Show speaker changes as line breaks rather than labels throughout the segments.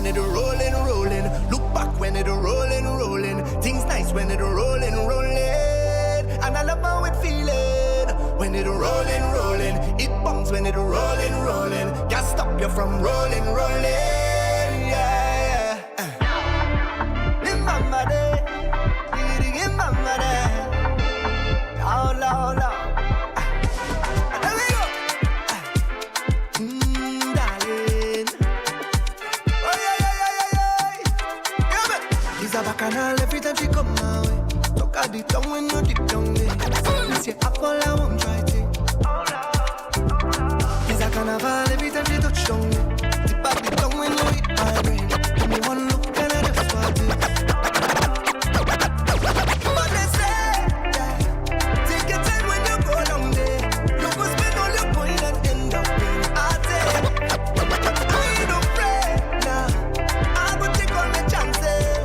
when it rolling, rolling. Look back when it rolling, rolling. Things nice when it rolling, rolling. And I love how it feeling when it rolling, rolling. It bumps when it rolling, rolling. Can't stop you from rolling, rolling. Yeah, yeah. In mama day, in mama day. Oh, Lord, Lord. There we go. Darling. Oh, yeah. It's a bacchanal every time she come my way. Talk at the tongue when you deep down there. This your apple, I won't try to. It's a carnival every time she touch down me. Tip at the tongue when you hit my brain. Give me one look and I just want it. But they say, yeah, take your time when you go down there. You go spend all your coin and end up in a day. I don't pray now. I go take all my chances.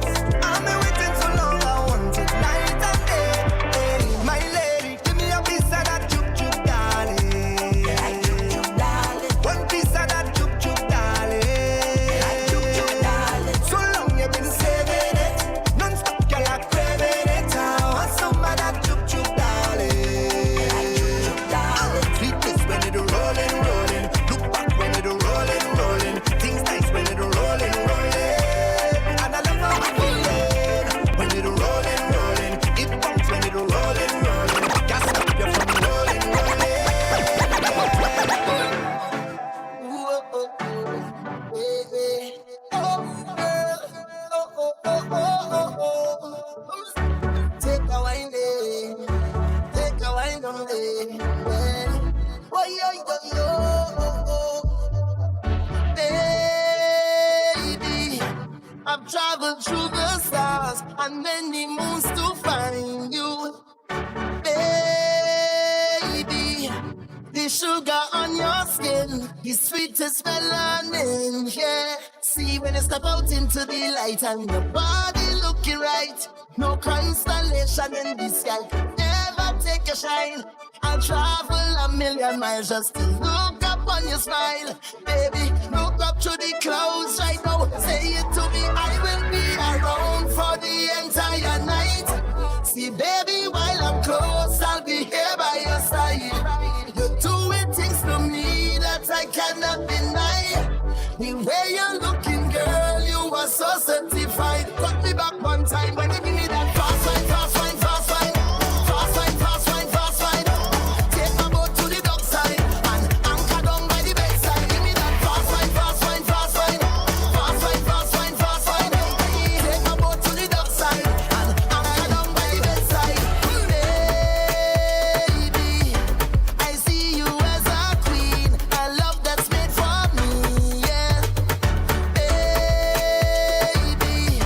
I've been waiting so long, I want it night and day. Hey, my lady, give me a piece of that chuk chuk, darling. Like chuk chuk, darling. One piece of that chuk chuk, darling. Like chuk chuk, darling. So long you've been saving it, non-stop you're like craving it. I want some of that chuk chuk, darling. Like chuk chuk, darling. Sweetness when it rolling, rolling. Look back when it rolling, rolling. Things nice when it rolling, rolling. And I love how it feeling when it rolling, rolling. It bumps when it rolling, rolling. Can't stop you from rolling, rolling. Ooh, oh, oh, oh, eh, eh. Oh, girl. Oh, oh, oh, oh, oh, oh. Take a wine, take a wine on me. Why yo, baby, I've traveled through the stars and many moons to find you, baby. The sugar on your skin is sweet as melanin, yeah. See when you step out into the light and your body looking right. No constellation in the sky can never take your shine. I'll travel a million miles just to look up on your smile. Baby, look up to the clouds right now. Say it to me, I will be around for the entire night. See, baby, while I'm close, I'll be here by your side. You're doing things to me that I cannot deny. The way you're looking, girl, you are so certified. Cut me back one time when you give me that fast wine, fast wine, fast wine. Fast wine, fast wine, fast wine. Take my boat to the dock side and anchor down by the bedside. Give me that fast wine, fast wine, fast wine. Fast wine, fast wine, fast wine. Take my boat to the dock side and anchor down by the bedside. Baby, I see you as a queen, a love that's made for me, yeah. Baby,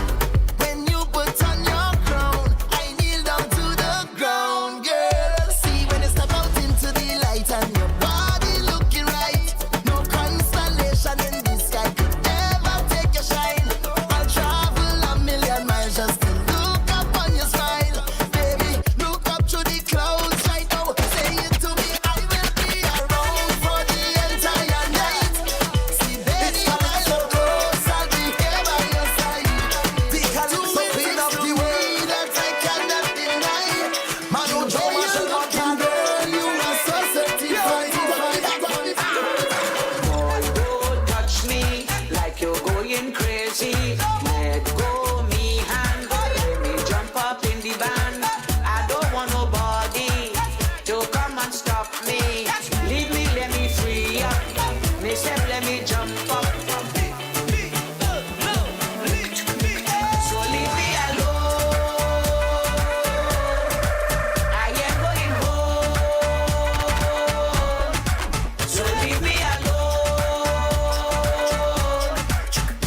when you put on your crown, I kneel down to the ground, girl. See when you step out into the light and your body looking right. No constellation in the sky could ever take your shine. I'll travel a million miles just to look up on your smile. Baby, look up to the clouds right now. Say it to me, I will be around for the entire night. See, baby, while I'm close, I'll be here by your side. The calypso queen of the world that I cannot deny. Man, you know you looking girl, you are so certified.
Boy, don't touch me like you're going crazy. Let go me hand, let me jump up in the band. I don't want nobody to come and stop me. Leave me, let me free up. Me say, let me jump up. So leave me alone. I am going home. So leave me alone.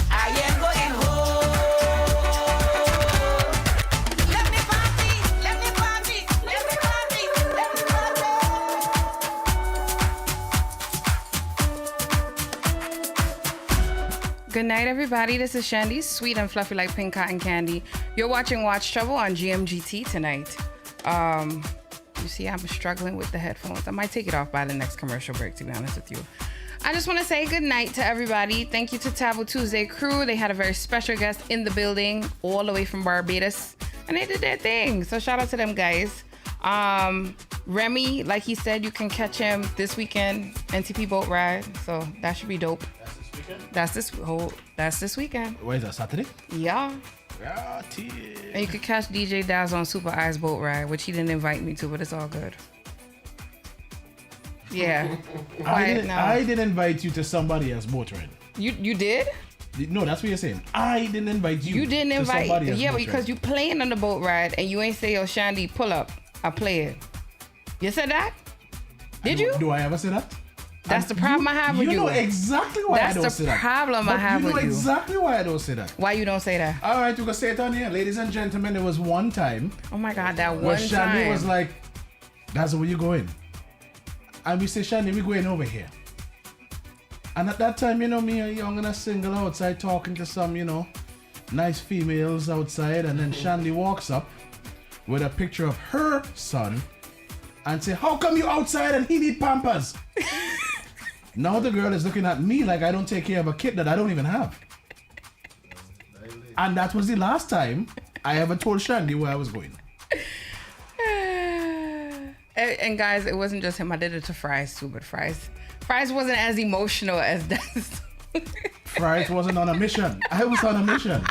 I am going home. Let me party, let me party, let me party, let me party.
Good night, everybody. This is Chandy, sweet and fluffy like pink cotton candy. You're watching Watch Chubble on GMGT tonight. You see, I'm struggling with the headphones. I might take it off by the next commercial break, to be honest with you. I just want to say good night to everybody. Thank you to Taboo Tuesday crew. They had a very special guest in the building, all the way from Barbados, and they did their thing. So shout out to them guys. Remy, like he said, you can catch him this weekend, NTP boat ride. So that should be dope. That's this weekend? That's this weekend.
Where is that, Saturday?
Yeah.
Yeah,
And you could catch DJ Daz on Super Eyes boat ride, which he didn't invite me to, but it's all good. Yeah.
I didn't invite you to somebody else's boat ride.
You did?
No, that's what you're saying. I didn't invite you.
You didn't invite.
To somebody else's boat
because
ride.
you playing on the boat ride and you ain't say, yo, Chandy, pull up. I play it. You said that? Did you?
Do I ever say that?
That's the problem I have with you.
You know exactly why I don't say that.
That's the problem I have with you.
You know exactly why I don't say that.
Why you don't say that?
All right, you can say it on here. Ladies and gentlemen, there was one time.
Oh my God, that one
where
time.
Chandy was like, that's where you going. And we say, Chandy, we going over here. And at that time, you know, me, a young and a single outside talking to some, you know, nice females outside. And then Chandy walks up with a picture of her son and say, how come you outside and he need Pampers? Now the girl is looking at me like I don't take care of a kid that I don't even have. And that was the last time I ever told Chandy where I was going.
And guys, it wasn't just him. I did it to Fries too, but Fries wasn't as emotional as that.
Fries wasn't on a mission. I was on a mission.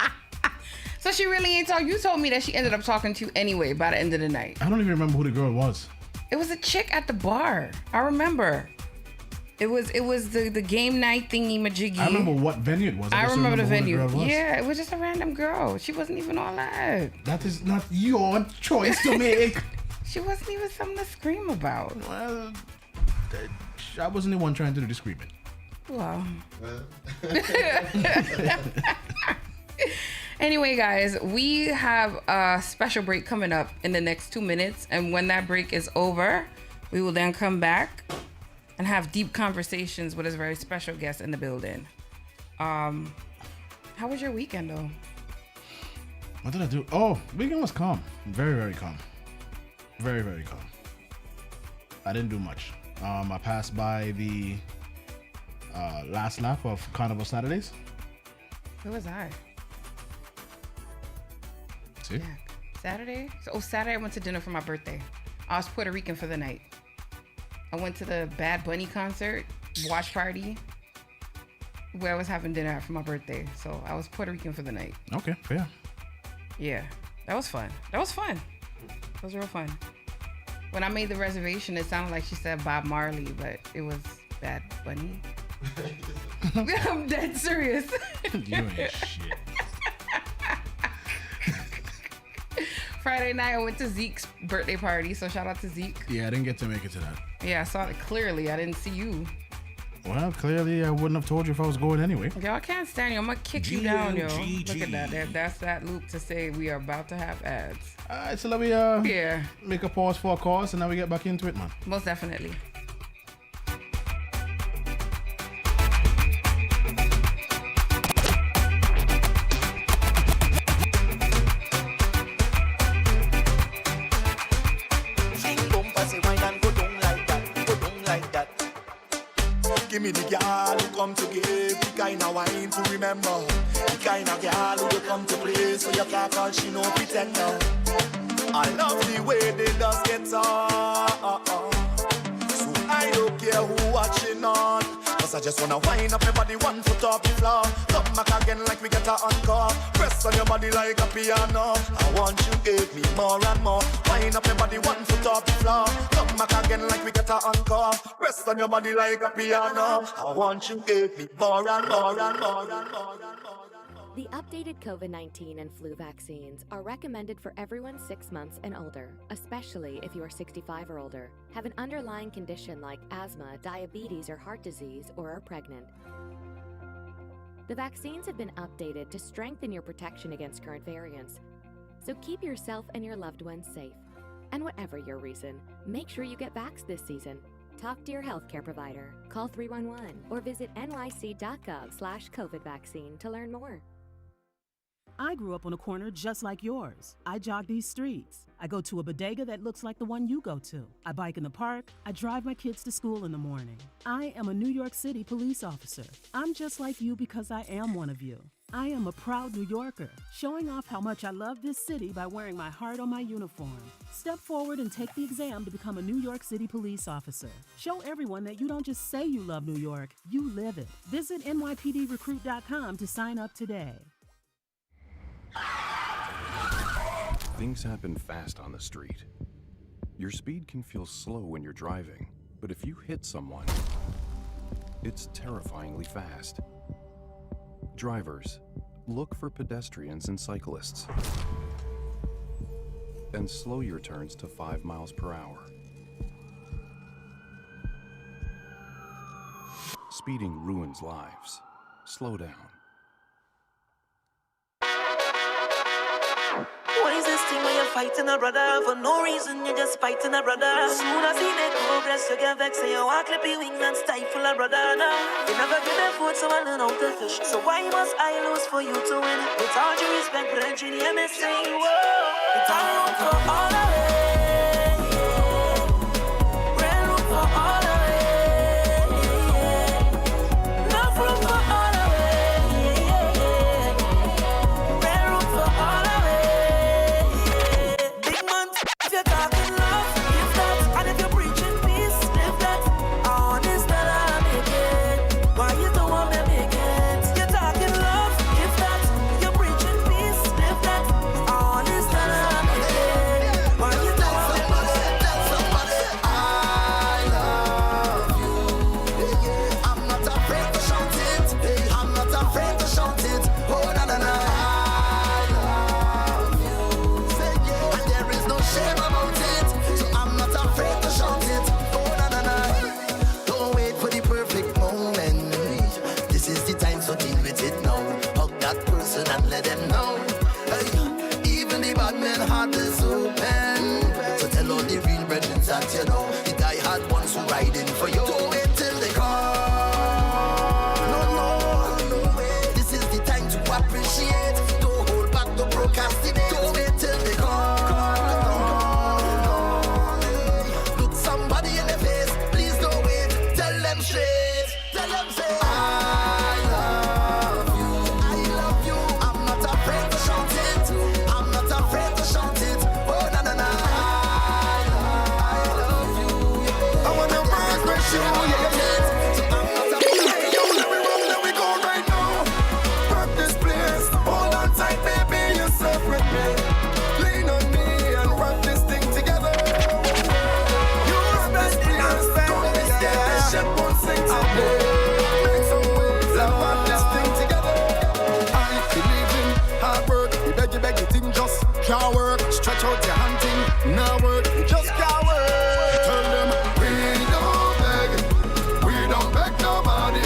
So she really ain't talk. You told me that she ended up talking to you anyway by the end of the night.
I don't even remember who the girl was.
It was a chick at the bar. I remember. It was the game night thingy majiggy.
I remember what venue it was.
I
just
remember the venue.
Who the girl was.
Yeah, it was just a random girl. She wasn't even all that.
That is not your choice to make.
She wasn't even something to scream about.
Well, I wasn't the one trying to do the screaming.
Well. Anyway, guys, we have a special break coming up in the next 2 minutes. And when that break is over, we will then come back and have deep conversations with a very special guest in the building. How was your weekend, though?
What did I do? Oh, weekend was calm. Very, very calm. Very, very calm. I didn't do much. I passed by the last lap of Carnival Saturdays.
Where was I?
See?
Yeah. Saturday? Saturday I went to dinner for my birthday. I was Puerto Rican for the night. I went to the Bad Bunny concert, watch party, where I was having dinner for my birthday. So I was Puerto Rican for the night.
Okay, fair.
Yeah, that was fun. That was real fun. When I made the reservation, it sounded like she said Bob Marley, but it was Bad Bunny. I'm dead serious.
You ain't shit.
Friday night, I went to Zeke's birthday party, so shout out to Zeke.
Yeah, I didn't get to make it to that.
Yeah, I saw it clearly. I didn't see you.
Well, clearly I wouldn't have told you if I was going anyway.
Yo, I can't stand you. I'm gonna kick you down, yo. Look at that. That's that loop to say we are about to have ads.
Alright, so let me make a pause for a cause and now we get back into it, man.
Most definitely.
Give me the girl who come to give the kind of wine to remember. The kind of girl who come to play so you can't call she no pretender. I love the way they just get on. So I don't care who watching on. Cause I just wanna wind up your body 1 foot off the floor. Come back again like we get a encore. Press on your body like a piano. I want you give me more and more. Wind up your body 1 foot off the floor. Come back again like we get a encore. Press on your body like a piano. I want you give me more and more and more and more and more.
The updated COVID-19 and flu vaccines are recommended for everyone 6 months and older, especially if you are 65 or older, have an underlying condition like asthma, diabetes, or heart disease, or are pregnant. The vaccines have been updated to strengthen your protection against current variants. So keep yourself and your loved ones safe. And whatever your reason, make sure you get vaxxed this season. Talk to your healthcare provider, call 311, or visit nyc.gov/COVID vaccine to learn more.
I grew up on a corner just like yours. I jog these streets. I go to a bodega that looks like the one you go to. I bike in the park. I drive my kids to school in the morning. I am a New York City police officer. I'm just like you because I am one of you. I am a proud New Yorker, showing off how much I love this city by wearing my heart on my uniform. Step forward and take the exam to become a New York City police officer. Show everyone that you don't just say you love New York, you live it. Visit nypdrecruit.com to sign up today.
Things happen fast on the street. Your speed can feel slow when you're driving, but if you hit someone, it's terrifyingly fast. Drivers, look for pedestrians and cyclists. And slow your turns to 5 miles per hour. Speeding ruins lives. Slow down.
What is this thing where you're fighting a brother? For no reason, you're just fighting a brother. Soon as he make progress, you get vexed. Say you want clip your wings and stifle a brother now. You never give them food, so I learn how to fish. So why must I lose for you to win? With all due respect, but you hear me sing. Whoa, it's all room for all the way. Red room for all the way. Enough room for all the way. Red room for all the way. Big man, if you're talking love, give that. And if you're preaching peace, live that. Honest that I make it. Why you don't want me make it? You're talking love, give that. You're preaching peace, live that. Honest that I make it. Why you don't want me make it?
Tell somebody, I love you. I'm not afraid to shout it. I'm not afraid to shout it. Oh, na na na. I love you. And there is no shame about it. So I'm not afraid to shout it. Oh, na na na. Don't wait for the perfect moment. This is the time, so deal with it now. Hug that person and let them know. Hey, even the bad men heart is open. So tell all the real brethren that you know the die-hard ones who riding for you. Don't wait till they come. No way. This is the time to appreciate. Don't hold back, don't procrastinate. Don't wait till they come. Look somebody in the face. Please don't wait. Tell them straight. Tell them say I love you. I love you. I'm not afraid to shout it. I'm not afraid to shout it. Oh na na na. I love you. I wanna break with you. So I'm not afraid.
Yo, everyone, there we go right now. Rock this place. Hold on tight, baby, you're with me. Lean on me and rock this thing together. You respect me, don't be scared. This shit won't sing today. Make some waves and rock this thing together. I believe in hard work. You beg you think just can't work. Stretch out your hand thing, now work. You just can't work. Tell them we don't beg nobody.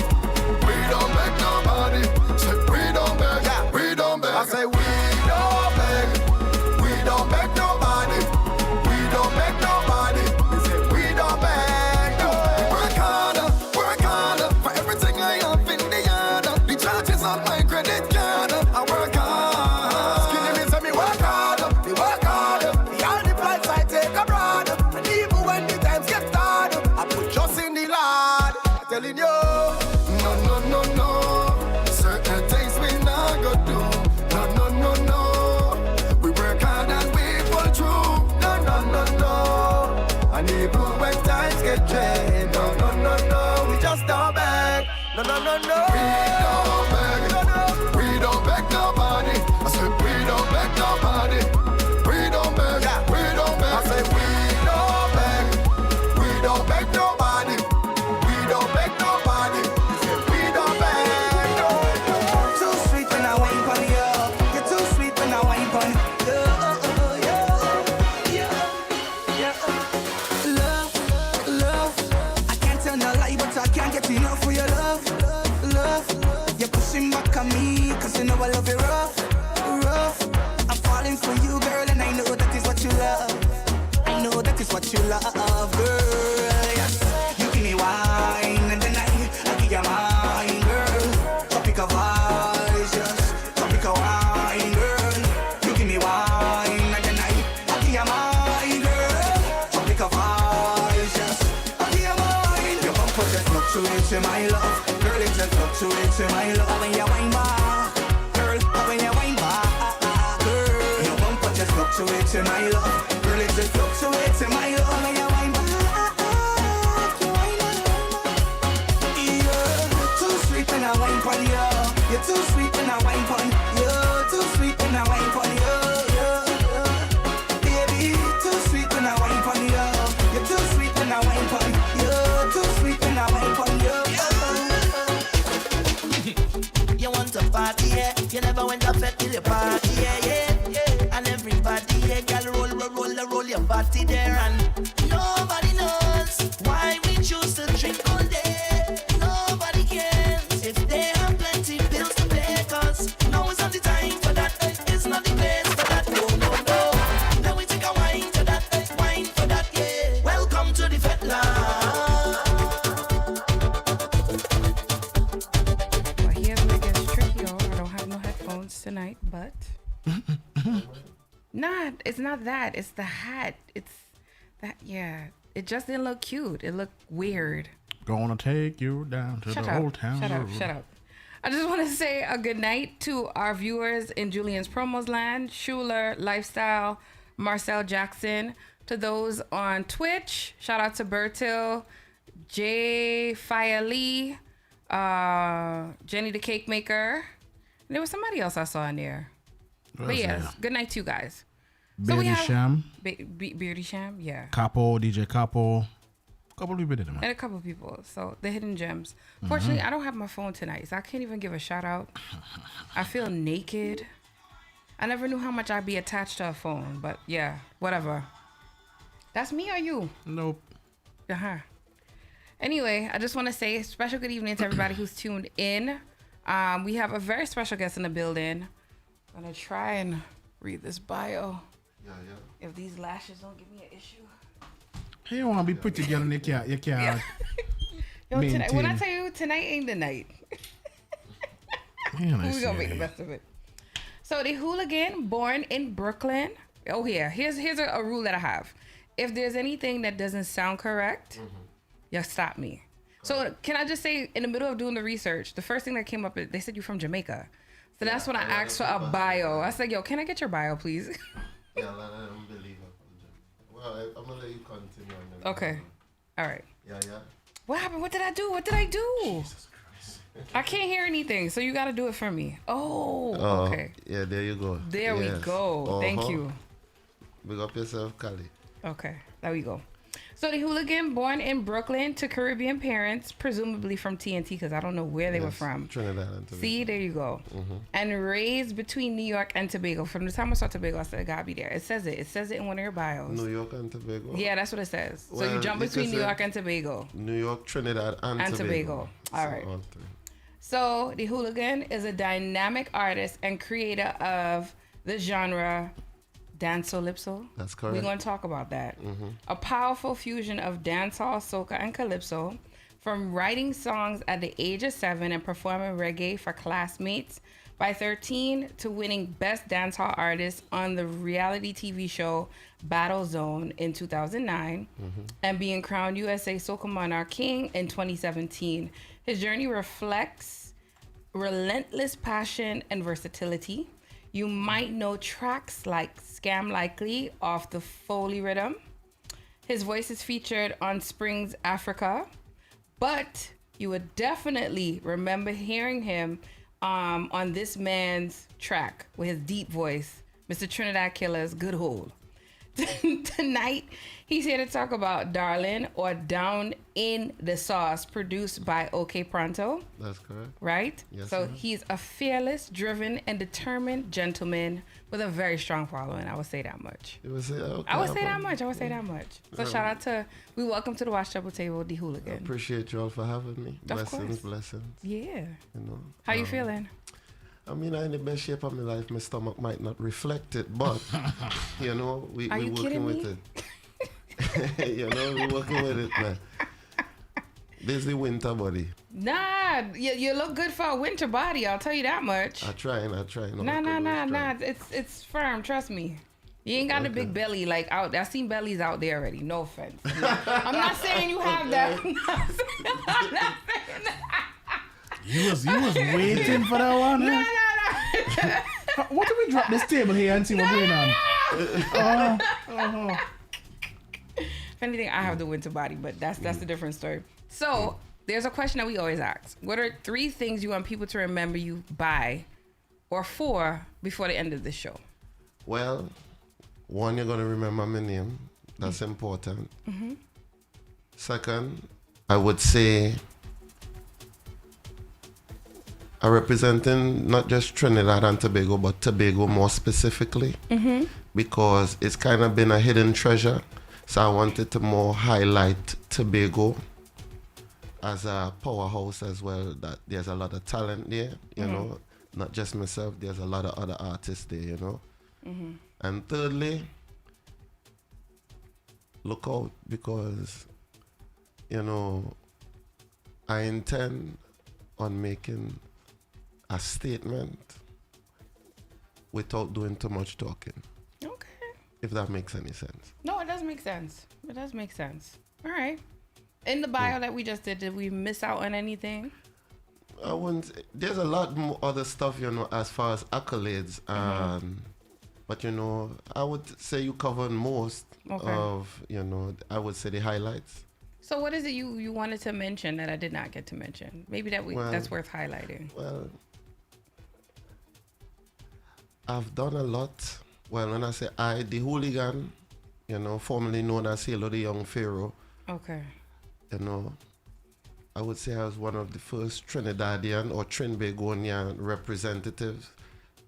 We don't beg nobody. Say we don't beg, we don't beg. I say we don't beg. We don't beg nobody. We don't beg nobody. They say we don't beg. No. We work harder for everything I have in the yard. The charges on my credit card. I work hard. Skinny me say me work harder. Me work harder. The all the flights I take abroad. And even when the times get hard, I put just in the Lord. I'm telling you, no. Certain things we not go do. No. We work hard and we pull through. No. And even when times get drained, no. We just don't beg. No. We don't beg nobody. I said we don't beg nobody. We don't beg. I said we don't beg. We don't beg nobody. We don't beg nobody. I said we don't beg. No.
Too sweet when I wine for you. You're too sweet when I wine for you. Love. I can't tell no lie, but I can't get enough for your love. You're pushing back on me, cause you know I love you rough. I'm falling for you, girl, and I know that is what you love. I know that is what you love, girl. Yes, you give me wine, and then I give you mine, girl. Tropical vibes, yes. Tropical wine, girl. fluctuates in my love. Girl, it just fluctuates in my love. When you wine back, girl, when you wine back, girl, your bumper just fluctuates in my love. Girl, it just fluctuates in my love. When you wine back, you wine back. Yeah, too sweet when I wine pon you. You're too sweet when I wine pon you. Too sweet when I wine pon you. Baby, too sweet when I wine pon you. You're too sweet when I wine pon you. Too sweet when I wine pon you.
You want to party, yeah? You never went to fete till you party, yeah, yeah, yeah. And everybody, yeah, girl, roll your body there, and nobody knows why we choose to drink all day. Nobody cares if they have plenty bills to pay, 'cause now is not the time for that. It's not the place for that. No, no, no. Now we take a wine to that, wine for that, yeah. Welcome to the fete land.
Well, here's where it gets tricky, y'all. I don't have no headphones tonight, but it's not that. It's the hat. It's that, yeah. It just didn't look cute. It looked weird.
Gonna take you down to the old town road.
Shut up. I just want to say a good night to our viewers in Julian's Promos Land, Schuler, Lifestyle, Marcel Jackson. To those on Twitch, shout out to Bertil, Jay Fire Lee, Jenny the Cake Maker. And there was somebody else I saw in there. But yes, good night to you guys.
Beardy Sham.
Beardy Sham, yeah.
Capo, DJ Capo. A couple of people did it, man.
And a couple of people. So the hidden gems. Fortunately, I don't have my phone tonight, so I can't even give a shout out. I feel naked. I never knew how much I'd be attached to a phone, but yeah, whatever. That's me or you?
Nope.
Uh-huh. Anyway, I just want to say a special good evening to everybody who's tuned in. We have a very special guest in the building. I'm going to try and read this bio.
Yeah.
If these lashes don't give me an issue.
Hey, you want to be pretty girl and you can't
Yo, tonight, when I tell you, tonight ain't the night.
We're
going to make the best of it. So the Hooligan, born in Brooklyn. Oh, yeah. Here's a rule that I have. If there's anything that doesn't sound correct, you stop me. So can I just say, in the middle of doing the research, the first thing that came up, they said you're from Jamaica. So that's when I asked for a bio. I said, yo, can I get your bio, please?
Yeah, I don't believe it. Well, I'm going to let you continue.
Okay. All right.
Yeah.
What happened? What did I do? Jesus Christ. I can't hear anything, so you got to do it for me. Oh, okay.
Yeah, there you go.
There we go. Thank you.
Big up yourself, Kali.
Okay, there we go. So the Hooligan, born in Brooklyn to Caribbean parents, presumably from TNT, because I don't know where they were from.
Trinidad and Tobago.
See, there you go. And raised between New York and Tobago. From the time I saw Tobago, I said, I gotta be there. It says it. It says it in one of your bios.
New York and Tobago?
Yeah, that's what it says. So you jump between New York and Tobago.
New York, Trinidad, and Tobago.
All right. So the Hooligan is a dynamic artist and creator of the genre Danso-Lipso.
That's correct.
We're going to talk about that. A powerful fusion of dancehall, soca, and calypso. From writing songs at the age of 7 and performing reggae for classmates by 13 to winning Best Dancehall Artist on the reality TV show Battle Zone in 2009 and being crowned USA Soca Monarch King in 2017. His journey reflects relentless passion and versatility. You might know tracks like Scam Likely off the Foley Rhythm. His voice is featured on Spring's Africa, but you would definitely remember hearing him on this man's track with his deep voice, Mr. Trinidad Killer's Good Hold. Tonight, he's here to talk about Darling or Down in the Sauce, produced by OK Pronto.
That's correct.
Right?
Yes,
so
ma'am.
he's a fearless, driven, and determined gentleman with a very strong following. I would say that much.
You would say, okay,
I would say that much. So shout out to, we welcome to the Watch Chubble Table, the Hooligan.
I appreciate you all for having me.
Of course.
Blessings.
Yeah.
You know.
How you feeling?
I mean, I'm in the best shape of my life. My stomach might not reflect it, but, you know, we're working with it. You know, we're working with it, man. This is the winter body.
Nah, you look good for a winter body, I'll tell you that much.
I try.
Nah. It's firm, trust me. You ain't got a big belly like out. I've seen bellies out there already. No offense. I'm not saying you have that.
You was waiting for that one,
No,
huh?
no.
What if we drop this table here and see what's going on?
If anything, I have the winter body, but that's a different story. So there's a question that we always ask. What are 3 things you want people to remember you by or for before the end of the show?
Well, one, you're going to remember my name. That's important.
Mm-hmm.
Second, I would say I'm representing not just Trinidad and Tobago, but Tobago more specifically, because it's kind of been a hidden treasure. So I wanted to more highlight Tobago as a powerhouse as well, that there's a lot of talent there, you know, not just myself, there's a lot of other artists there, you know. And thirdly, look out, because, you know, I intend on making a statement without doing too much talking.
Okay.
If that makes any sense.
No, it does make sense. It does make sense. All right. In the bio that we just did we miss out on anything?
I wouldn't. There's a lot more other stuff, you know, as far as accolades. But, you know, I would say you covered most of, you know, I would say the highlights.
So what is it you wanted to mention that I did not get to mention? Maybe that's worth highlighting.
Well, I've done a lot. Well, when I say the Hooligan, you know, formerly known as Halo the Young Pharaoh.
Okay.
You know, I would say I was one of the first Trinidadian or Trinbagonian representatives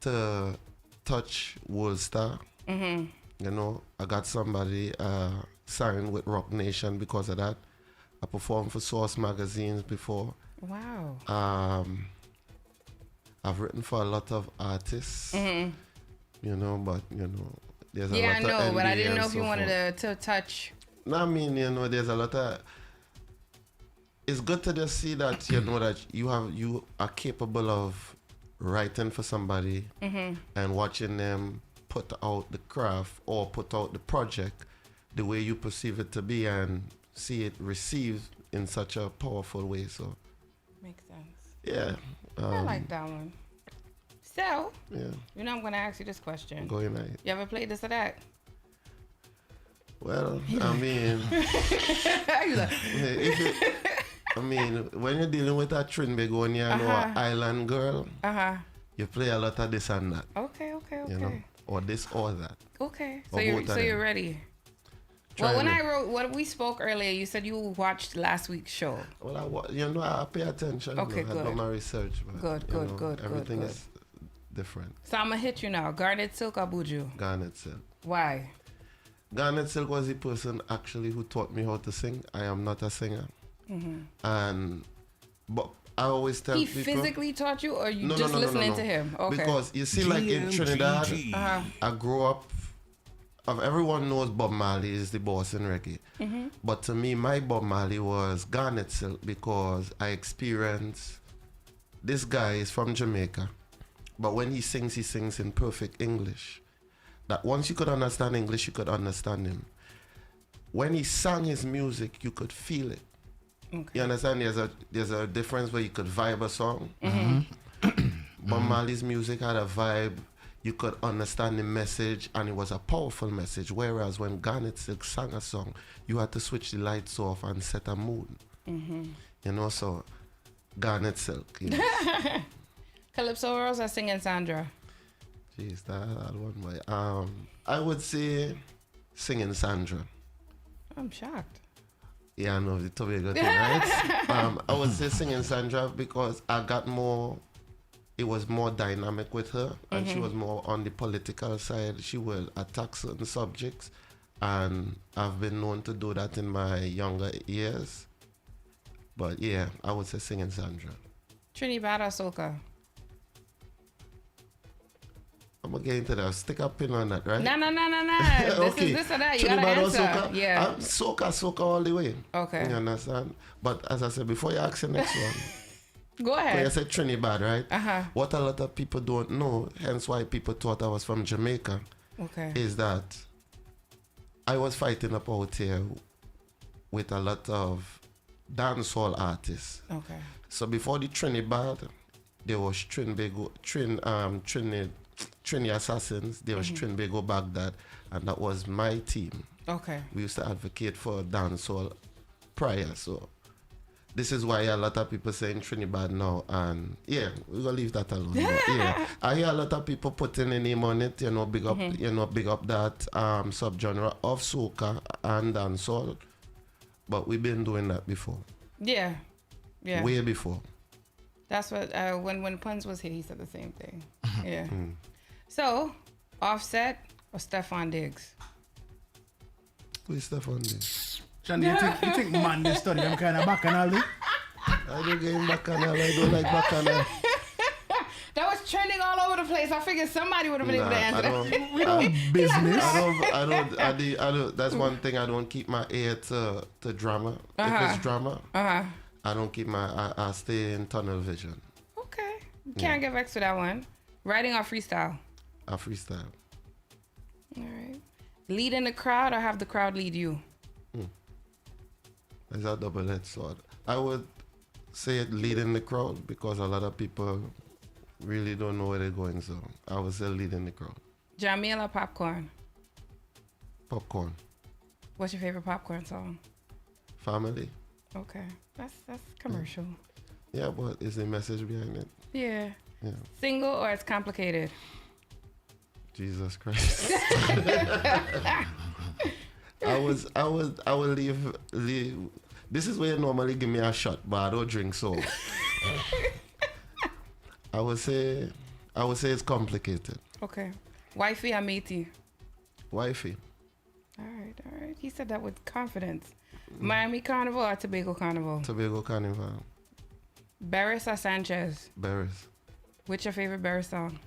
to touch World Star. You know, I got somebody signed with Rock Nation because of that. I performed for Source magazines before.
Wow.
I've written for a lot of artists, you know, but, you know, there's a lot of
Yeah, I know, but I
NDA
didn't know
and
if you
so
wanted
forth.
to touch.
No, I mean, you know, there's a lot of... It's good to just see that, you know, that you are capable of writing for somebody and watching them put out the craft or put out the project the way you perceive it to be and see it received in such a powerful way. So
Makes sense.
yeah,
I like that one. So,
yeah.
you know I'm going to ask you this question.
Go ahead.
You ever played this or that?
Well, I mean, when you're dealing with a Trinbagonian or island girl, you play a lot of this and that.
Okay.
You know, or this or that.
Okay.
Or
So you're ready. Well, when I wrote what we spoke earlier, you said you watched last week's show.
Well, I pay attention.
Okay,
you know, I do my research. But,
Good.
Everything is different.
So I'm going to hit you now. Garnet Silk or Buju?
Garnet Silk.
Why?
Garnet Silk was the person actually who taught me how to sing. I am not a singer. But I always tell people... He
physically taught you or you just listening to him? Okay.
Because you see, like in Trinidad, I grew up... Everyone knows Bob Marley is the boss in reggae. But to me, my Bob Marley was Garnet Silk because I experienced... This guy is from Jamaica. But when he sings in perfect English. That once you could understand English, you could understand him. When he sang his music, you could feel it. Okay. You understand? There's a difference where you could vibe a song. Bob Marley's music had a vibe. You could understand the message, and it was a powerful message. Whereas when Garnet Silk sang a song, you had to switch the lights off and set a mood. You know, so Garnet Silk. Yes.
Calypso Rose or Singing Sandra?
Jeez, that one way. I would say Singing Sandra.
I'm shocked.
Yeah, I know the Tobago thing, right? I would say Singing Sandra because I got more. It was more dynamic with her, and she was more on the political side. She will attack certain subjects, and I've been known to do that in my younger years. But yeah, I would say Singing Sandra.
Trinidad or Soca?
I'm gonna get into that. Stick a pin on that, right?
No.
Okay.
This or that. You
Trinidad
gotta
or
answer.
Soca?
Yeah.
Soca all the way.
Okay.
You understand? But as I said, before you ask the next one.
Go ahead.
You said Trinidad, right? What a lot of people don't know, hence why people thought I was from Jamaica, is that I was fighting up out here with a lot of dancehall artists.
Okay.
So before the Trinidad, there was Trinbago, Trini Assassins, there was Trinbago Baghdad, and that was my team.
Okay.
We used to advocate for dancehall prior, so this is why a lot of people saying Trinidad now, and yeah, we're gonna leave that alone. But, yeah, I hear a lot of people putting a name on it, big up, big up that subgenre of soca and dancehall, but we've been doing that before.
Yeah. Yeah.
Way before.
That's what when Puns was here, he said the same thing. Yeah. So, Offset or Stefan Diggs?
Who is Stefan Diggs?
Chandy, you think man they study them kind of bacchanal?
I don't get bacchanal. I don't like bacchanal.
That was trending all over the place. I figured somebody would have been able to answer.
We don't business.
I don't. That's one thing. I don't keep my ear to drama. If it's drama, I don't keep I stay in tunnel vision.
Okay. Can't get vexed with that one. Writing or freestyle?
I freestyle.
All right. Lead in the crowd or have the crowd lead you?
It's a double-edged sword. I would say leading the crowd because a lot of people really don't know where they're going. So I would say leading the crowd.
Jamil or popcorn?
Popcorn.
What's your favorite popcorn song?
Family.
Okay. That's commercial.
Yeah, but is the message behind it?
Yeah.
Yeah.
Single or it's complicated?
Jesus Christ. I would leave. This is where you normally give me a shot, but I don't drink, so I would say it's complicated.
Okay. Wifey or matey?
Wifey.
All right. He said that with confidence. Miami Carnival or Tobago Carnival?
Tobago Carnival.
Barris or Sanchez?
Barris.
What's your favorite Barris song?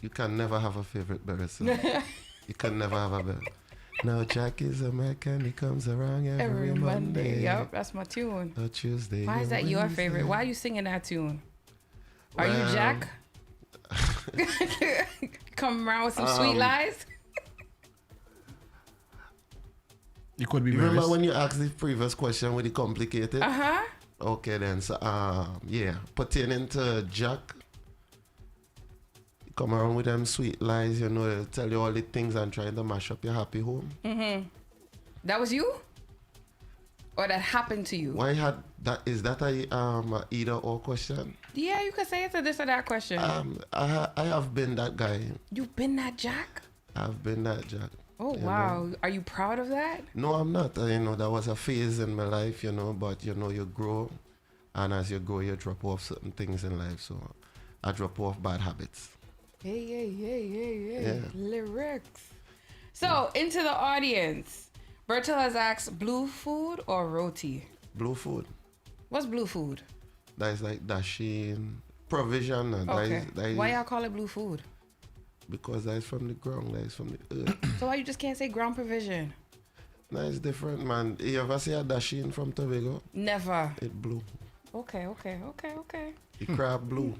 You can never have a favorite Barris song. You can never have a Barris. Now Jack is a mechanic, he comes around every Monday.
Yep, that's my tune.
Or Tuesday.
Why is that your favorite? Why are you singing that tune? Are you Jack? Come around with some sweet lies?
You could be.
You remember when you asked the previous question with the complicated?
Uh-huh.
Okay then, so yeah, pertaining to Jack, come around with them sweet lies, they'll tell you all the things and trying to mash up your happy home.
That was you? Or that happened to you?
Why had that? Is that a either or question?
Yeah, you could say it's a this or that question.
I have been that guy.
You've been that Jack?
I've been that Jack.
Oh wow, are you proud of that?
No, I'm not. That was a phase in my life, but you grow, and as you grow, you drop off certain things in life. So I drop off bad habits.
Hey.
Yeah.
Lyrics. So, into the audience. Bertil has asked blue food or roti?
Blue food.
What's blue food?
That is like dashing, provision. And
okay.
That is,
why y'all call it blue food?
Because that is from the ground, that is from the earth.
So why you just can't say ground provision?
No, it's different, man. You ever see a dashing from Tobago?
Never.
It blue.
Okay.
The crab blue.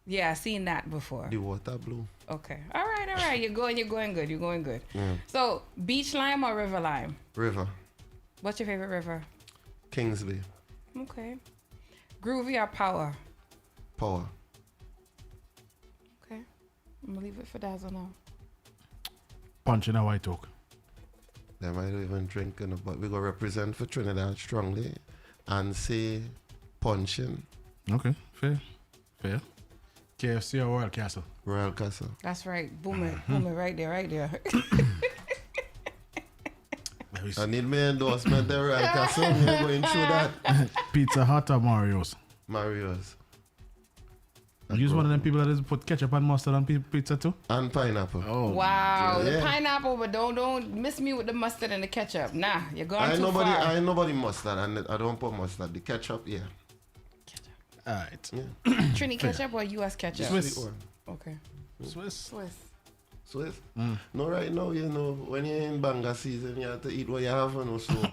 Yeah, I seen that before.
The water blue.
Okay. All right. You're going good.
Yeah.
So, beach lime or river lime?
River.
What's your favorite river?
Kingsley.
Okay. Groovy or power?
Power.
Okay. I'm gonna leave it for Dazzle now.
Punch in a white oak.
They might even drink, but we go represent for Trinidad strongly and say punching.
Okay, fair. KFC or Royal Castle?
Royal Castle.
That's right. Boom it right there.
I need my endorsement there, Royal Castle. We're going through that.
Pizza Hut or Mario's?
Mario's.
Use one of them people that just put ketchup and mustard on pizza too?
And pineapple.
Oh.
Wow.
Yeah.
The pineapple, but don't miss me with the mustard and the ketchup. Nah, you're going too far.
I ain't nobody mustard, and I don't put mustard. The ketchup, yeah.
Alright.
Yeah.
Trini ketchup or US ketchup?
Swiss.
Okay.
Swiss.
No, right now, when you're in Banga season, you have to eat what you have, so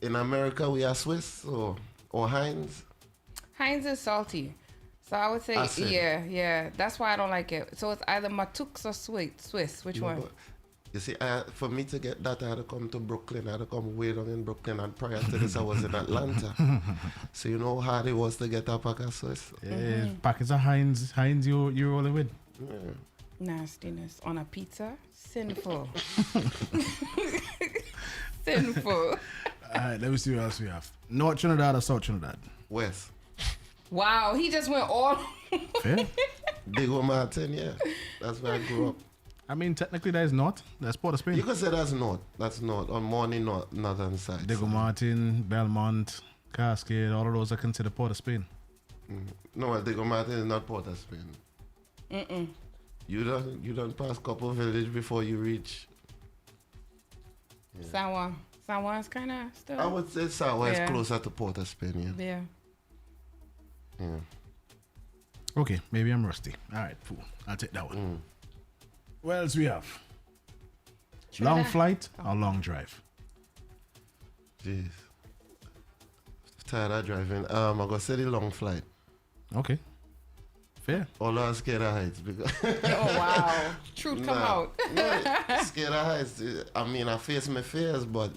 in America, we are Swiss or Heinz.
Heinz is salty. So I would say, yeah. That's why I don't like it. So it's either Matux or Swiss. Which one?
You see, for me to get that, I had to come to Brooklyn. I had to come way down in Brooklyn. And prior to this, I was in Atlanta. So you know how hard it was to get a pack of Swiss?
Yeah, packets of Heinz you rolling with.
Yeah.
Nastiness on a pizza? Sinful. Sinful.
Alright, let me see what else we have. North Trinidad or South Trinidad?
West.
Wow, he just went all.
Fair.
Diego Martin, yeah. That's where I grew up.
I mean, technically that is north. That's Port of Spain.
You could say that's north. That's north. On morning northern side.
Diego Martin, Belmont, Cascade, all of those are considered Port of Spain.
No, well, Diego Martin is not Port of Spain. You don't pass couple village before you reach.
Yeah. San Juan. San Juan's kind of still.
I would say San Juan is closer to Port of Spain.
Yeah.
Yeah.
Okay, maybe I'm rusty. All right, cool. I'll take that one. What else we have? Long flight or long drive?
Jeez. Tired of driving. I'm going to say the long flight.
Okay. Fair.
Although I'm scared of heights. Because
oh, wow. Truth come out.
No, scared of heights. I mean, I face my fears, but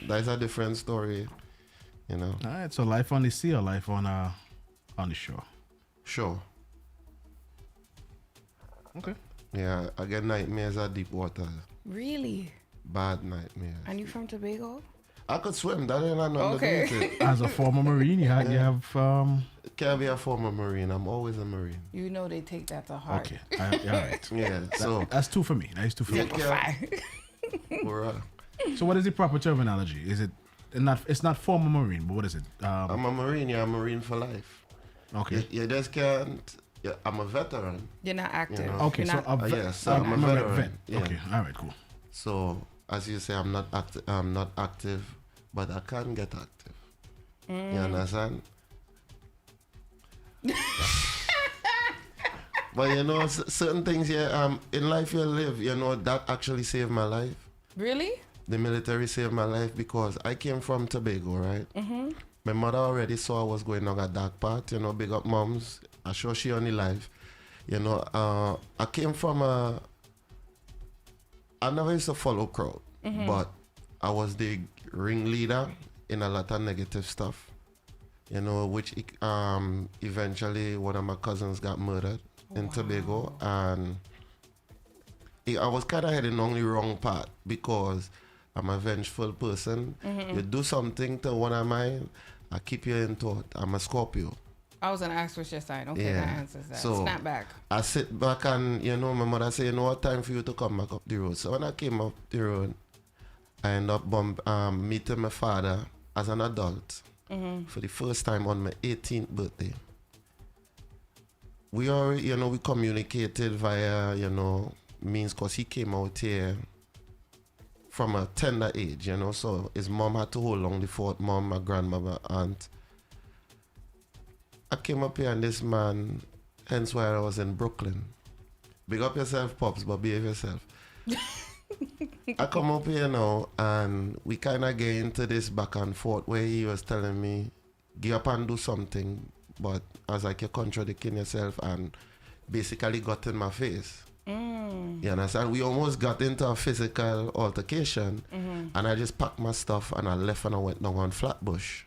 that's a different story, you know.
All right, so life on the sea or life on the shore?
Sure.
Okay.
Yeah, I get nightmares at deep water.
Really?
Bad nightmares.
And you from Tobago?
I could swim. That ain't nothing to do with it.
As a former Marine, you have
Can't be a former Marine. I'm always a Marine.
You know they take that to heart.
Okay. All right.
Yeah. So
that's two for me. That is two for me. So what is the proper terminology? Is it not? It's not former Marine, but what is it?
I'm a Marine. Yeah, I'm a Marine for life.
Okay.
You just can't. Yeah, I'm a veteran.
You're not active.
You know?
Okay,
You're
so
yes, I'm a veteran. Yeah.
Okay, all right, cool.
So as you say, I'm not active, but I can get active. You understand? But you know, certain things here in life you live, you know, that actually saved my life.
Really?
The military saved my life because I came from Tobago, right? My mother already saw I was going on a dark path, you know, big up moms. I'm sure she only life. You know, I came from I never used to follow crowd, but I was the ringleader in a lot of negative stuff. You know, which eventually one of my cousins got murdered in Tobago, and I was kind of heading on the wrong path because I'm a vengeful person. You do something to one of mine, I keep you in thought. I'm a Scorpio.
I was gonna ask what's your sign. Okay, that answers that.
So
snap back.
I sit back and, you know, my mother said, you know what, time for you to come back up the road. So when I came up the road, I ended up meeting my father as an adult for the first time on my 18th birthday. We already, you know, we communicated via, you know, means because he came out here from a tender age, you know, so his mom had to hold on the fort, mom, my grandmother, aunt. I came up here and this man, hence why I was in Brooklyn. Big up yourself, Pops, but behave yourself. I come up here now and we kind of get into this back and forth where he was telling me, get up and do something, but I was like, you're contradicting yourself, and basically got in my face. You understand? We almost got into a physical altercation, and I just packed my stuff and I left and I went down on Flatbush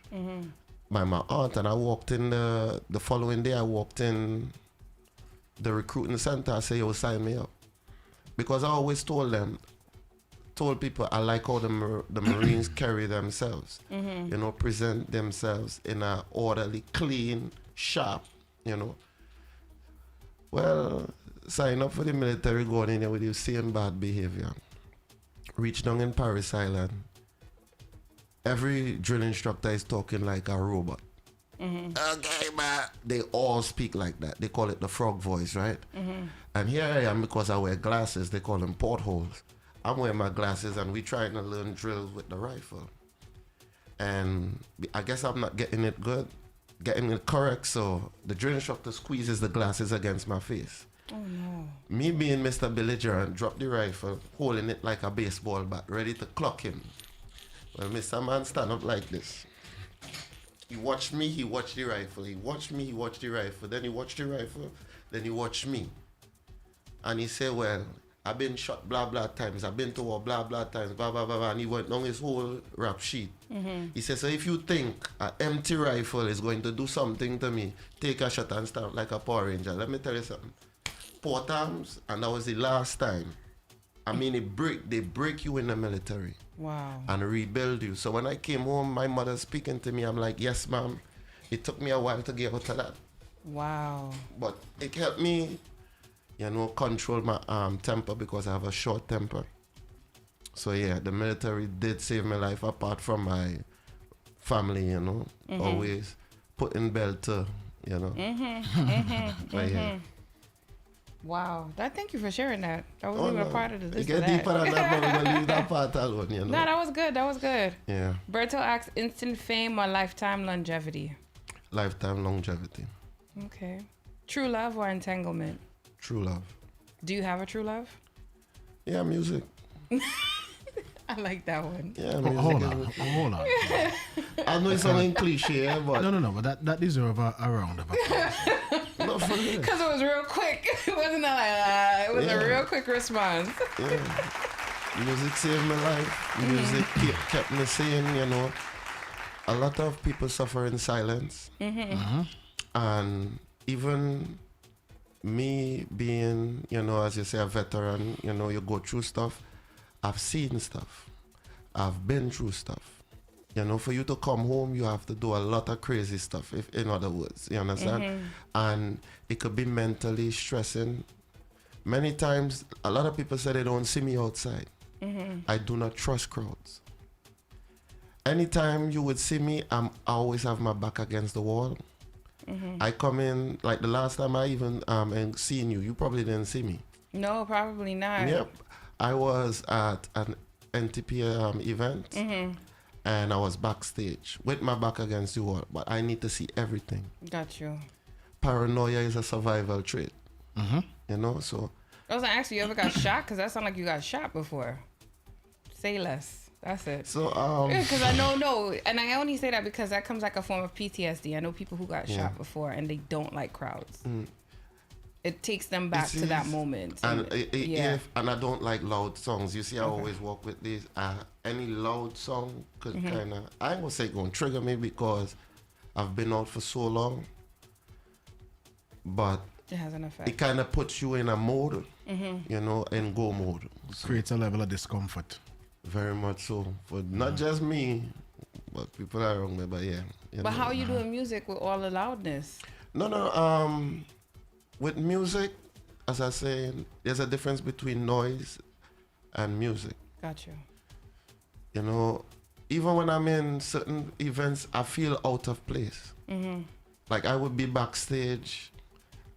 by my aunt, and I walked in the following day. I walked in the recruiting center. I said, yo, sign me up, because I always told people I like how the Marines carry themselves, you know, present themselves in a orderly, clean, sharp, you know. Well, sign up for the military, going in there with the same bad behavior. Reach down in Paris Island. Every drill instructor is talking like a robot. Okay, man. They all speak like that. They call it the frog voice, right? And here I am, because I wear glasses. They call them portholes. I'm wearing my glasses and we trying to learn drills with the rifle. And I guess I'm not getting it correct, so the drill instructor squeezes the glasses against my face.
Oh no.
Me being Mr. Belligerent, drop the rifle, holding it like a baseball bat, ready to clock him. Well, Mr. Man stand up like this. He watched me, he watched the rifle. He watched me, he watched the rifle. Then he watched the rifle, then he watched me. And he said, well, I've been shot blah blah times, I've been to war blah blah times, blah blah blah, blah. And he went down his whole rap sheet. He said, so if you think an empty rifle is going to do something to me, take a shot and stand like a Power Ranger. Let me tell you something. 4 times, and that was the last time. I mean, they break you in the military.
Wow.
And rebuild you. So when I came home, my mother speaking to me, I'm like, yes, ma'am. It took me a while to get out of that.
Wow.
But it helped me, control my temper because I have a short temper. So yeah, the military did save my life apart from my family, always putting belt to, But yeah.
Wow. Thank you for sharing that. That wasn't even a part of the this
You get deeper than that, but we're going to leave that part alone,
No, that was good. That was good.
Yeah.
Berto asks, instant fame or lifetime longevity?
Lifetime longevity.
Okay. True love or entanglement?
True love.
Do you have a true love?
Yeah, music.
I like that one.
Yeah, music.
Hold on.
I know it's something cliche, but...
No, but that deserves a round of applause.
No, for real.
Because it was real quick. It wasn't like it was a real quick response.
Yeah. Music saved my life. Music kept me sane, A lot of people suffer in silence. And even me being, as you say, a veteran, you go through stuff. I've seen stuff. I've been through stuff. For you to come home, you have to do a lot of crazy stuff, in other words. You understand? And it could be mentally stressing. Many times, a lot of people say they don't see me outside. I do not trust crowds. Anytime you would see me, I always have my back against the wall. I come in, like the last time I even seen you, you probably didn't see me.
No, probably not.
Yep. I was at an NTP event. And I was backstage with my back against the wall, but I need to see everything.
Got you.
Paranoia is a survival trait. So.
I was gonna ask you ever got shot? Because that sounded like you got shot before. Say less. That's it.
So,
because I know, and I only say that because that comes like a form of PTSD. I know people who got shot before and they don't like crowds. It takes them back to that moment.
And and I don't like loud songs. You see, I always walk with these. Any loud song could kind of, I ain't gonna say going to trigger me because I've been out for so long. But
it has an effect.
It kind of puts you in a mode, in go mode. So
creates a level of discomfort.
Very much so. For not just me, but people around me. But yeah.
But how are you doing music with all the loudness?
No. With music, as I say, there's a difference between noise and music.
Gotcha.
Even when I'm in certain events, I feel out of place. Like I would be backstage,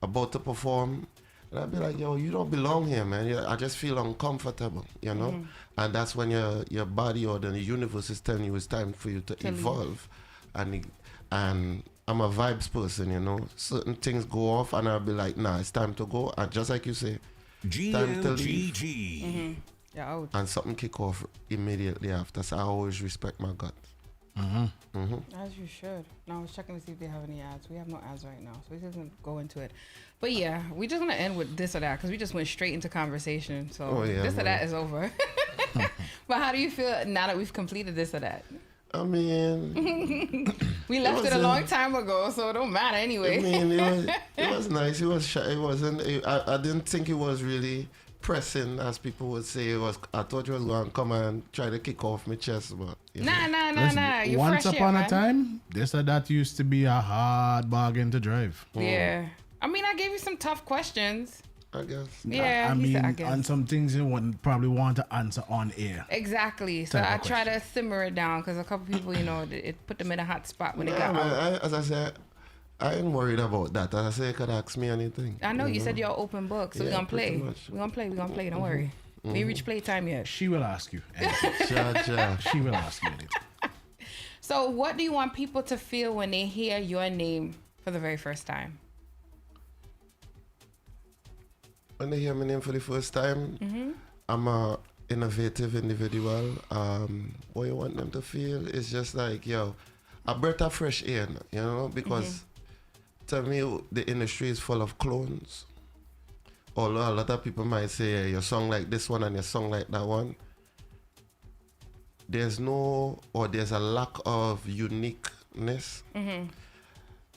about to perform, and I'd be like, yo, you don't belong here, man. I just feel uncomfortable, And that's when your body or the universe is telling you it's time for you to evolve. And I'm a vibes person, Certain things go off and I'll be like, nah, it's time to go. And just like you say, time to leave.
Yeah,
and something kick off immediately after. So I always respect my gut.
As you should. Now I was checking to see if they have any ads. We have no ads right now, so we just gonna go into it. But yeah, we just gonna end with this or that because we just went straight into conversation. So this or that is over. But how do you feel now that we've completed this or that?
I mean,
we left it a long time ago, so it don't matter anyway.
I mean, it was nice. It was shy. It wasn't. I didn't think it was really pressing, as people would say. It was. I thought you was going to come and try to kick off my chest, but
nah. You're
once
fresh
upon
yet,
a time, this or that used to be a hard bargain to drive.
Yeah, I mean, I gave you some tough questions.
I guess.
Yeah,
I mean,
I guess.
on some things you wouldn't probably want to answer on air.
Exactly. So I try to simmer it down because a couple people, it put them in a hot spot when they got out.
As I said, I ain't worried about that. As I say, you could ask me anything.
I know you said you're open book, so we're gonna play. We're gonna play. Don't worry. We reach playtime yet.
She will ask you. She will ask you anything.
So, what do you want people to feel when they hear your name for the very first time?
When they hear my name for the first time, I'm a innovative individual. What you want them to feel is just like, yo, a breath of fresh air, because to me, the industry is full of clones. although a lot of people might say yeah, your song like this one and your song like that one, there's a lack of uniqueness.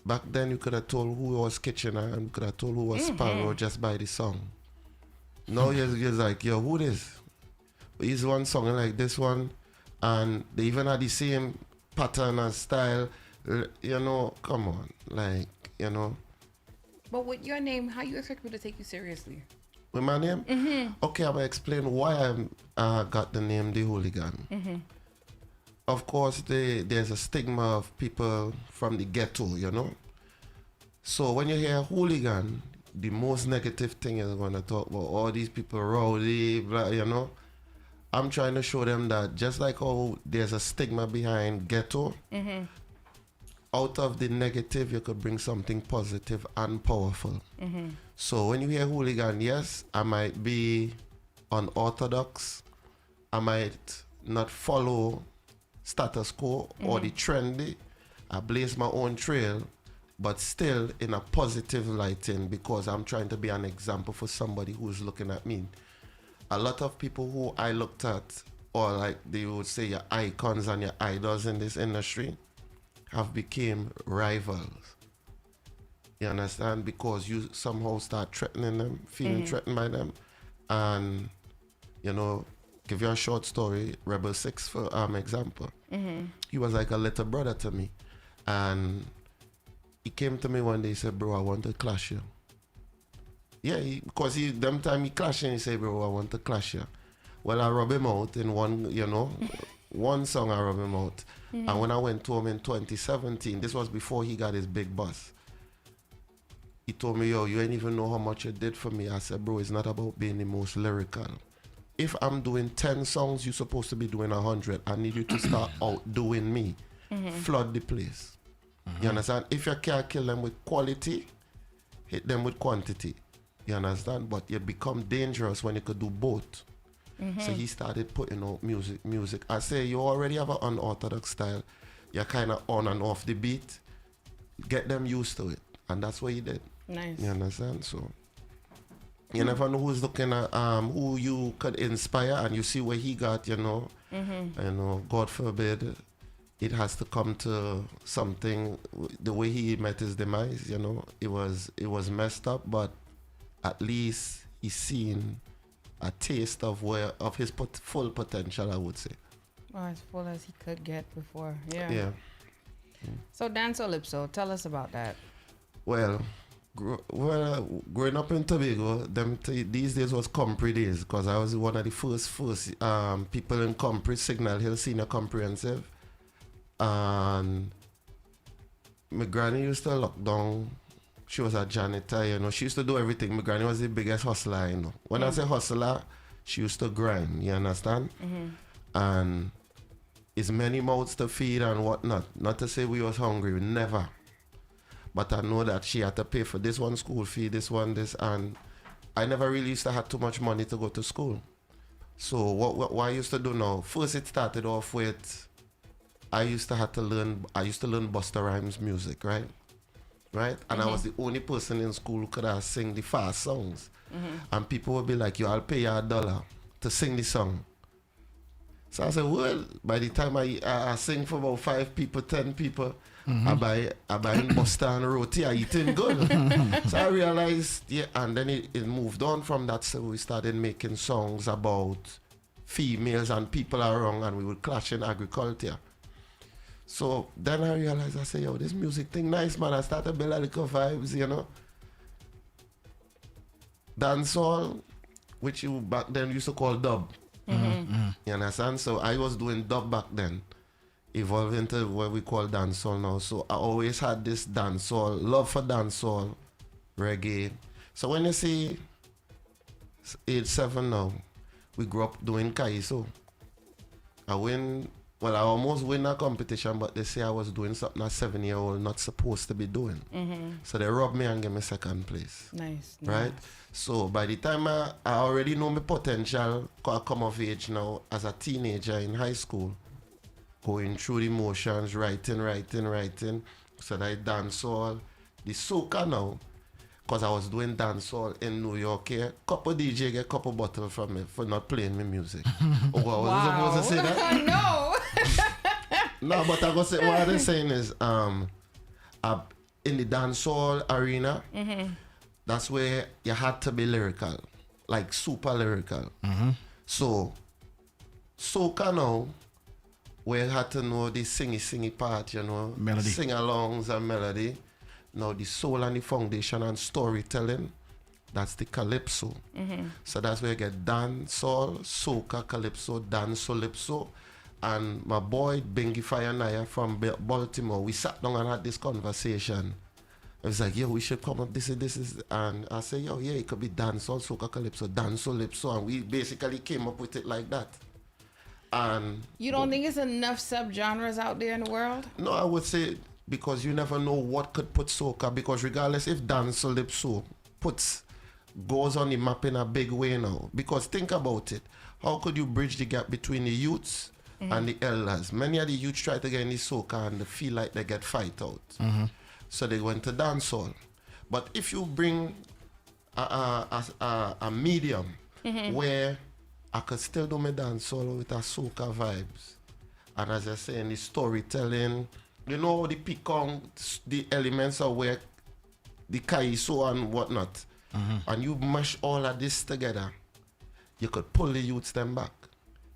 Back then you could have told who was Kitchener and you could have told who was Sparrow just by the song. Now you're like, yo, who this? He's one song like this one, and they even had the same pattern and style. You know, come on, like, you know.
But with your name, how you expect people to take you seriously?
With my name? Okay, I'm gonna explain why I got the name The Hooligan. Of course, there's a stigma of people from the ghetto, you know. So when you hear hooligan, the most negative thing is going to talk about all these people rowdy, blah, you know. I'm trying to show them that just like how there's a stigma behind ghetto, out of the negative you could bring something positive and powerful. So when you hear hooligan, yes, I might be unorthodox, I might not follow status quo or the trendy, I blaze my own trail, but still in a positive lighting because I'm trying to be an example for somebody who's looking at me. A lot of people who I looked at, or like they would say your icons and your idols in this industry, have become rivals. You understand? Because you somehow start threatening them, feeling threatened by them. And, you know, give you a short story, Rebel 6 for example. He was like a little brother to me. And he came to me one day, he said, bro, I want to clash you. Yeah, because them time he clashing, he said, bro, I want to clash you. Well, I rub him out in one, you know, one song I rub him out. And when I went to him in 2017, this was before he got his big bus. He told me, yo, you ain't even know how much you did for me. I said, bro, it's not about being the most lyrical. If I'm doing 10 songs, you're supposed to be doing 100. I need you to start outdoing me. Flood the place. You understand? If you can't kill them with quality, hit them with quantity. You understand? But you become dangerous when you could do both. So he started putting out music. I say, you already have an unorthodox style. You're kind of on and off the beat. Get them used to it. And that's what he did.
Nice.
You understand? So you never know who's looking at who you could inspire, and you see where he got, you know. You know, God forbid it has to come to something. The way he met his demise, you know, it was messed up, but at least he's seen a taste of his full potential, I would say.
Well, as full as he could get before.
Yeah.
So Dansolypso, tell us about that.
Well, growing up in Tobago, these days was Compre days, because I was one of the first people in Compre, Signal Hill Senior Comprehensive. And my granny used to lock down. She was a janitor, you know. She used to do everything. My granny was the biggest hustler, you know. When I say hustler, she used to grind, you understand? And it's many mouths to feed and whatnot. Not to say we was hungry, never. But I know that she had to pay for this one school fee, this one, this, and I never really used to have too much money to go to school. So what I used to do now, first it started off with, I used to learn Busta Rhymes music, right? And I was the only person in school who could sing the fast songs. And people would be like, yo, I'll pay you $1 to sing the song. So I said, well, by the time I sing for about 5 people, 10 people, I buy Busta and roti, I eating good. So I realized, yeah, and then it moved on from that. So we started making songs about females and people are wrong, and we would clash in agriculture. So then I realized, I said, yo, this music thing nice, man. I started to build a little vibes, you know. Dancehall, which you back then used to call dub. You understand? So I was doing dub back then, evolved into what we call dancehall now. So I always had this dancehall, love for dancehall, reggae. So when you see age 7 now, we grew up doing kaiso. I almost win a competition, but they say I was doing something a 7-year-old not supposed to be doing. So they robbed me and gave me second place.
Nice.
Right? So by the time I already know my potential, I come of age now as a teenager in high school, going through the motions, writing. So I dance all the soca now. because I was doing dancehall in New York here. Couple DJ get couple bottle from me for not playing me music. Oh, was I supposed to say that?
No.
No, but I go say what I'm saying is in the dancehall arena, that's where you had to be lyrical, like super lyrical. So soca now, where you had to know the singy part, you know,
melody,
sing-alongs and melody. Now the soul and the foundation and storytelling, that's the calypso. So that's where you get dancehall, soca, calypso, dancehall. And my boy Bengi Fire Naya from Baltimore, we sat down and had this conversation. I was like, yo, we should come up, this is, and I said, yo, yeah, it could be dancehall, soca, calypso, dancehall, and we basically came up with it like that. And
you don't think it's enough subgenres out there in the world?
No, I would say because you never know what could put soca, because regardless if dancehall goes on the map in a big way now, because think about it, how could you bridge the gap between the youths and the elders? Many of the youths try to get in the soca and they feel like they get fight out. So they went to dancehall. But if you bring a medium where I could still do my dancehall with a soca vibes, and as I say, in the storytelling, you know, the picong, the elements of where the kaiso and whatnot, and you mash all of this together, you could pull the youths them back.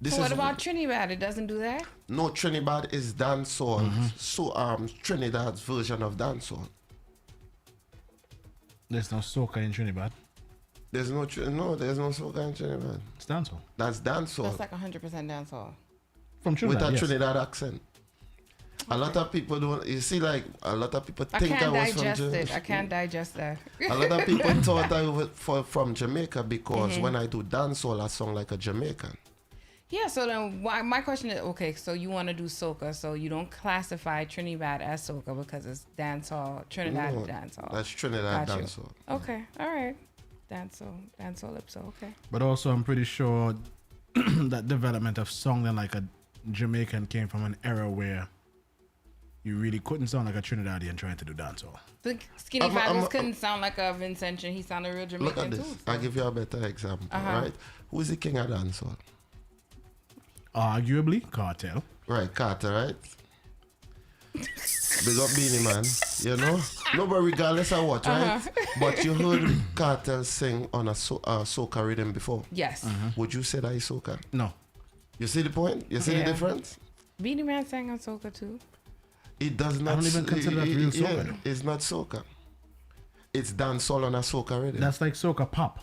So what about Trinidad? It doesn't do that?
No, Trinidad is dancehall. So Trinidad's version of dancehall.
There's no soca in Trinidad.
There's no soca in Trinidad.
It's dancehall.
That's dancehall.
That's like 100% dancehall.
From Trinidad,
with a Trinidad accent. A lot of people don't. You see, like a lot of people think I was from Jamaica.
I can't digest that.
A lot of people thought I was from Jamaica because when I do dancehall, I sound like a Jamaican.
Yeah, so then my question is, okay, so you want to do soca, so you don't classify Trinidad as soca because it's dancehall, Trinidad dancehall.
That's Trinidad dancehall.
Okay, all right. Dancehall, Lipso, okay.
But also I'm pretty sure that development of sounding like a Jamaican came from an era where you really couldn't sound like a Trinidadian trying to do dancehall.
The Skinny Fabulous couldn't sound like a Vincentian. He sounded real Jamaican.
Look at this.
Too.
I'll give you a better example, right? Who's the king of dancehall?
Arguably, Cartel.
Right, Carter, right? Big up Beanie Man, you know? No, but regardless of what, right? But you heard Cartel sing on a soca rhythm before.
Yes.
Would you say that is soca?
No.
You see the point? You see the difference?
Beanie Man sang on soca too.
It does not.
I don't even consider that real soca.
Yeah, it's not soca. It's dancehall on a soca rhythm.
That's like soca pop.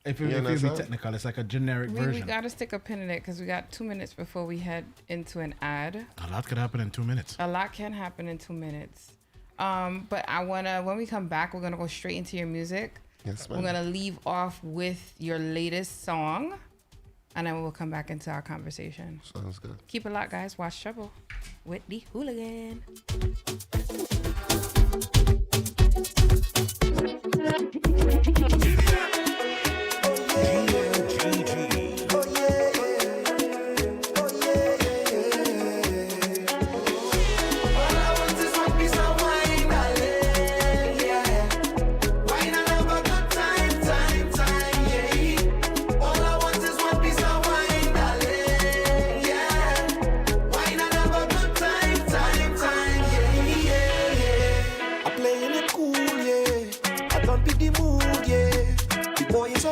If you be technical, it's like a generic version.
We got to stick a pin in it because we got 2 minutes before we head into an ad.
A lot could happen in 2 minutes.
A lot can happen in 2 minutes. But I want to, when we come back, we're going to go straight into your music.
Yes, ma'am.
We're going to leave off with your latest song, and then we'll come back into our conversation.
Sounds good.
Keep it locked, guys. Watch Chubble with the Hooligan.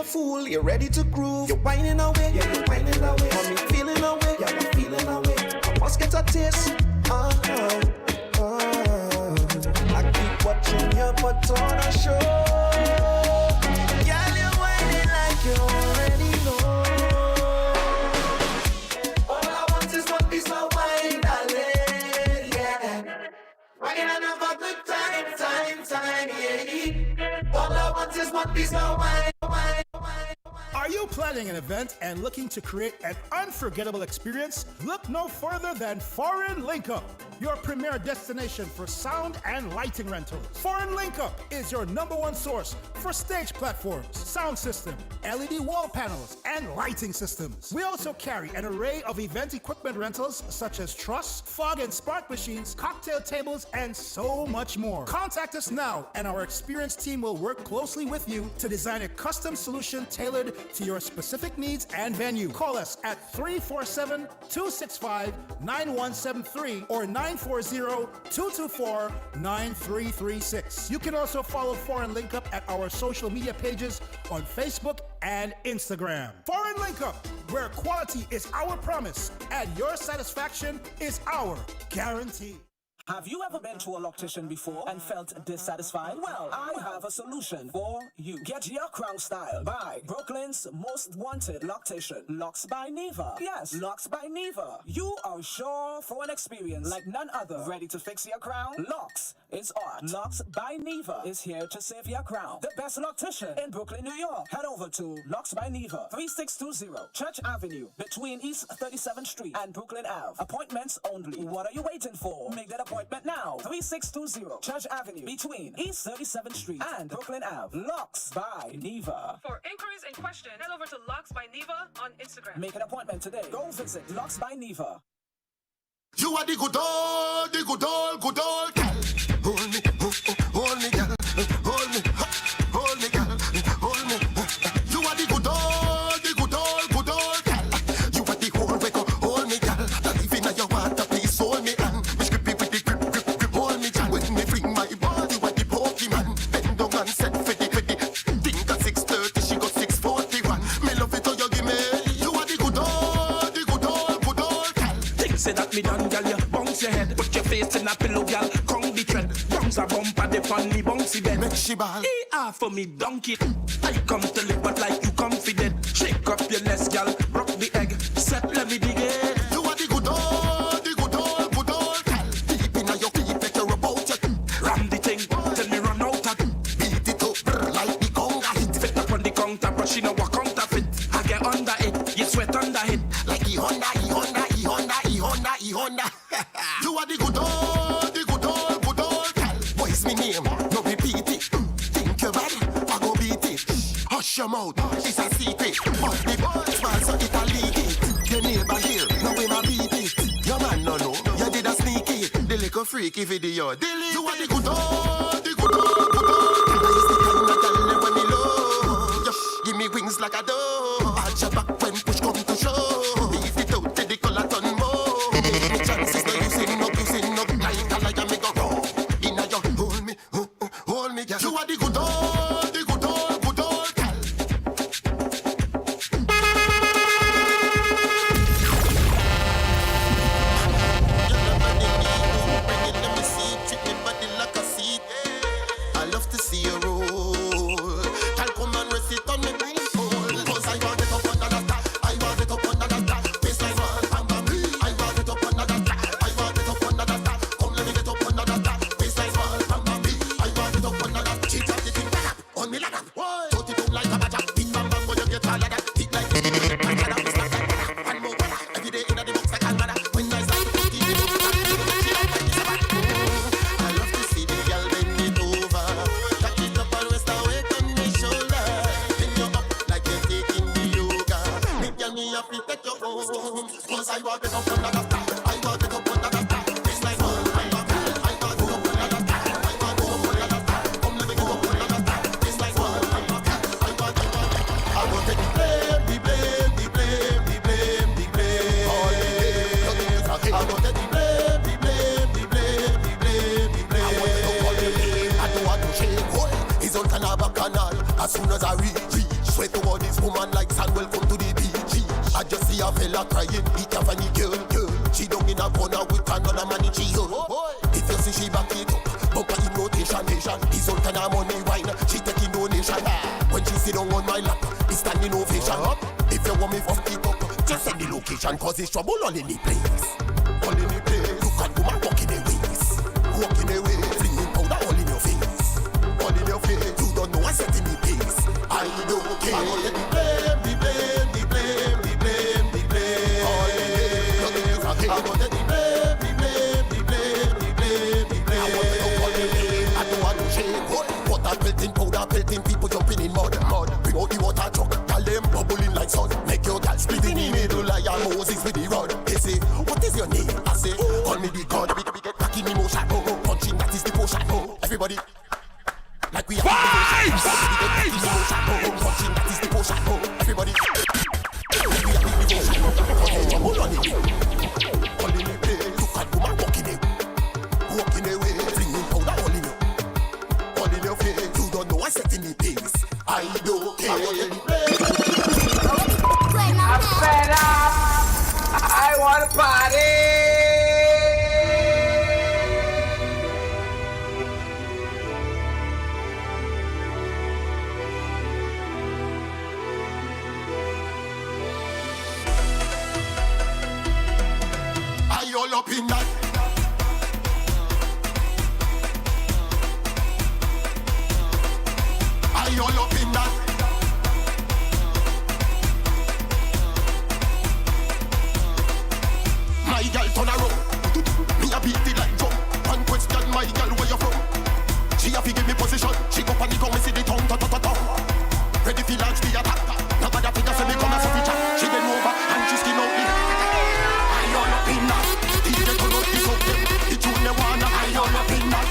Fool, you're ready to groove. You're whining away, yeah, you're whining away. I'm feeling away, yeah, I'm feeling away. I must get a taste. I keep watching you put on a show. Girl, you're whining like you already know. All I want is one piece of wine, darling, yeah. Wine and have a good time, yeah. All I want is one piece of wine.
Are you planning an event and looking to create an unforgettable experience? Look no further than Foreign Link Up, your premier destination for sound and lighting rentals. Foreign Link Up is your #1 source for stage platforms, sound system, LED wall panels, and lighting systems. We also carry an array of event equipment rentals such as truss, fog and spark machines, cocktail tables, and so much more. Contact us now and our experienced team will work closely with you to design a custom solution tailored to your specific needs and venue. Call us at 347-265-9173 or 940-224-9336. You can also follow Foreign Link Up at our social media pages on Facebook and Instagram. Foreign Link Up, where quality is our promise and your satisfaction is our guarantee.
Have you ever been to a loctician before and felt dissatisfied? Well, I have a solution for you. Get your crown style by Brooklyn's most wanted loctician, Locks by Neva. Yes, Locks by Neva. You are sure for an experience like none other. Ready to fix your crown? Locks is art. Locks by Neva is here to save your crown. The best loctician in Brooklyn, New York. Head over to Locks by Neva, 3620 Church Avenue, between East 37th Street and Brooklyn Ave. Appointments only. What are you waiting for? Make that appointment now. 3620 Church Avenue, between East 37th Street and Brooklyn Ave. Locks by Neva.
For inquiries and questions, head over to Locks by Neva on Instagram.
Make an appointment today. Go visit Locks by Neva.
You are the good old girl. Hold me, hold me, girl. Hold me, hold me, girl. Hold me. You are the good old girl. You are the whole way, hold me, girl. If in your water, please hold me and me grippy with the grip. Hold me, girl. When me bring my body, you are the Pokemon. Bend down and set for the. Think at 6:30, she got 6:41. Me love it how you give me. You are the good old girl.
Think say that me done, girl. You bounce your head, put your face in a pillow, girl. Come the tread, bounce a bump at the funny bouncy bed.
Make she ball.
For me donkey. I come to live but like you confident. Shake up your legs, girl. Rock the egg. Set, let me dig it.
You are the good old girl. Deep in your feet, take care about you.
Ram the thing, tell me run out of.
Beat it up like the conga hit.
Fit up on the counter, but she know what counterfeit. I get under it, you sweat under it.
Like the Honda. You are the good old girl. Voice me name, no repeat it. Think your body, I go beat it. Hush your mouth, it's a secret. But the small so it a leak it. Your neighbor here, now we ma beat it. Your man no know, you did a sneak it. The little freaky video, delete. You are the good old girl. I used to kind of girl when me low. Just give me wings like a dove. Arch your back when push come to show. Beat it out till the color turn more. Chances no using no. Like a lion me go wrong. Inna your hold me, girl. You are the good old girl. I love to see you roll. Girl, come and rest it on me blindfold. 'Cause I want it up under the top. I want it up under the top. Baseline one, bam bam. I want it up under the top. I want it up under the top. Come let me get up under the top. Baseline one, bam bam. I want it up under the top. She drop the thing back up on me like that. Put it up like a badger. Big bam bam, but you get all of that. Big like this. I got a piece like that. One more one. Every day in the box like Almada. When I start to keep it up, I love to see the girl bend it over. Cock it up and rest away on my shoulder. Bend you up like you're taking the yoga. Big girl, me have to take your home. 'Cause I want it up under the top. I want it up under the top. It's like one. I want it up under the top. I want it up under the top. Come let me go up under the top. It's like one. I want it. I want it. The blame. All the blame. I want it. The blame. I want it up all the blame. I don't want to shame. He's on Canaba Canal. As soon as I reach, sweat over this woman like sand. Welcome to the beach. I just see a fella crying. He can't find the girl. She down in a corner with another man in she hold. If you see she back it up, bumper in rotation. He's on Canada money wine. She taking donation. When she sit down on my lap, he's standing ovation. If you want me fuck it up, just send the location. 'Cause it's trouble all in the place. All in the place. Look at woman walking the ways. Flinging powder all in your face. All in your face. You don't know I set in the pace. I don't care. I want the blame. All the blame. I want the blame. is your name? I say, call me the god. Big cracking emotion. Oh, punching, that is the potion. Oh, everybody. Like we are vibes! Punching, that is the potion. Oh, everybody. Like we are the devotion. Hold on it. Calling me play. Look at woman walking away, flinging powder all in you. All in your face. You don't know what's setting the pace. I don't care.
I'm fed up. I want to party.
I all up in that. I all up in that. My girl turn around. Me a beat it like drum. One question, my girl, where you from? She a fi give me position. She go panic on me, see the tongue, ready fi launch the attack. Nobody figure say me come as a feature. She bend over and she skin out me. I all up in that. DJ turn up the subject. The tune they wanna. I all up in that.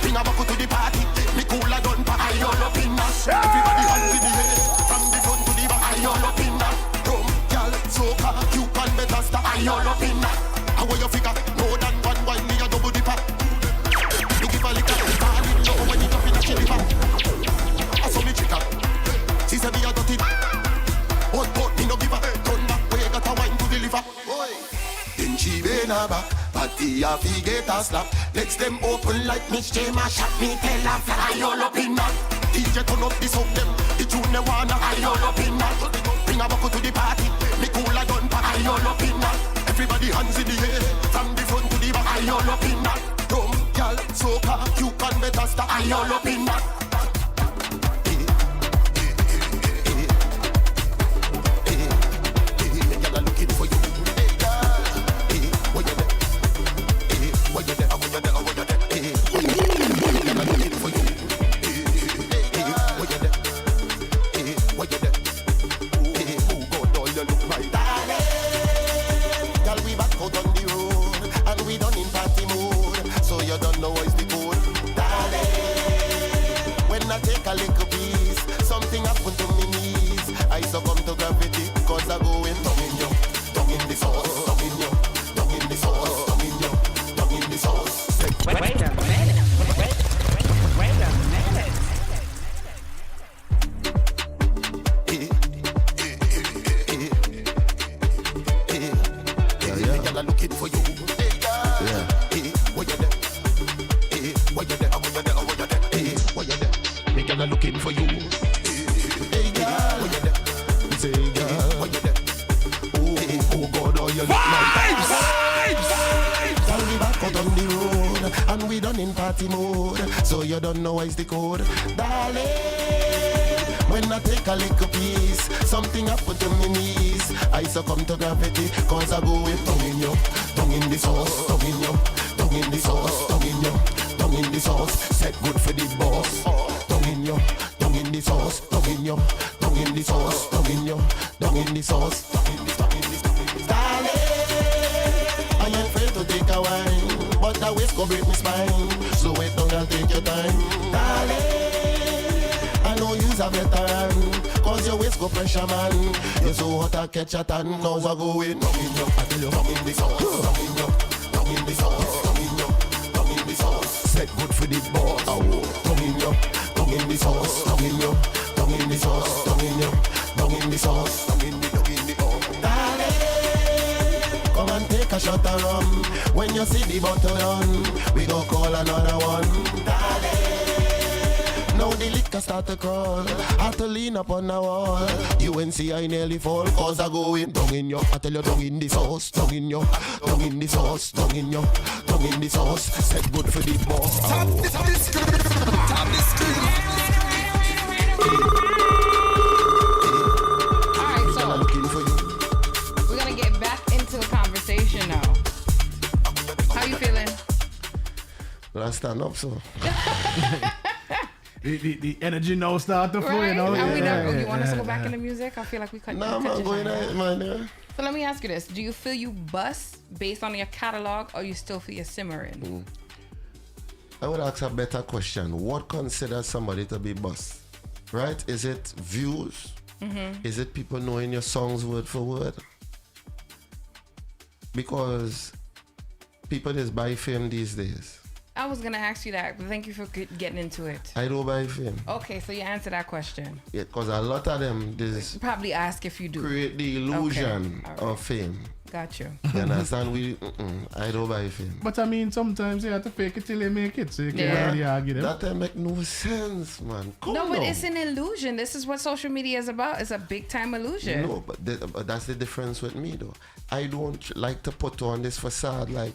Bring a buckle to the party. Me cooler done pa. I all up in that. Everybody hands in the air. From the front to the back. I all up in that. Rum, girl, soca, you can better stop. I all up in that. How you figure? More than one wine, me a double dipper. You give a liquor, fall in love when you jump in a chili pop. I saw me trigger. She said me a dirty. But me no give a turn back. We got a wine to deliver. Then she been a back, but the fi get a slap. Legs them open like Mitch James a shot. Me tell her fly all up in that. DJ turn up the sound them. The tune they wanna. I all up in that. Bring a buckle to the party. Me cooler gun pa. I all up in that. Everybody hands in the air, from the front to the back. I all up in that. Rum, girl, soca, you can better stop. I all up in that. Girl, I'm looking for you. Where you there? Where you there? Where you there? Where you there? Girl, I'm looking for you. Where you there? Where you there? Oh God, all you look like darling. Girl, we back out on the road, and we done in party mode. So you don't know what's the code, darling. When I take a little piece, something happened to me knees. I succumb to gravity, cause I go in down in you, down in the sauce, down in you, down in the sauce, down in you, down in the sauce.
Wait a minute. Wait a minute.
Girl, I'm looking for you. Yeah. Where you there? Where you there? Where you there? Where you there? Where you there? Me girl, I'm looking for you. Hey girl, where you there? Say girl, where you there? Oh God, all you look like vibes. Girl, we back out on the road, and we done in party mode. So you don't know what's the code, darling. When I take a little piece, something happened to me knees. I succumb to gravity, cause I go in tongue in you, tongue in the sauce, tongue in you, tongue in the sauce, tongue in you, tongue in the sauce. Set good for the boss. Tongue in you, tongue in the sauce, tongue in you, tongue in the sauce, tongue in you, tongue in the sauce, tongue in the darling, I ain't afraid to take a wine, but the waist go break my spine. Slow it down and take your time, darling. I know you's a veteran, cause your waist go pressure man. You're so hot I catch a tan. Now I go in, down in you, I tell you, down in the sauce, down in you, down in the sauce, down in you, down in the sauce. Set good for the boss. Down in you, down in the sauce, down in you, down in the sauce, down in you, down in the sauce, down in the darling, come and take a shot of rum. When you see the bottle done, we go call another one, darling. Now the liquor start to crawl. Had to lean up on the wall. UNC I nearly fall, cause I go in down in you. I tell you down in the sauce, down in you, down in the sauce, down in you, down in the sauce. Set good for the boss. Tap this screen, tap this screen.
Alright, so we're gonna get back into the conversation now. How you feeling?
Well, I stand up, so.
The energy now start to flow, you know.
You want us to go back in the music? I feel like we couldn't.
Nah, man, going ahead, man.
So let me ask you this. Do you feel you bust based on your catalog or you still feel you're simmering?
I would ask a better question. What considers somebody to be bust? Right? Is it views? Is it people knowing your songs word for word? Because people just buy fame these days.
I was going to ask you that, but thank you for getting into it.
I don't buy fame.
Okay, so you answer that question.
Yeah, because a lot of them just
probably ask if you do.
Create the illusion of fame.
Got you.
You understand? I don't buy fame.
But I mean, sometimes you have to fake it till you make it, so you can't really argue them.
That make no sense, man.
No, but it's an illusion. This is what social media is about. It's a big time illusion.
No, but that's the difference with me, though. I don't like to put on this facade like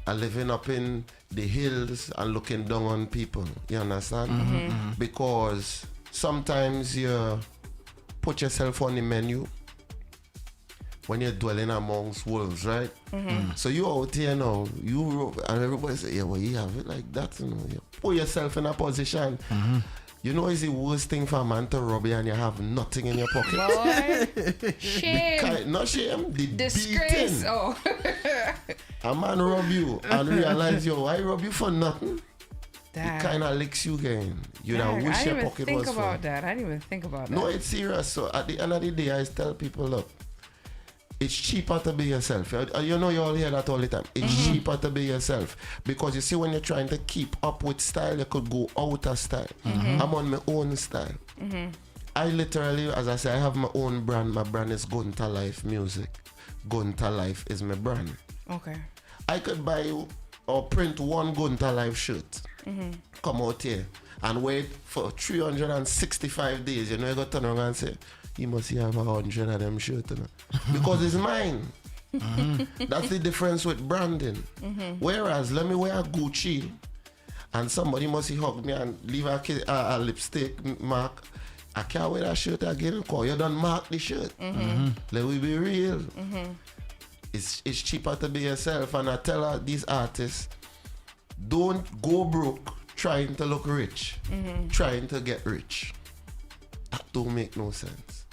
I'm living up in the hills and looking down on people. You understand? Because sometimes you put yourself on the menu when you're dwelling amongst wolves, right? So you out here now, and everybody say, yeah, well, you have it like that, you know. You put yourself in a position. You know, it's the worst thing for a man to rob you and you have nothing in your pocket.
Boy, shame.
Not shame, the
disgrace.
beating.
Oh.
A man rob you and realize, yo, I rob you for nothing.
Dang.
It kind of licks you again. You know, wish your pocket was full.
I didn't even think about that.
No, it's serious. So at the end of the day, I tell people, look, it's cheaper to be yourself. You know, you all hear that all the time. It's cheaper to be yourself. Because you see, when you're trying to keep up with style, you could go out of style. I'm on my own style. I literally, as I say, I have my own brand. My brand is Gunta Life Music. Gunta Life is my brand.
Okay.
I could buy or print one Gunta Life shirt, come out here, and wait for 365 days. You know, you got to turn around and say, you must have 100 of them shirts, you know? Because it's mine. That's the difference with branding. Whereas, let me wear a Gucci and somebody must hug me and leave a lipstick mark. I can't wear that shirt again because you don't mark the shirt. Let me be real. It's cheaper to be yourself. And I tell these artists, don't go broke trying to look rich, trying to get rich. That don't make no sense.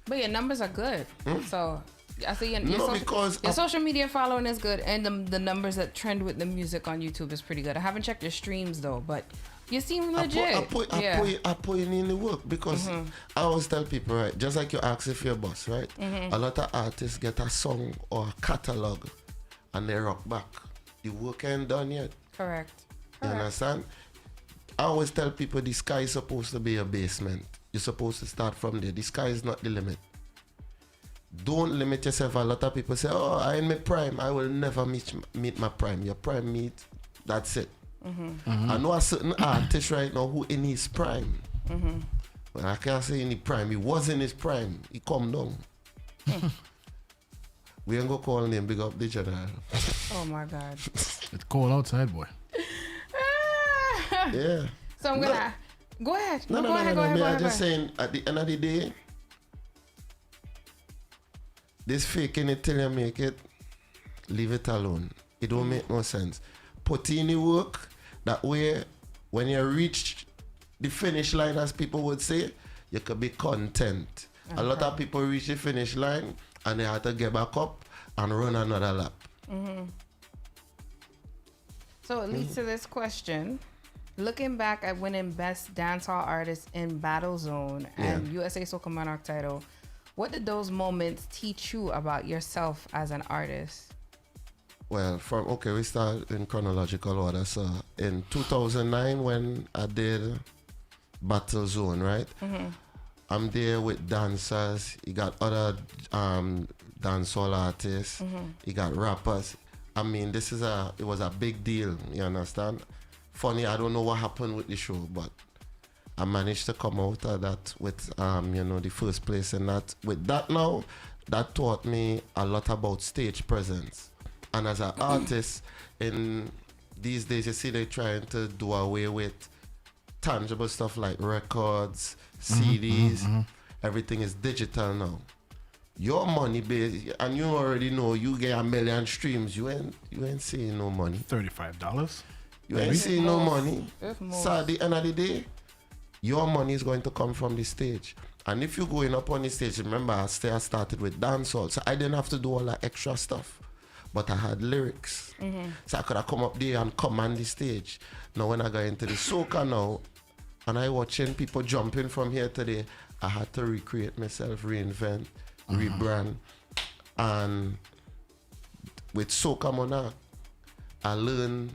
But your numbers are good. So I see your social media following is good, and the numbers that trend with the music on YouTube is pretty good. I haven't checked your streams though, but you seem legit.
I put in the work because I always tell people, right, just like you ask if you're a boss, right? A lot of artists get a song or a catalog and they rock back. The work ain't done yet.
Correct.
You understand? I always tell people the sky is supposed to be a basement. You're supposed to start from there. The sky is not the limit. Don't limit yourself. A lot of people say, oh, I'm in my prime. I will never meet my prime. Your prime meet, that's it. I know a certain artist right now who in his prime. But I can't say in his prime. He was in his prime. He come down. We ain't go call him, big up the general.
Oh my God.
It's cold outside, boy.
Yeah.
So I'm gonna go ahead.
No,
go ahead.
I'm just saying, at the end of the day, this faking it till you make it, leave it alone. It don't make no sense. Put in the work. That way, when you reach the finish line, as people would say, you could be content. A lot of people reach the finish line and they have to get back up and run another lap.
So it leads to this question. Looking back at winning Best Dancehall Artist in Battle Zone and USA Soca Monarch title, what did those moments teach you about yourself as an artist?
Well, we start in chronological order. So in 2009, when I did Battle Zone, right? I'm there with dancers. You got other dancehall artists. You got rappers. I mean, it was a big deal. You understand? Funny, I don't know what happened with the show, but I managed to come out of that with the first place in that. With that now, that taught me a lot about stage presence. And as an artist, in these days, you see they're trying to do away with tangible stuff like records, CDs. Everything is digital now. Your money base, and you already know you get 1 million streams. You ain't seeing no money.
$35.
You ain't seeing no money. So at the end of the day, your money is going to come from the stage. And if you're going up on the stage, remember I started with dancehall, so I didn't have to do all that extra stuff. But I had lyrics. So I could have come up there and command the stage. Now when I got into the soca now, and I watching people jumping from here to there, I had to recreate myself, reinvent, rebrand. And with Soca Monarch, I learned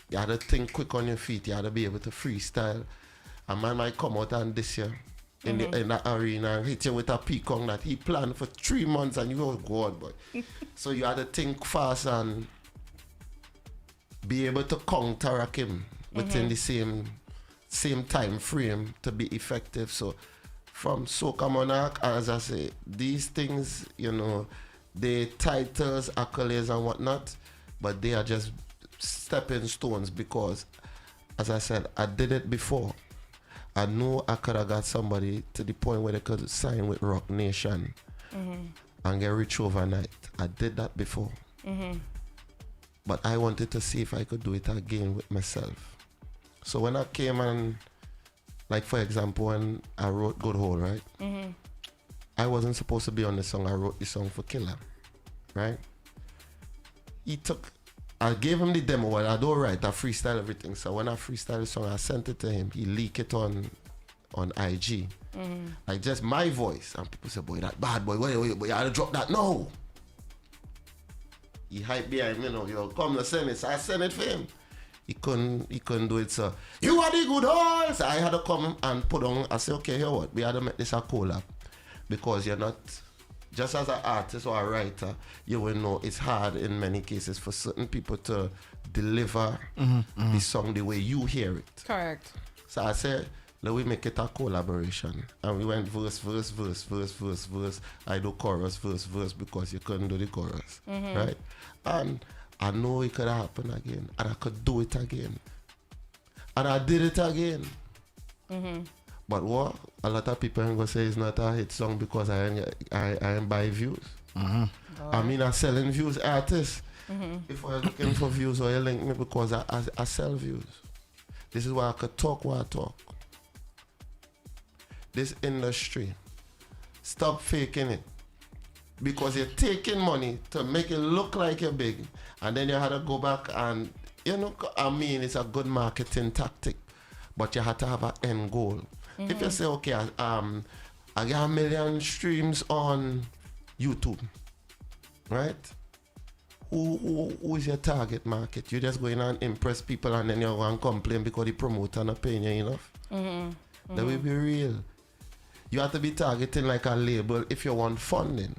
you had to think quick on your feet, you had to be able to freestyle. A man might come out and this year in the arena and hit you with a peacock that he planned for 3 months and you go, God, boy. So you had to think fast and be able to counteract him within the same time frame to be effective. So from Soca Monarch, as I say, these things, you know, they titles, accolades and whatnot, but they are just stepping stones because, as I said, I did it before. I know I could have got somebody to the point where they could sign with Rock Nation and get rich overnight. I did that before. But I wanted to see if I could do it again with myself. So when I came and, like for example, when I wrote Good Hole, right? I wasn't supposed to be on the song. I wrote the song for Killer, right? I gave him the demo, but I don't write, I freestyle everything. So when I freestyle the song, I sent it to him. He leaked it on IG. Like just my voice. And people say, boy, that bad boy, wait, you had to drop that. No. He hyped behind me, yo, come to send it. So I sent it for him. He couldn't do it, so you are the good horse. So I had to come and put on, I said, okay, here what? We had to make this a collab. Because you're not, just as an artist or a writer, you will know it's hard in many cases for certain people to deliver the song the way you hear it.
Correct.
So I said, let we make it a collaboration. And we went verse, verse, verse, verse, verse, verse. I do chorus, verse, verse, because you couldn't do the chorus, right? And I know it could happen again, and I could do it again. And I did it again. But what? A lot of people ain't gonna say it's not a hit song because I ain't buy views. I mean, I'm selling views artists. If I'm looking for views, or you link me because I sell views. This is why I could talk what I talk. This industry, stop faking it. Because you're taking money to make it look like you're big, and then you had to go back and, you know, I mean, it's a good marketing tactic, but you had to have an end goal. If you say, okay, I got 1 million streams on YouTube, right? Who is your target market? You just go in and impress people and then you go and complain because the promoter not paying you enough. That will be real. You have to be targeting like a label if you want funding.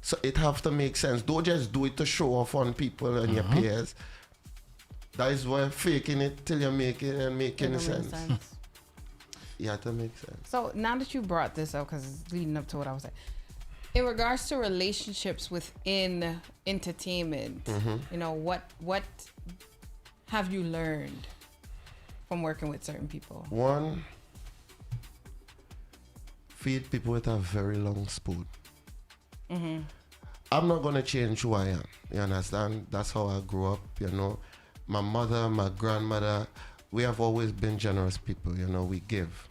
So it have to make sense. Don't just do it to show off on people and your peers. That is why faking it till you make it and making sense. You have to make sense.
So now that you brought this up, because it's leading up to what I was saying, in regards to relationships within entertainment, you know, what have you learned from working with certain people?
One, feed people with a very long spoon. I'm not gonna change who I am. You understand? That's how I grew up. You know, my mother, my grandmother, we have always been generous people. You know, we give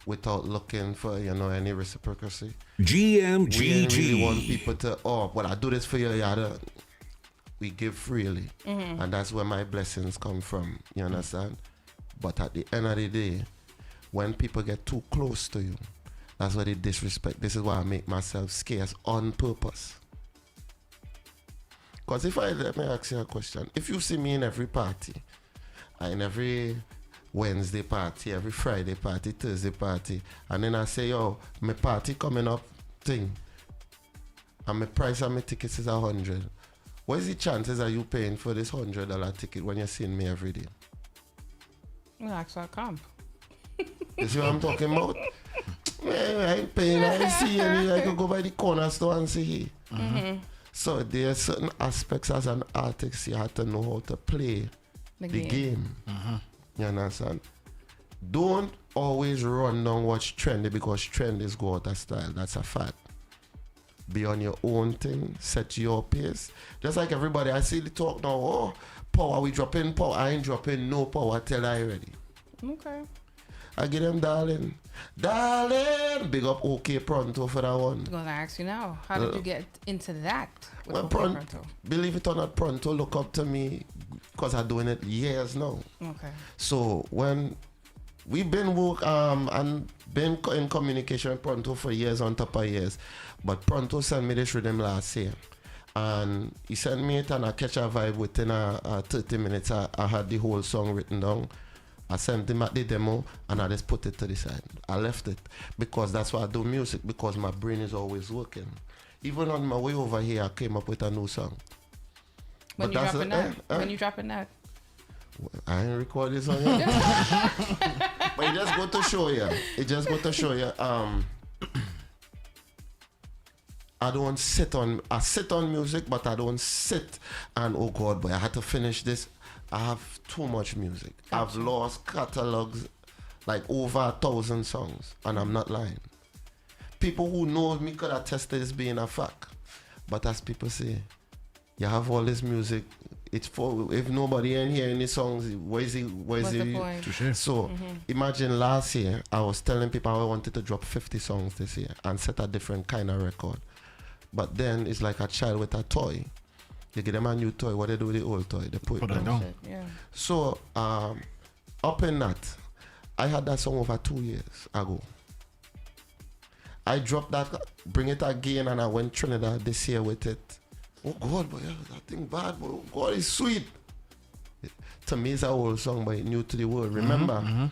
without looking for, you know, any reciprocity.
GMGG.
We really want people to, well, I do this for you. We give freely, and that's where my blessings come from. You understand? But at the end of the day, when people get too close to you, that's why they disrespect. This is why I make myself scarce on purpose. Because let me ask you a question. If you see me in every party, in every Wednesday party, every Friday party, Thursday party, and then I say, yo, my party coming up thing, and my price of my tickets is 100. What is the chances of you paying for this $100 ticket when you're seeing me every day?
Well, actually, I come.
You see what I'm talking about? Man, I ain't paying. I see you. I can go by the corner store and see you. So there are certain aspects as an artist you have to know how to play the game. You understand? Don't always run down what's trendy because trend is go out of style. That's a fact. Be on your own thing. Set your pace. Just like everybody, I see the talk now. Oh, power, we dropping power. I ain't dropping no power till I ready.
Okay.
I give them darling. Darling! Big up OK Pronto for that one.
I'm going to ask you now, how did you get into that with
Well,
OK Pronto?
Believe it or not, Pronto look up to me because I'm doing it years now.
Okay.
So when we've been and been in communication with Pronto for years on top of years, but Pronto sent me this rhythm last year. And he sent me it and I catch a vibe within 30 minutes. I had the whole song written down. I sent him at the demo and I just put it to the side. I left it because that's why I do music, because my brain is always working. Even on my way over here, I came up with a new song.
When you dropping that? When you dropping that?
I ain't record this on yet. But it just go to show you. It just go to show you. I sit on music, but I don't sit and oh God, boy, I had to finish this. I have too much music. Gotcha. I've lost catalogs, like over 1,000 songs, and I'm not lying. People who know me could attest to this being a fact. But as people say, you have all this music. It's for, if nobody ain't hearing the songs, what's the point? So imagine last year, I was telling people I wanted to drop 50 songs this year and set a different kind of record. But then it's like a child with a toy. You give them a new toy, what they do with the old toy? They put it down.
Yeah.
So up in that, I had that song over 2 years ago. I dropped that, bring it again, and I went Trinidad this year with it. Oh God, boy, that thing bad, but oh God, it's sweet. To me, it's an old song, but it's new to the world. Remember,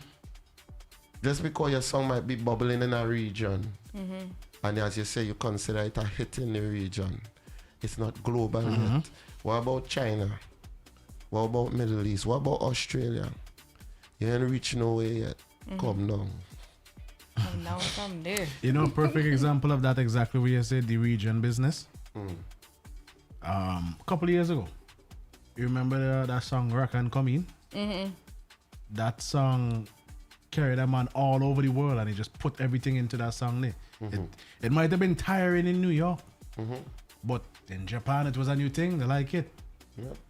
just because your song might be bubbling in a region, and as you say, you consider it a hit in the region, it's not global yet. What about China? What about Middle East? What about Australia? You ain't reached nowhere yet. Come down.
Come down from there.
You know, a perfect example of that, exactly what you said, the region business. A couple of years ago, you remember that song Rock and Come In? That song carried a man all over the world, and he just put everything into that song there. It might have been tiring in New York, but in Japan it was a new thing. They like it.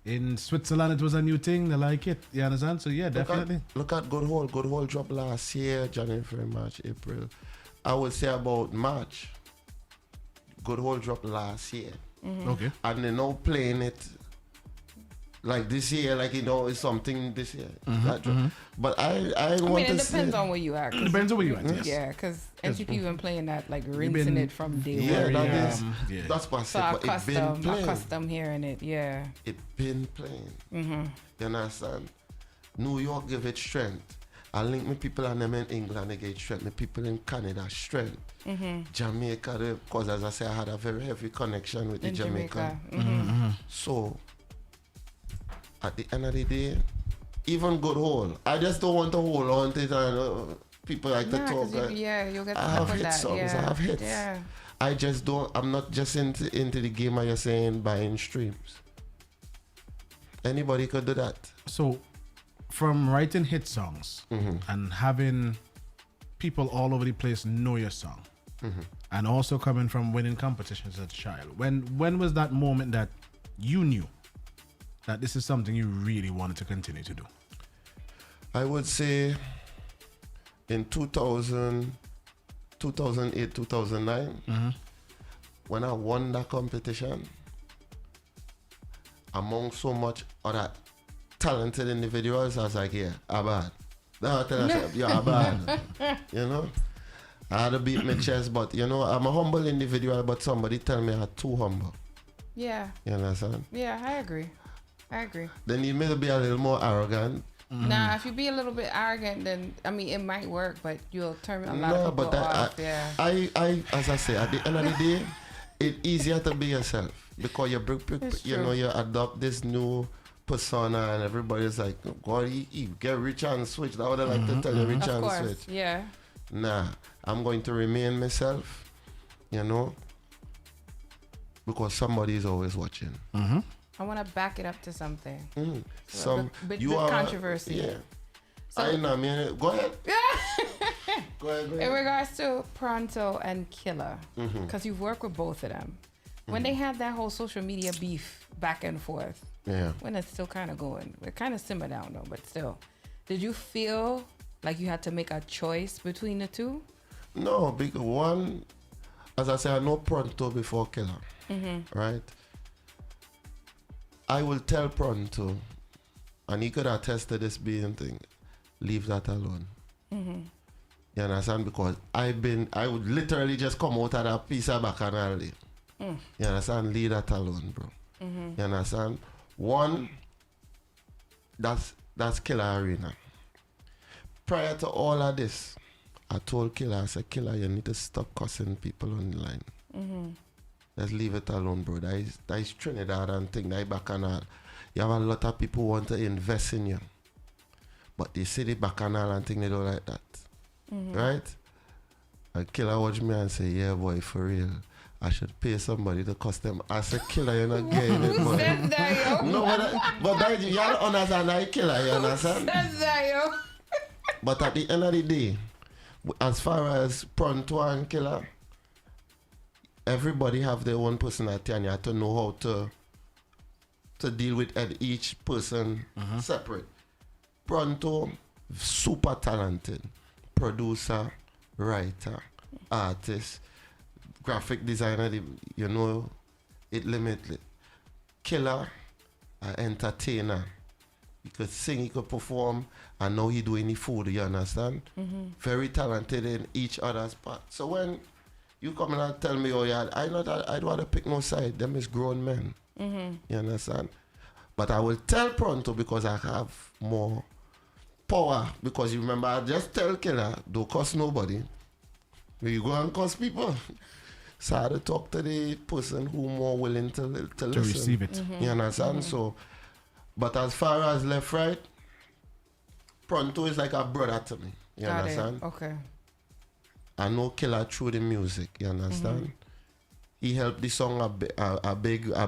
In Switzerland it was a new thing. They like it. You understand? So yeah, definitely.
Look at Good Hole. Good Hole dropped last year, January, February, March, April. I would say about March. Good Hole dropped last year.
Okay.
And they're now playing it like this year, like it's something this year. But I
mean, it depends on where you are.
It depends on where you are. Yes.
Yeah, because NTP been playing that, like rinsing it from day
one.
Yeah,
that's what I said.
So
but it been playing.
accustomed hearing it. Yeah.
It been playing. You understand? New York give it strength. I link my people and them in England, they get strength. My people in Canada, strength. Jamaica, because as I say, I had a very heavy connection with the Jamaica. So, at the end of the day, even Good Hole, I just don't want to hold on to it. And people like to talk.
You'll get
I have hit songs, I have hits.
Yeah.
I just don't, I'm not just into the game of you saying buying streams. Anybody could do that.
So, from writing hit songs and having people all over the place know your song, and also coming from winning competitions as a child, when was that moment that you knew that this is something you really wanted to continue to do?
I would say in 2000, 2008, 2009, when I won that competition, among so much other talented individuals, I was like, yeah, I'm bad. No, tell us, yeah, I'm bad. You know? I had to beat my chest, but you know, I'm a humble individual, but somebody tell me I'm too humble.
Yeah.
You understand?
Yeah, I agree.
Then you may be a little more arrogant.
Nah, if you be a little bit arrogant, then I mean it might work, but you'll turn a lot of people off.
I as I say, at the end of the day, it's easier to be yourself because you adopt this new persona and everybody's like, oh, God, he get rich and switch. That would I like to tell you, rich and switch.
Yeah.
Nah, I'm going to remain myself, you know, because somebody is always watching.
I want to back it up to something.
Bit
controversy.
Yeah. So, I know, man. Go ahead. Go ahead.
In regards to Pronto and Killer, because you've worked with both of them, when they had that whole social media beef back and forth, when it's still kind of going, we're kind of simmer down though, but still, did you feel Like you had to make a choice between the two?
No, because one, as I say, I know Pronto before Killer, right? I will tell Pronto, and he could attest to this being thing, leave that alone. You understand? Because I would literally just come out of that piece of bacchanal. You understand? Leave that alone, bro. You understand? One, that's Killer Arena. Prior to all of this, I told Killer, I said, Killer, you need to stop cussing people on the line. Let's leave it alone, bro. That is Trinidad and thing, that is bacchanal. You have a lot of people who want to invest in you. But they see the bacchanal and thing, they don't like that. Right? And Killer watch me and say, yeah, boy, for real. I should pay somebody to cuss them. I said, Killer, you're not getting it, boy. No, but that, you don't understand that Killer, you understand? But at the end of the day, as far as Pronto and Killer, everybody have their own personality and you have to know how to deal with each person separate. Pronto, super talented. Producer, writer, artist, graphic designer, you know, it limitless. Killer, entertainer. He could sing, he could perform, and now he doing the food, you understand? Very talented in each other's part. So when you come in and tell me, oh yeah, I don't want to pick no side, them is grown men. You understand? But I will tell Pronto because I have more power. Because you remember, I just tell Killer, don't cuss nobody. When you go and cuss people. So I had to talk to the person who more willing to listen.
To receive it.
You understand? So, but as far as left, right, Pronto is like a brother to me. You understand?
Okay.
I know Killer through the music. You understand? He helped the song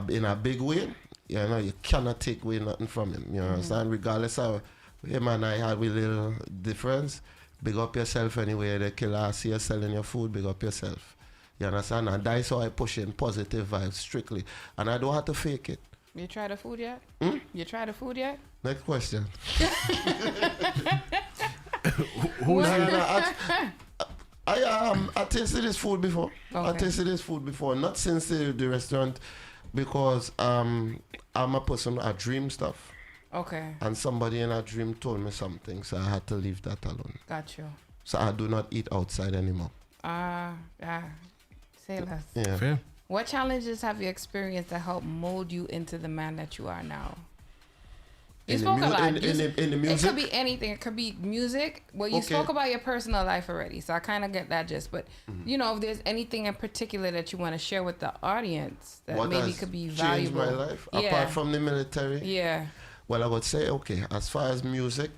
in a big way. You know, you cannot take away nothing from him. You understand? Regardless of him and I had a little difference. Big up yourself anyway. The Killer, I see you selling your food, big up yourself. You understand? And that's how I push in positive vibes strictly. And I don't have to fake it.
You tried the food yet? You tried the food yet?
Next question. I tasted this food before.
Okay.
I tasted this food before. Not since the restaurant, because I'm a person, I dream stuff.
Okay.
And somebody in a dream told me something, so I had to leave that alone.
Got you.
So I do not eat outside anymore.
Say less.
Yeah.
Fair.
What challenges have you experienced that help mold you into the man that you are now? You spoke a lot.
In the music?
It could be anything. It could be music. Well, you spoke about your personal life already, so I kind of get that gist. But, you know, if there's anything in particular that you want to share with the audience that maybe could be valuable.
Changed my life? Apart from the military?
Yeah.
Well, I would say, okay, as far as music,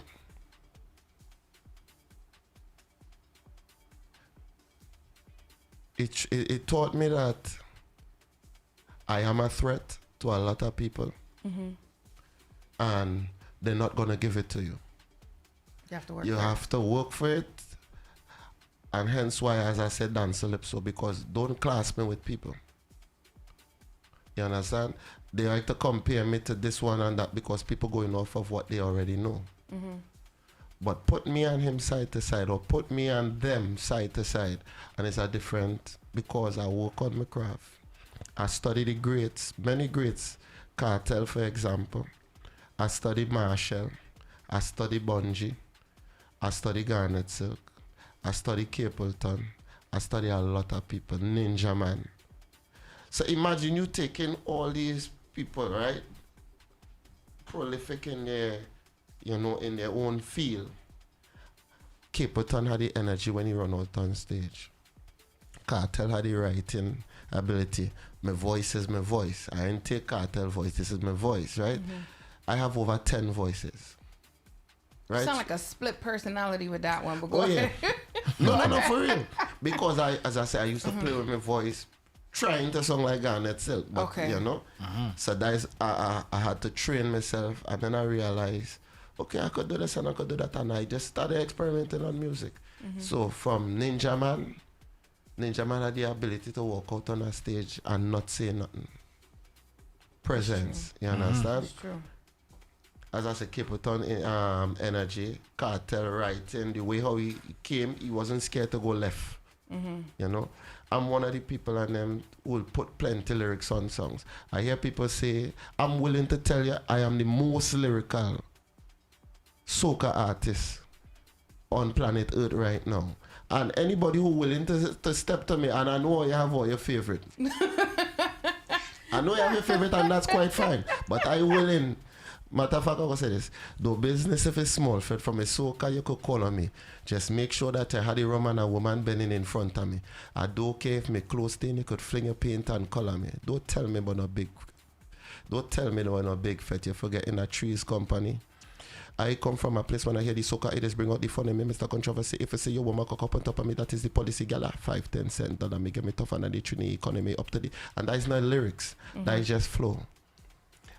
it taught me that I am a threat to a lot of people. And they're not going to give it to you.
You have to work
You
for
have to work for it. And hence why, as I said, dance calypso, because don't class me with people. You understand? They like to compare me to this one and that because people going off of what they already know. But put me and him side to side, or put me and them side to side, and it's a different, because I work on my craft. I study the greats, many greats. Cartel, for example. I study Marshall. I study Bungie. I study Garnet Silk. I study Capleton. I study a lot of people. Ninja Man. So imagine you taking all these people, right? Prolific in their, you know, in their own field. Capleton had the energy when he run out on stage. Cartel had the writing ability. My voice is my voice. I didn't take Cartel voice. This is my voice, right? I have over 10 voices. Right?
You sound like a split personality with that one, but go ahead.
No, for real. Because as I said, I used to play with my voice, trying to sound like Garnet Silk. But, you know, so that is, I had to train myself, and then I realized, okay, I could do this and I could do that, and I just started experimenting on music. So from Ninja Man had the ability to walk out on a stage and not say nothing. Presence, you understand?
That's true.
as I said, Capitan energy, cartel writing, the way how he came, he wasn't scared to go left. You know, I'm one of the people and them who will put plenty lyrics on songs. I hear people say, I'm willing to tell you I am the most lyrical soca artist on planet Earth right now. And anybody who willing to step to me, and I know you have all your favorite. I know you have your favorite and that's quite fine. But I willing. Matter of fact, I will say this. Though business if it's small, from a soca you could call on me. Just make sure that you had a rum and a woman bending in front of me. I don't care if my clothes stain, you could fling your paint and color me. Don't tell me about no big fete. You're forgetting that Trees Company. I come from a place when I hear the soca idiots bring out the fun in me, Mr. Controversy. If I say your woman cock up on top of me, that is the policy gala. 5-10 cents that me get me tough and the Trini economy up to the, and that is not lyrics. That is just flow.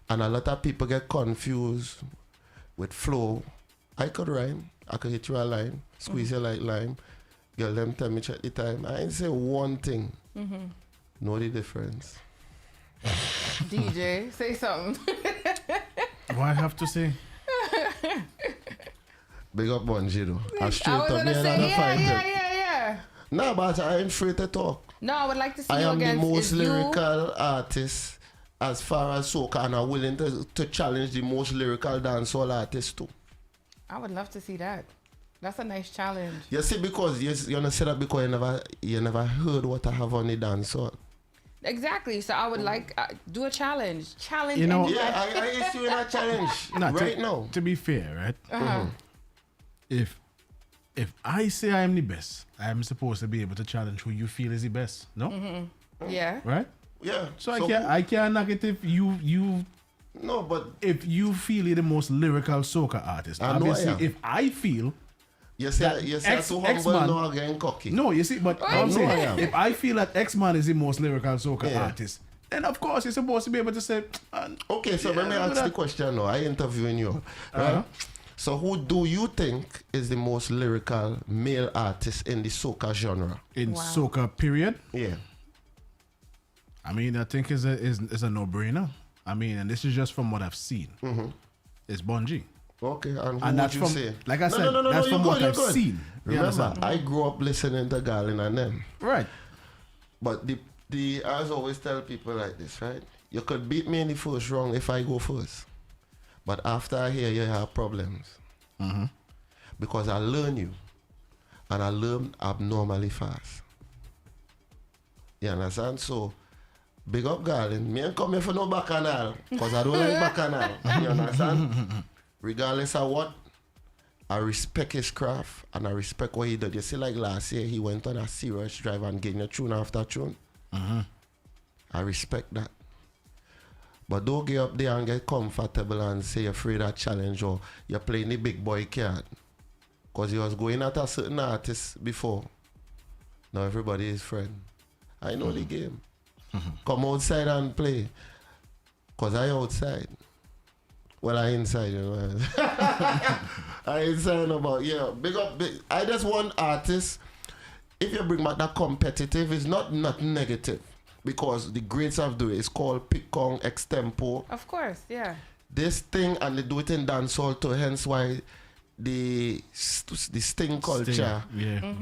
And a lot of people get confused with flow. I could rhyme. I could hit you a line, squeeze you like lime. Girl, them tell me check the time. I ain't say one thing. Know the difference.
DJ, say something.
What I have to say?
Big up Bungie though. I straight
I was
up me
gonna
and
say,
I
yeah.
No, but I ain't free to talk.
No, I would like to see
I
you
am the
against
most
is you-
lyrical artist as far as soca, and I'm willing to challenge the most lyrical dancehall artist too.
I would love to see that. That's a nice challenge.
You see, because you know, say that because you never heard what I have on the dancehall.
Exactly. So I would like do a challenge. Challenge.
You know,
Yeah, I issue in a challenge right now.
To be fair, right? If I say I am the best, I am supposed to be able to challenge who you feel is the best. No?
Yeah.
Right?
Yeah.
So I can't knock it if you
No, but
if you feel you're the most lyrical soca artist.
I know I
Obviously,
am.
if I feel
you say so humble now again cocky.
No, you see, but I'm
I
saying
am.
if I feel that X-Man is the most lyrical soca artist, then of course you're supposed to be able to say.
Okay, so let me ask the question now. I interviewing you, right? So who do you think is the most lyrical male artist in the soca genre?
In soca period?
Yeah.
I mean, I think is a no-brainer. I mean, and this is just from what I've seen. It's Bungie.
Okay, and who
And
would
that's
you
from,
say?
like I said, that's from what I've seen. You
Remember,
understand?
I grew up listening to Garlin and them.
Right.
But the I always tell people like this, right? You could beat me in the first round if I go first. But after I hear you have problems. Because I learn you. And I learn abnormally fast. You understand? So, big up Garlin. Me ain't come here for no bacchanal. Because I don't like bacchanal. You understand? Regardless of what, I respect his craft and I respect what he did. You see, like last year, he went on a serious drive and getting a tune after tune. I respect that. But don't get up there and get comfortable and say you're afraid of challenge or you're playing the big boy card. Because you was going at a certain artist before. Now everybody is friend. I know the game. Come outside and play. Because I outside. Well, I inside, you know. I inside about, big up. I just want artists, if you bring back that competitive, it's not negative. Because the greats have do it. It's called pick-on extempo.
Of course, yeah.
This thing, and they do it in dancehall too, hence why the sting culture.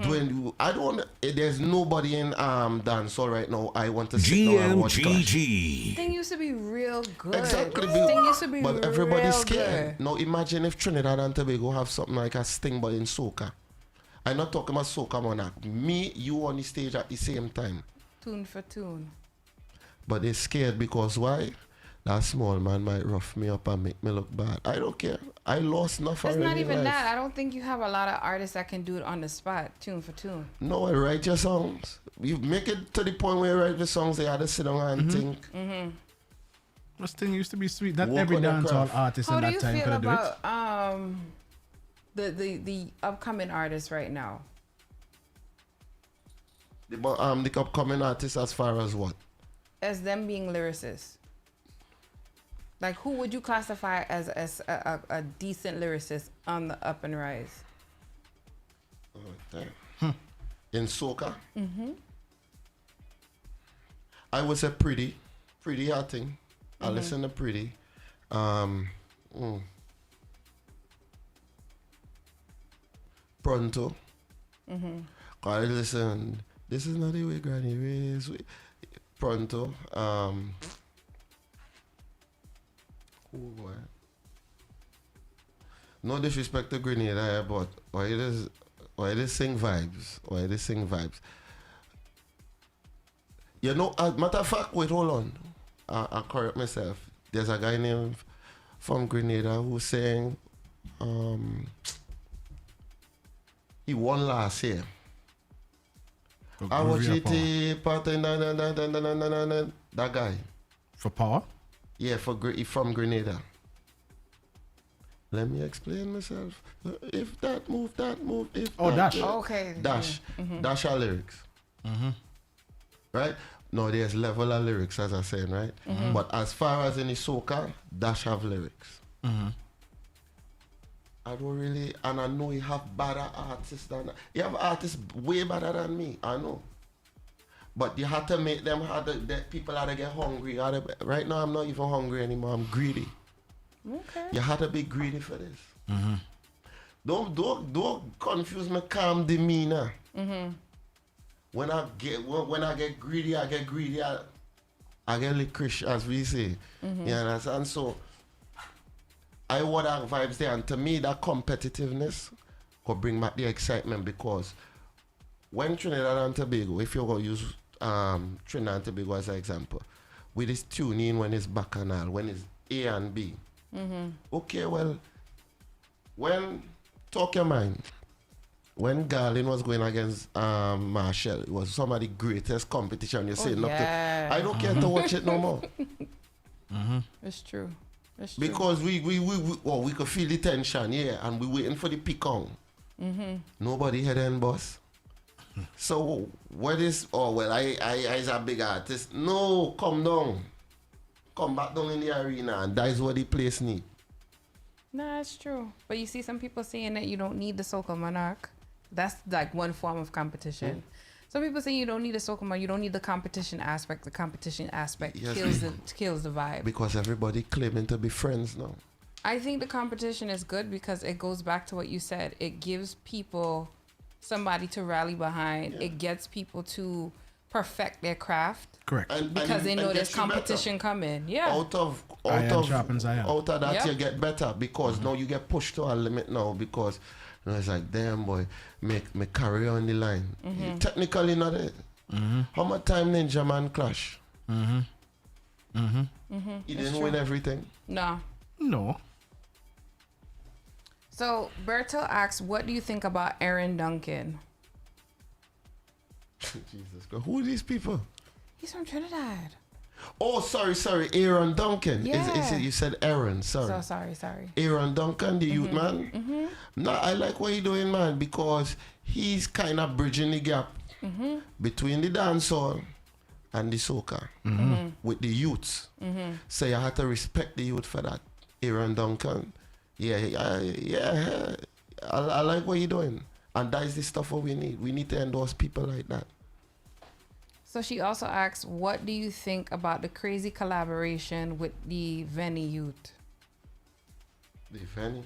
Doing, I don't. There's nobody in dancehall right now. I want to sit down and watch Clash.
Sting used to be real good.
Exactly.
Sting used to be
but everybody's
real
scared.
good.
Now imagine if Trinidad and Tobago have something like a Sting, but in soca. I'm not talking about soca monarch. Me, you on the stage at the same time.
Tune for tune.
But they're scared because why? That small man might rough me up and make me look bad. I don't care. I lost nothing.
It's not even that. I don't think you have a lot of artists that can do it on the spot, tune for tune.
No, I write your songs. You make it to the point where you write the songs, they had to sit down and think.
This thing used to be sweet. Not
Work
every
on your
dancehall
craft.
artist
How
in
do
that
you
time
feel
could do it.
about the upcoming artists right now?
The upcoming artists as far as what?
As them being lyricists. Like, who would you classify as a decent lyricist on the up and rise?
In soca? I would say Pretty. Pretty, I think. I listen to Pretty. Pronto. I listen, this is not the way Granny raised. Pronto. Oh boy. No disrespect to Grenada, but why it is sing vibes? You know, matter of fact, wait, hold on. I correct myself. There's a guy named from Grenada who's saying he won last year. I watch it party that guy.
For power?
Yeah, from Grenada. Let me explain myself. If that move, if
Dash.
Okay.
Dash. Dash are lyrics. Right? No, there's level of lyrics, as I said, right? But as far as any soca, Dash have lyrics. I don't really, and I know you have better artists than that. You have artists way better than me, I know. But you have to make them people had to get hungry. Right now, I'm not even hungry anymore. I'm greedy.
Okay.
You have to be greedy for this. Don't confuse my calm demeanor. When I get greedy, I get licorice, as we say. You understand? So I want that vibes there, and to me, that competitiveness could bring back the excitement, because when Trinidad and Tobago, if you're going to use Trinidad and Tobago as an example, with this tuning when it's bacchanal, when it's A and B. Okay, well, talk your mind. When Garlin was going against Marshall, it was some of the greatest competition you're saying. I don't care to watch it no more.
It's true.
Because we could feel the tension, and we waiting for the pick on. Nobody head end boss. So what is? I is a big artist. No, come down. Come back down in the arena, and that is what the place need.
Nah, it's true. But you see some people saying that you don't need the Soca Monarch. That's like one form of competition. Some people say you don't need a Soca Monarch, you don't need the competition aspect. The competition aspect kills the vibe.
Because everybody claiming to be friends now.
I think the competition is good because it goes back to what you said. It gives people somebody to rally behind. It gets people to perfect their craft.
Correct.
Because they know there's competition coming. Yeah.
Out of that you get better, because now you get pushed to a limit now, because it's like, damn boy, make carry on the line. Technically not it. How much time Ninja Man clash? He didn't win everything.
No. So Bertel asks, what do you think about Aaron Duncan?
Jesus God, who are these people?
He's from Trinidad.
Oh, sorry, Aaron Duncan.
Yeah.
You said Aaron, sorry.
So sorry.
Aaron Duncan, the youth man. No, I like what he's doing, man, because he's kind of bridging the gap between the dancehall and the soca with the youths. So you have to respect the youth for that. Aaron Duncan, I like what you're doing, and that is the stuff what we need. We need to endorse people like that.
So she also asks, what do you think about the crazy collaboration with the Veni youth?
The Veni?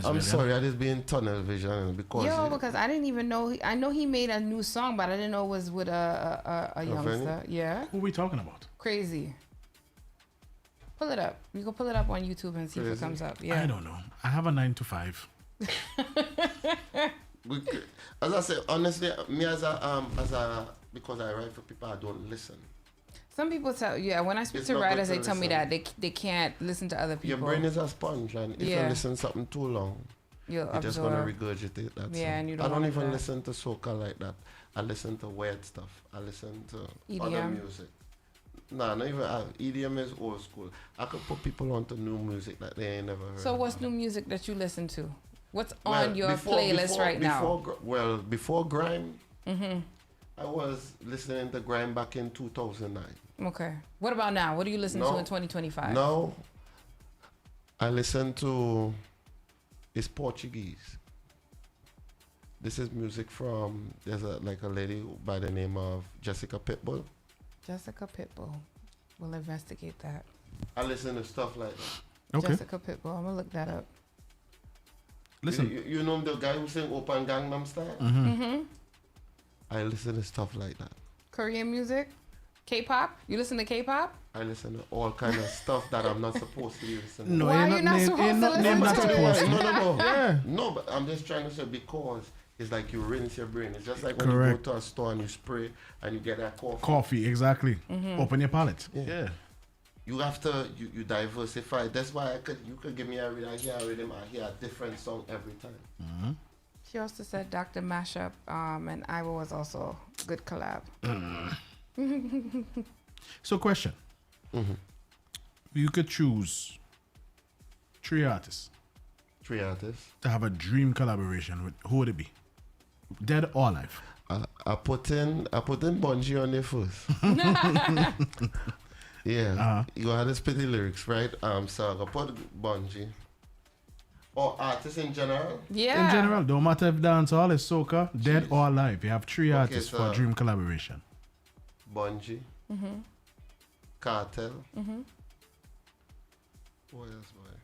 I'm sorry, I just be in tunnel vision because
I didn't even know. I know he made a new song, but I didn't know it was with a youngster. Yeah.
Who are we talking about?
Crazy. Pull it up. You can pull it up on YouTube and see if it comes up. Yeah.
I don't know. I have a 9 to 5.
As I say, honestly, me as a because I write for people, I don't listen.
Some people tell, when I speak to writers, they tell me that they can't listen to other people.
Your brain is a sponge, and if you listen something too long, you're just gonna regurgitate that.
Yeah, and you don't.
I don't even listen to soca like that. I listen to weird stuff. I listen to
EDM.
Other music. Nah, not even EDM is old school. I could put people onto new music that they ain't never heard.
So what's new music that you listen to? What's on your playlist right now?
Before grime, I was listening to grime back in 2009.
Okay. What about now? What do you listen to in 2025?
Now, I listen to, it's Portuguese. This is music from, there's a lady by the name of Jessica Pitbull.
Jessica Pitbull. We'll investigate that.
I listen to stuff like that.
Okay.
Jessica Pitbull. I'm going to look that up.
Listen.
You know the guy who sing Open Gangnam Style?
Mm-hmm.
I listen to stuff like that.
Korean music? K-pop? You listen to K-pop?
I listen to all kind of stuff that I'm not supposed to be listening to.
No, why are you not supposed to listen to it?
No.
Yeah.
No, but I'm just trying to say because it's like you rinse your brain. It's just like when
Correct.
you go to a store and you spray and you get that coffee.
Coffee, exactly.
Mm-hmm.
Open your palate. Yeah.
You have to you diversify. That's why you could give me a rhythm. I hear a rhythm. I hear a different song every time.
Mm-hmm.
She also said Dr. Mashup, and Iowa was also good collab.
So, question.
Mm-hmm.
You could choose 3 artists.
3 artists.
To have a dream collaboration with. Who would it be? Dead or alive?
I put in Bungie on there first. Yeah. You had to spit the lyrics, right? So I put Bungie. Or artists in general?
Yeah.
In general, don't matter if dancehall is soca, dead or alive. You have 3 artists for a dream collaboration.
Bungie.
Mm-hmm.
Cartel.
Mm-hmm.
What else, boy?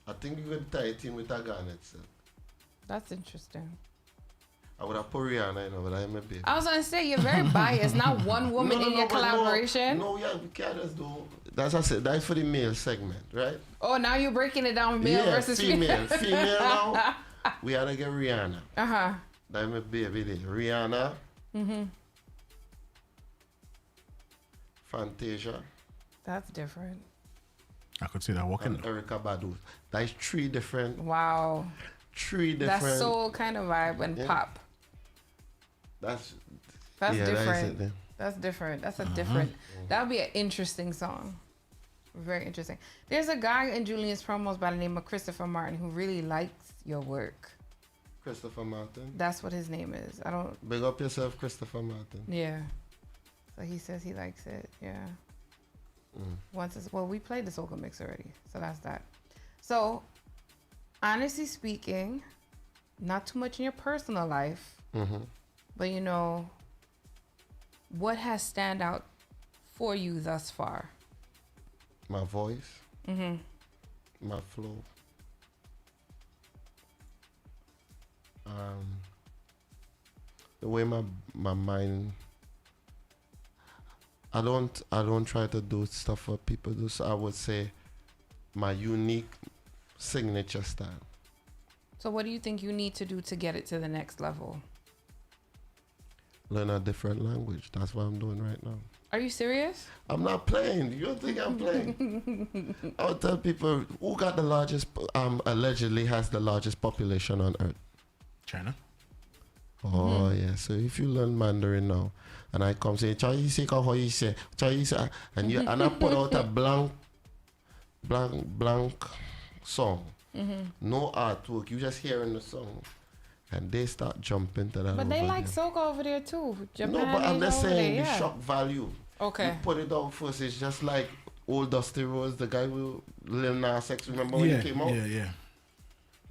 I think you could tie it in with a Garnet. So.
That's interesting.
I would have put Rihanna in, but I'm a baby.
I was gonna say you're very biased. Not one woman in your collaboration.
No, yeah, we can't just do. That's what I said. That's for the male segment, right?
Oh, now you're breaking it down, male versus
female. Female now. We had to get Rihanna.
Uh-huh.
That's my baby there. Rihanna.
Mm-hmm.
Fantasia.
That's different.
I could see that working.
And Erykah Badu. That's 3 different.
Wow.
3 different.
That's soul kind of vibe and pop.
That's
different. That's different. That's a different. That would be an interesting song. Very interesting. There's a guy in Julian's promos by the name of Christopher Martin who really likes your work.
Christopher Martin.
That's what his name is. I don't.
Big up yourself, Christopher Martin.
Yeah. So he says he likes it. Yeah. We played the Soca mix already, so that's that. So, honestly speaking, not too much in your personal life, but you know, what has stand out for you thus far?
My voice. My flow. The way my mind. I don't try to do stuff what people do. So I would say my unique signature style.
So what do you think you need to do to get it to the next level?
Learn a different language. That's what I'm doing right now.
Are you serious?
I'm not playing. You don't think I'm playing? I'll tell people who got the largest, allegedly has the largest population on earth.
China.
Oh yeah. So if you learn Mandarin now, and I come say Chinese, and you and I put out a blank song, no artwork. You just hearing the song, and they start jumping to that.
But they like Soca over there too. Japan,
no, but I'm just saying
there,
the shock value.
Okay.
You put it out first. It's just like old Dusty Rose, the guy with Lil Nas X. Remember when he came out?
Yeah.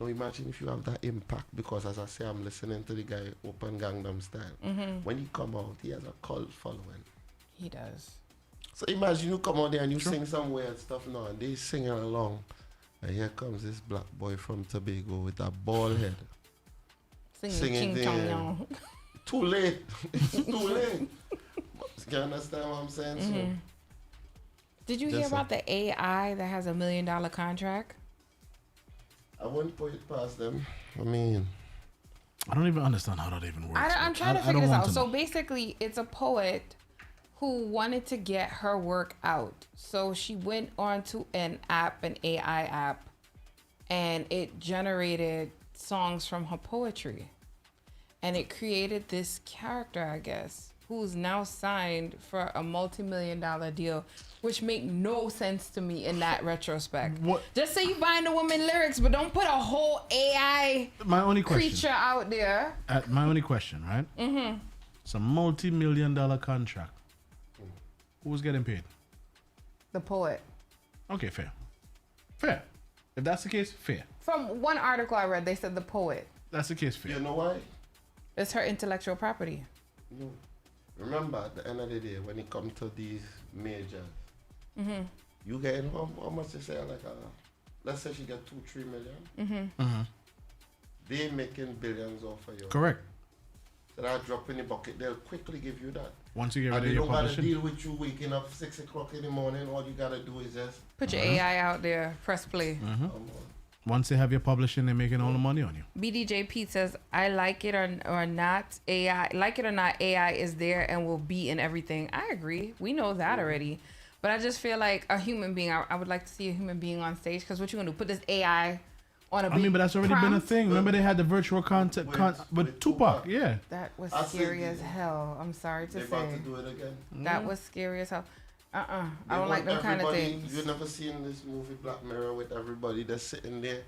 Now imagine if you have that impact, because as I say, I'm listening to the guy Open Gangnam Style. When he come out, he has a cult following.
He does.
So imagine you come out there and you sing some weird stuff now, and they singing along, and here comes this black boy from Tobago with a bald head. Singing there. Too late. It's too late. You understand what I'm saying? So,
did you hear about the AI that has $1 million contract?
I wouldn't put it past them. I mean,
I don't even understand how that even works.
I'm trying to figure this out. So basically, it's a poet who wanted to get her work out. So she went onto an AI app, and it generated songs from her poetry. And it created this character, I guess, who's now signed for a multi-million-dollar deal, which make no sense to me in that retrospect.
What?
Just say you buying the woman lyrics, but don't put a whole AI creature out there.
My only question, right? It's a multi-million-dollar contract. Who's getting paid?
The poet.
Okay, fair. If that's the case, fair.
From one article I read, they said the poet.
That's the case, fair.
You know why?
It's her intellectual property.
No. Remember, at the end of the day, when it comes to these majors, You getting how much they say, like, let's say she get 2-3 million. They making billions off of you.
Correct.
So that drop in the bucket, they'll quickly give you that.
Once you get
and
rid of your
publishing. They don't gotta deal with you waking up 6 o'clock in the morning. All you gotta do is just
put your AI out there, press play.
Once they have your publishing, they're making all the money on you.
BDJ Pete says, I like it or not, AI, like it or not, AI is there and will be in everything. I agree. We know that already. But I just feel like a human being, I would like to see a human being on stage, because what you gonna do, put this AI on a big
but that's already been a thing. Remember they had the virtual content with Tupac, yeah.
That was scary as hell. I'm sorry to say.
about to do it again.
That was scary as hell. I don't like them kind of things.
You've never seen this movie Black Mirror with everybody that's sitting there,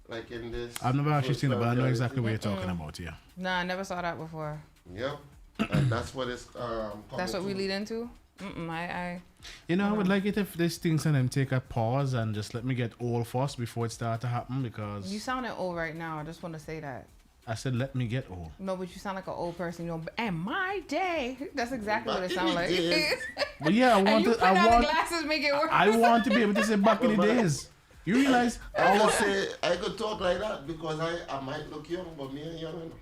like in this.
I've never actually seen it, but I know exactly what you're talking about, yeah.
Nah, I never saw that before.
Yep, and that's what it's.
That's what we lead into.
You know, I would like it if these things and them take a pause and just let me get old first before it start to happen, because
you sounding old right now. I just want to say that.
I said let me get old.
No, but you sound like an old person. You know, and my day. That's exactly what it sounds like.
But yeah,
glasses make it worse.
I want to be able to say back in the days. You realize
I could talk like that because I might look young, but me ain't young enough.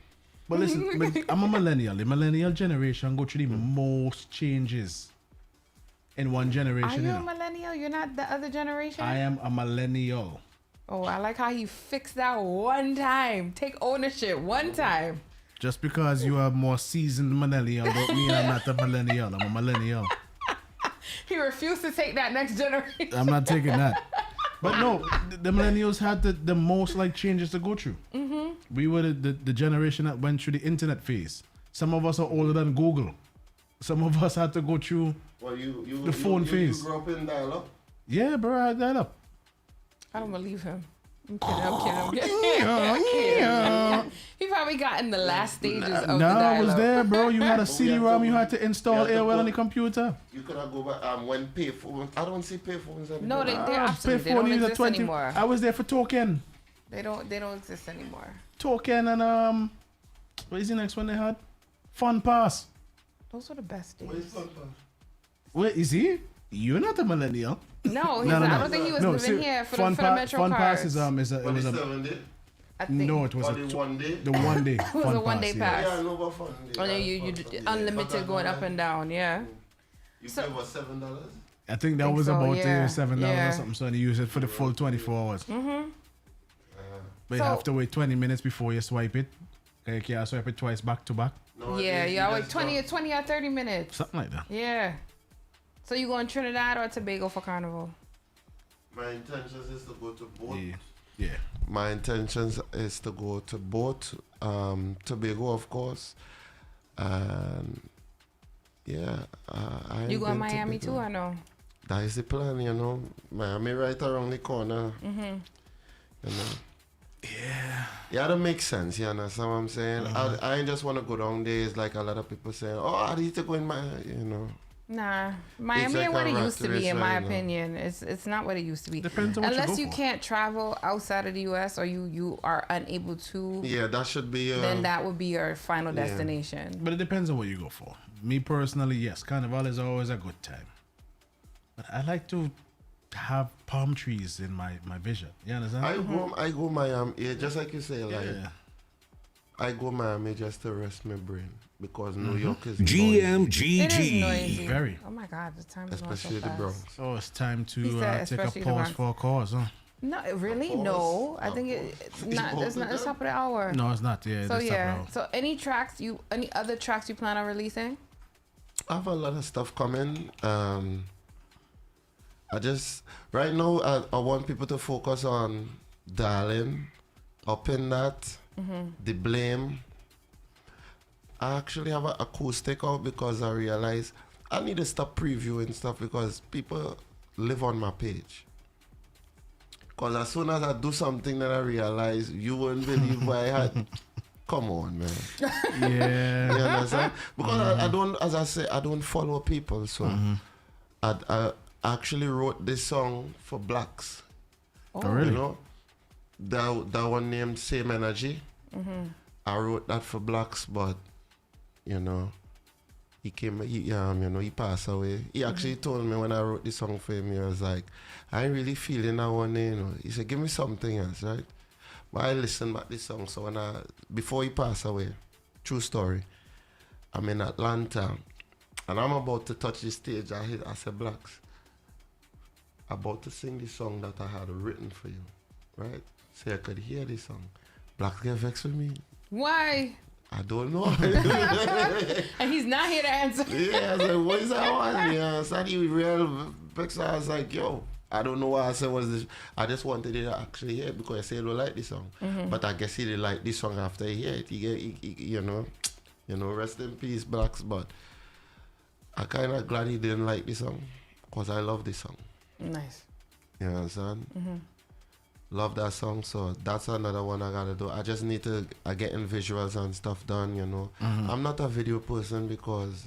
But listen, I'm a millennial. The millennial generation go through the most changes in one generation.
Are you a millennial? You're not the other generation?
I am a millennial.
Oh, I like how you fixed that one time. Take ownership one time.
Just because you are more seasoned millennial don't mean I'm not a millennial. I'm a millennial.
He refused to take that next generation.
I'm not taking that. But no, the millennials had the most like changes to go through. We were the generation that went through the internet phase. Some of us are older than Google. Some of us had to go through the phone phase.
You grew up in dial-up?
Yeah, bro, I had dial-up.
I don't believe him. I'm kidding. He probably got in the last stages of the dial-up.
I was there, bro. You had a CD-ROM. You had to install AOL on the computer.
You could have go back when payphones. I don't see payphones anymore.
No, they don't exist anymore.
I was there for Token.
They don't exist anymore.
Token and what is the next one they had? Fun Pass.
Those are the best days.
Where's Fun Pass?
Wait, is he? You're not a millennial.
No, I don't think he was living here for the Metro
Fun
cards.
Pass is it was a
7 day?
No, it was
the 1 day.
The 1 day.
It was a 1 day pass.
Yeah, I know about Fun Day.
Oh, yeah, you unlimited going up and down, yeah.
You pay what, $7?
I think that was about $7 or something. So you use it for the full 24 hours. But you have to wait 20 minutes before you swipe it. You can't swipe it twice back to back.
No,
yeah, like 20 or 30 minutes.
Something like that.
Yeah. So you going Trinidad or Tobago for Carnival?
My intentions is to go to both.
Yeah.
My intentions is to go to both. Tobago, of course. And yeah,
you go to Miami too, I know.
That is the plan, you know. Miami right around the corner. You know. Yeah, that makes sense. You understand what I'm saying? I ain't just want to go down there. It's like a lot of people saying, "Oh, I need to go in my," you know.
Nah, Miami ain't what it used to be, in my opinion. It's not what it used to be.
Depends on what
Unless
you
you can't travel outside of the U.S. or you are unable to.
Yeah, that should be.
Then that would be your final destination.
But it depends on what you go for. Me personally, yes, Carnival is always a good time. But I like to have palm trees in my vision. You understand?
I go Miami, just like you say, like I go Miami just to rest my brain because New York is
GMGG. It is noisy.
Very.
Oh my God, the time is
especially
going so
the Bronx.
So it's time to take a pause for a cause, huh?
No, really? No, I think it's not. It's top of the hour.
No, it's not. Yeah.
So So any other tracks you plan on releasing?
I have a lot of stuff coming. Right now I want people to focus on Darling, Up in That, The Blame. I actually have an acoustic out because I realize I need to stop previewing stuff because people live on my page. Because as soon as I do something that I realize, you wouldn't believe what I had. Come on, man.
Yeah.
You understand? Because I don't, as I say, I don't follow people. So I actually wrote this song for blacks.
Oh, really?
You know? That one named Same Energy. I wrote that for blacks, but, you know, he came, he passed away. He actually told me when I wrote this song for him, he was like, I ain't really feeling that one, He said, give me something else, right? But I listened back this song, so before he passed away, true story, I'm in Atlanta, and I'm about to touch the stage. I said, Blacks, about to sing the song that I had written for you, right? So I could hear this song. Blacks get vexed with me.
Why?
I don't know.
And he's not here to answer.
Yeah, I was like, what is that one? Yeah, so he real vexed. I was like, yo, I don't know why I said was this. I just wanted it to actually hear it because I said I don't like this song. But I guess he didn't like this song after he heard it. He rest in peace, Blacks. But I kind of glad he didn't like this song because I love this song.
Nice.
You know what I'm saying? Love that song, so that's another one I gotta do. I just need to getting visuals and stuff done, I'm not a video person because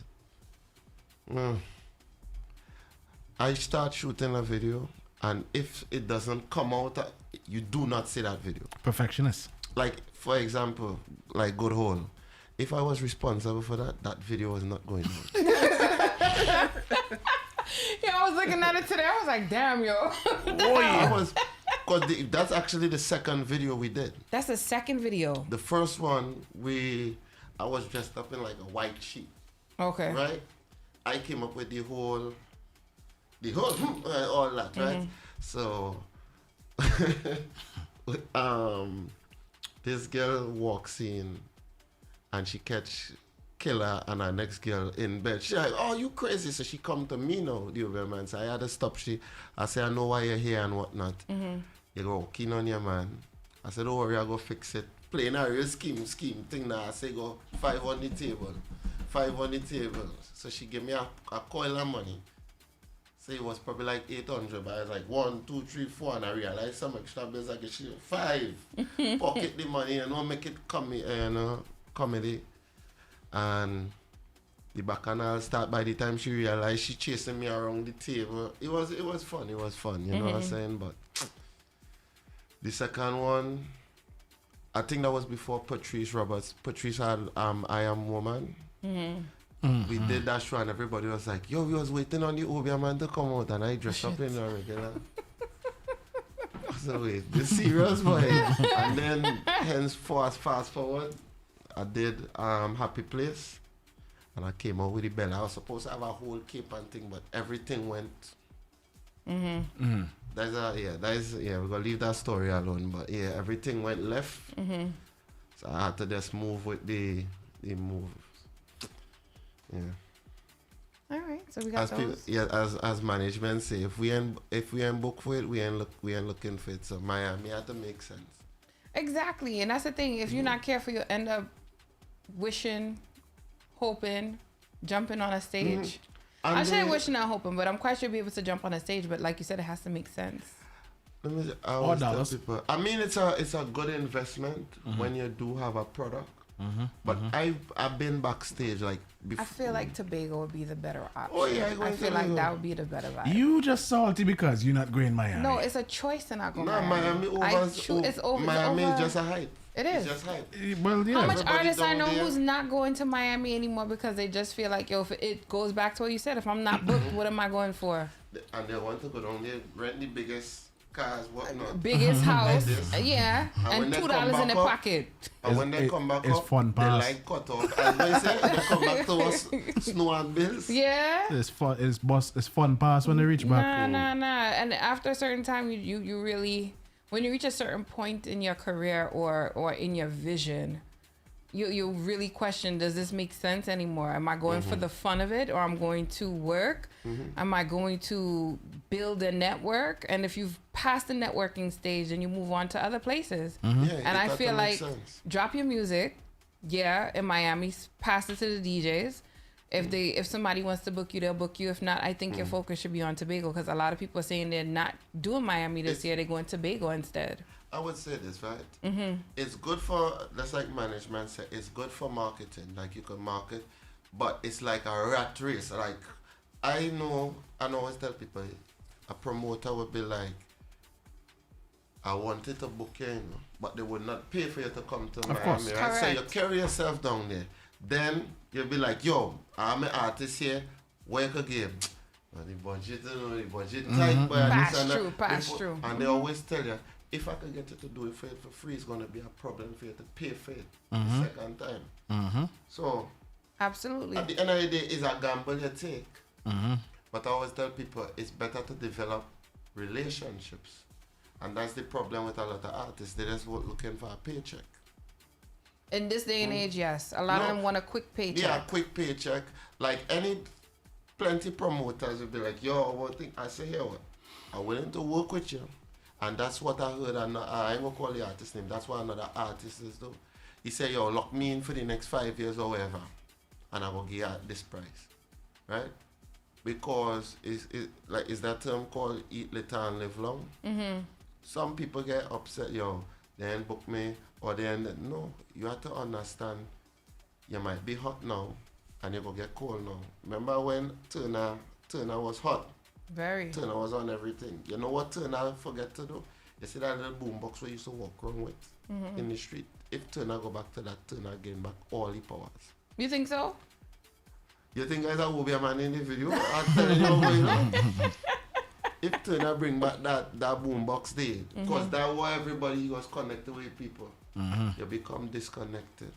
I start shooting a video, and if it doesn't come out, you do not see that video.
Perfectionist.
Like, for example, like Good Hole. If I was responsible for that video was not going on.
Yeah, I was looking at it today. I was like, damn, yo.
Oh, yeah. Because that's actually the second video we did.
That's the second video.
The first one, I was dressed up in like a white sheet. Okay. Right? I came up with the whole all that, right? So, this girl walks in and she catch Killer and our next girl in bed. She's like, oh, you crazy. So she come to me now, the other man. So I had to stop. I say, I know why you're here and whatnot. You go, keen on your man. I said, don't worry, I go fix it. Playing a real scheme thing now. I say, go 5 on the table. 5 on the table. So she gave me a coil of money. So it was probably like 800, but I was like 1, 2, 3, 4, and I realized some extra bills I get 5. Pocket the money, make it comedy. And the bacchanal start by the time she realized she chasing me around the table. It was fun, you know what I'm saying? But the second one, I think that was before Patrice Roberts. Patrice had I Am Woman. We did that show and everybody was like, yo, we was waiting on the Obia man to come out, and I dressed up in a regular. So wait, this serious boy. And then fast forward, I did Happy Place, and I came out with the bell. I was supposed to have a whole cape and thing, but everything went. We're gonna leave that story alone. But yeah, everything went left. So I had to just move with the move. Yeah.
All right, so we got those.
As management say, if we ain't book for it, we ain't looking for it. So Miami had to make sense.
Exactly, and that's the thing. If you're not careful, you'll end up wishing, hoping, jumping on a stage. I say wishing and hoping, but I'm quite sure you'll be able to jump on a stage. But like you said, it has to make sense.
I always tell people, I mean, it's a good investment when you do have a product. But I've been backstage like before.
I feel like Tobago would be the better option.
Oh yeah,
I feel like that would be the better vibe.
You just salty because you're not going Miami.
No, it's a choice to not go
Miami. Miami is just a hype.
It is.
It's just hype.
Well, yeah.
How much artists I know who's not going to Miami anymore because they just feel like, yo, if it goes back to what you said, if I'm not booked, what am I going for?
And they want to go down there, rent the biggest cars, whatnot.
Biggest house, yeah, and $2 in their pocket.
And when they come back
it's
up,
fun pass.
they like cut off. As they say, they come back to us, snow and bills.
Yeah.
It's fun. It's fun pass when they reach back.
Nah. And after a certain time, you really, when you reach a certain point in your career or in your vision, you really question, does this make sense anymore? Am I going for the fun of it, or I'm going to work? Am I going to build a network? And if you've passed the networking stage, then you move on to other places. And I feel like drop your music, in Miami, pass it to the DJs. If somebody wants to book you, they'll book you. If not, I think your focus should be on Tobago, because a lot of people are saying they're not doing Miami this year. They're going to Tobago instead.
I would say this, right? It's good for, that's like management said, it's good for marketing. Like you can market, but it's like a rat race. Like I always tell people, a promoter would be like, I wanted to book you, but they would not pay for you to come to Miami, right? So you carry yourself down there. Then you'll be like, yo, I'm an artist here, work again. And the budget, the budget tight, but
pass through.
And they always tell you, if I can get you to do it for free, it's gonna be a problem for you to pay for it the second time. So
absolutely.
At the end of the day, it's a gamble you take. But I always tell people it's better to develop relationships. And that's the problem with a lot of artists. They just looking for a paycheck.
In this day and age, yes. A lot of them want a quick paycheck.
Yeah, quick paycheck. Like plenty promoters will be like, yo, what thing? I say, here, what? I'm willing to work with you. And that's what I heard. And I ain't going to call the artist name. That's what another artist is doing. He said, yo, lock me in for the next 5 years or whatever. And I will give you this price. Right? Because is that term called eat little and live long? Some people get upset, yo, they ain't book me, or they ain't, no, you have to understand, you might be hot now, and you go get cold now. Remember when Turner was hot?
Very.
Turner was on everything. You know what Turner forget to do? You see that little boombox we used to walk around with in the street? If Turner go back to that, Turner gain back all the powers.
You think so?
You think guys will be a man in the video? I'm telling you what you know. If Turner bring back that boombox there, because that way everybody was connected with people, you become disconnected.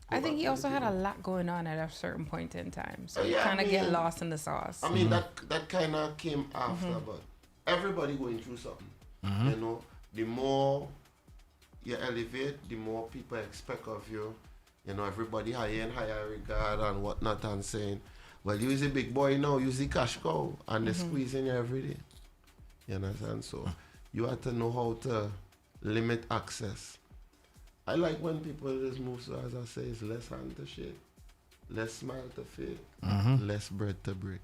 I think he also had a lot going on at a certain point in time, so you kind of get lost in the sauce.
I mean, that kind of came after, but everybody going through something. You know, the more you elevate, the more people expect of you. You know, everybody higher and higher regard and whatnot, and saying, well, you is a big boy now, you the cash cow, and they're squeezing you every day. You understand? So you have to know how to limit access. I like when people just move, so as I say, it's less hand to shake, less smile to fake, less bread to break.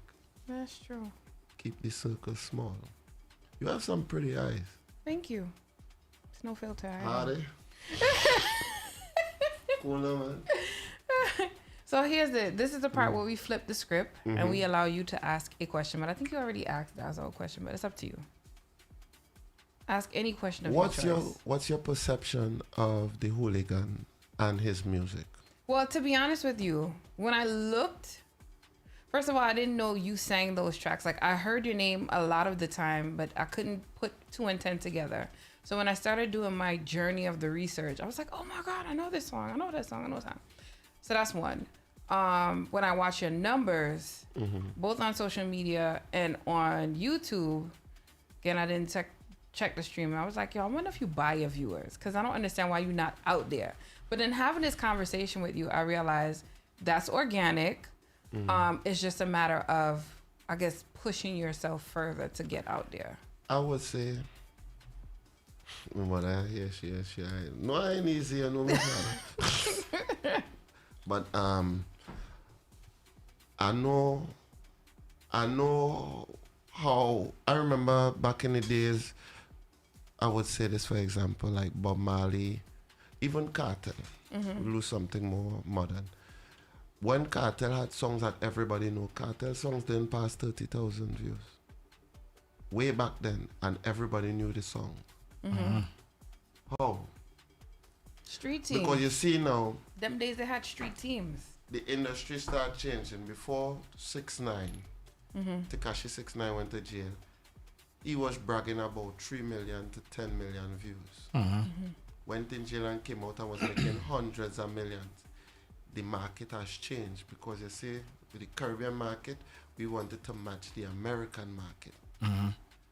That's true.
Keep the circle small. You have some pretty eyes.
Thank you. It's no filter.
Hardy. Cool, man.
So this is the part where we flip the script and we allow you to ask a question. But I think you already asked that whole question, but it's up to you. Ask any question of your choice.
What's your perception of the Hooligan and his music?
Well, to be honest with you, when I looked, first of all, I didn't know you sang those tracks. Like, I heard your name a lot of the time, but I couldn't put 2 and 10 together. So when I started doing my journey of the research, I was like, oh my God, I know this song. I know that song. I know that song. So that's one. When I watch your numbers, both on social media and on YouTube, again, I didn't check the stream. I was like, yo, I wonder if you buy your viewers, because I don't understand why you're not out there. But in having this conversation with you, I realized that's organic. It's just a matter of, I guess, pushing yourself further to get out there.
I would say, what I hear, no, I ain't easy, no, but I know how, I remember back in the days, I would say this, for example, like Bob Marley, even Cartel, we'll do something more modern. When Cartel had songs that everybody knew, Cartel songs didn't pass 30,000 views. Way back then, and everybody knew the song. How?
Street teams.
Because you see now,
them days they had street teams.
The industry started changing. Before 6ix9ine, Tekashi 6ix9ine went to jail, he was bragging about 3 million to 10 million views. Went in jail and came out and was making hundreds of millions. The market has changed because you see, with the Caribbean market, we wanted to match the American market.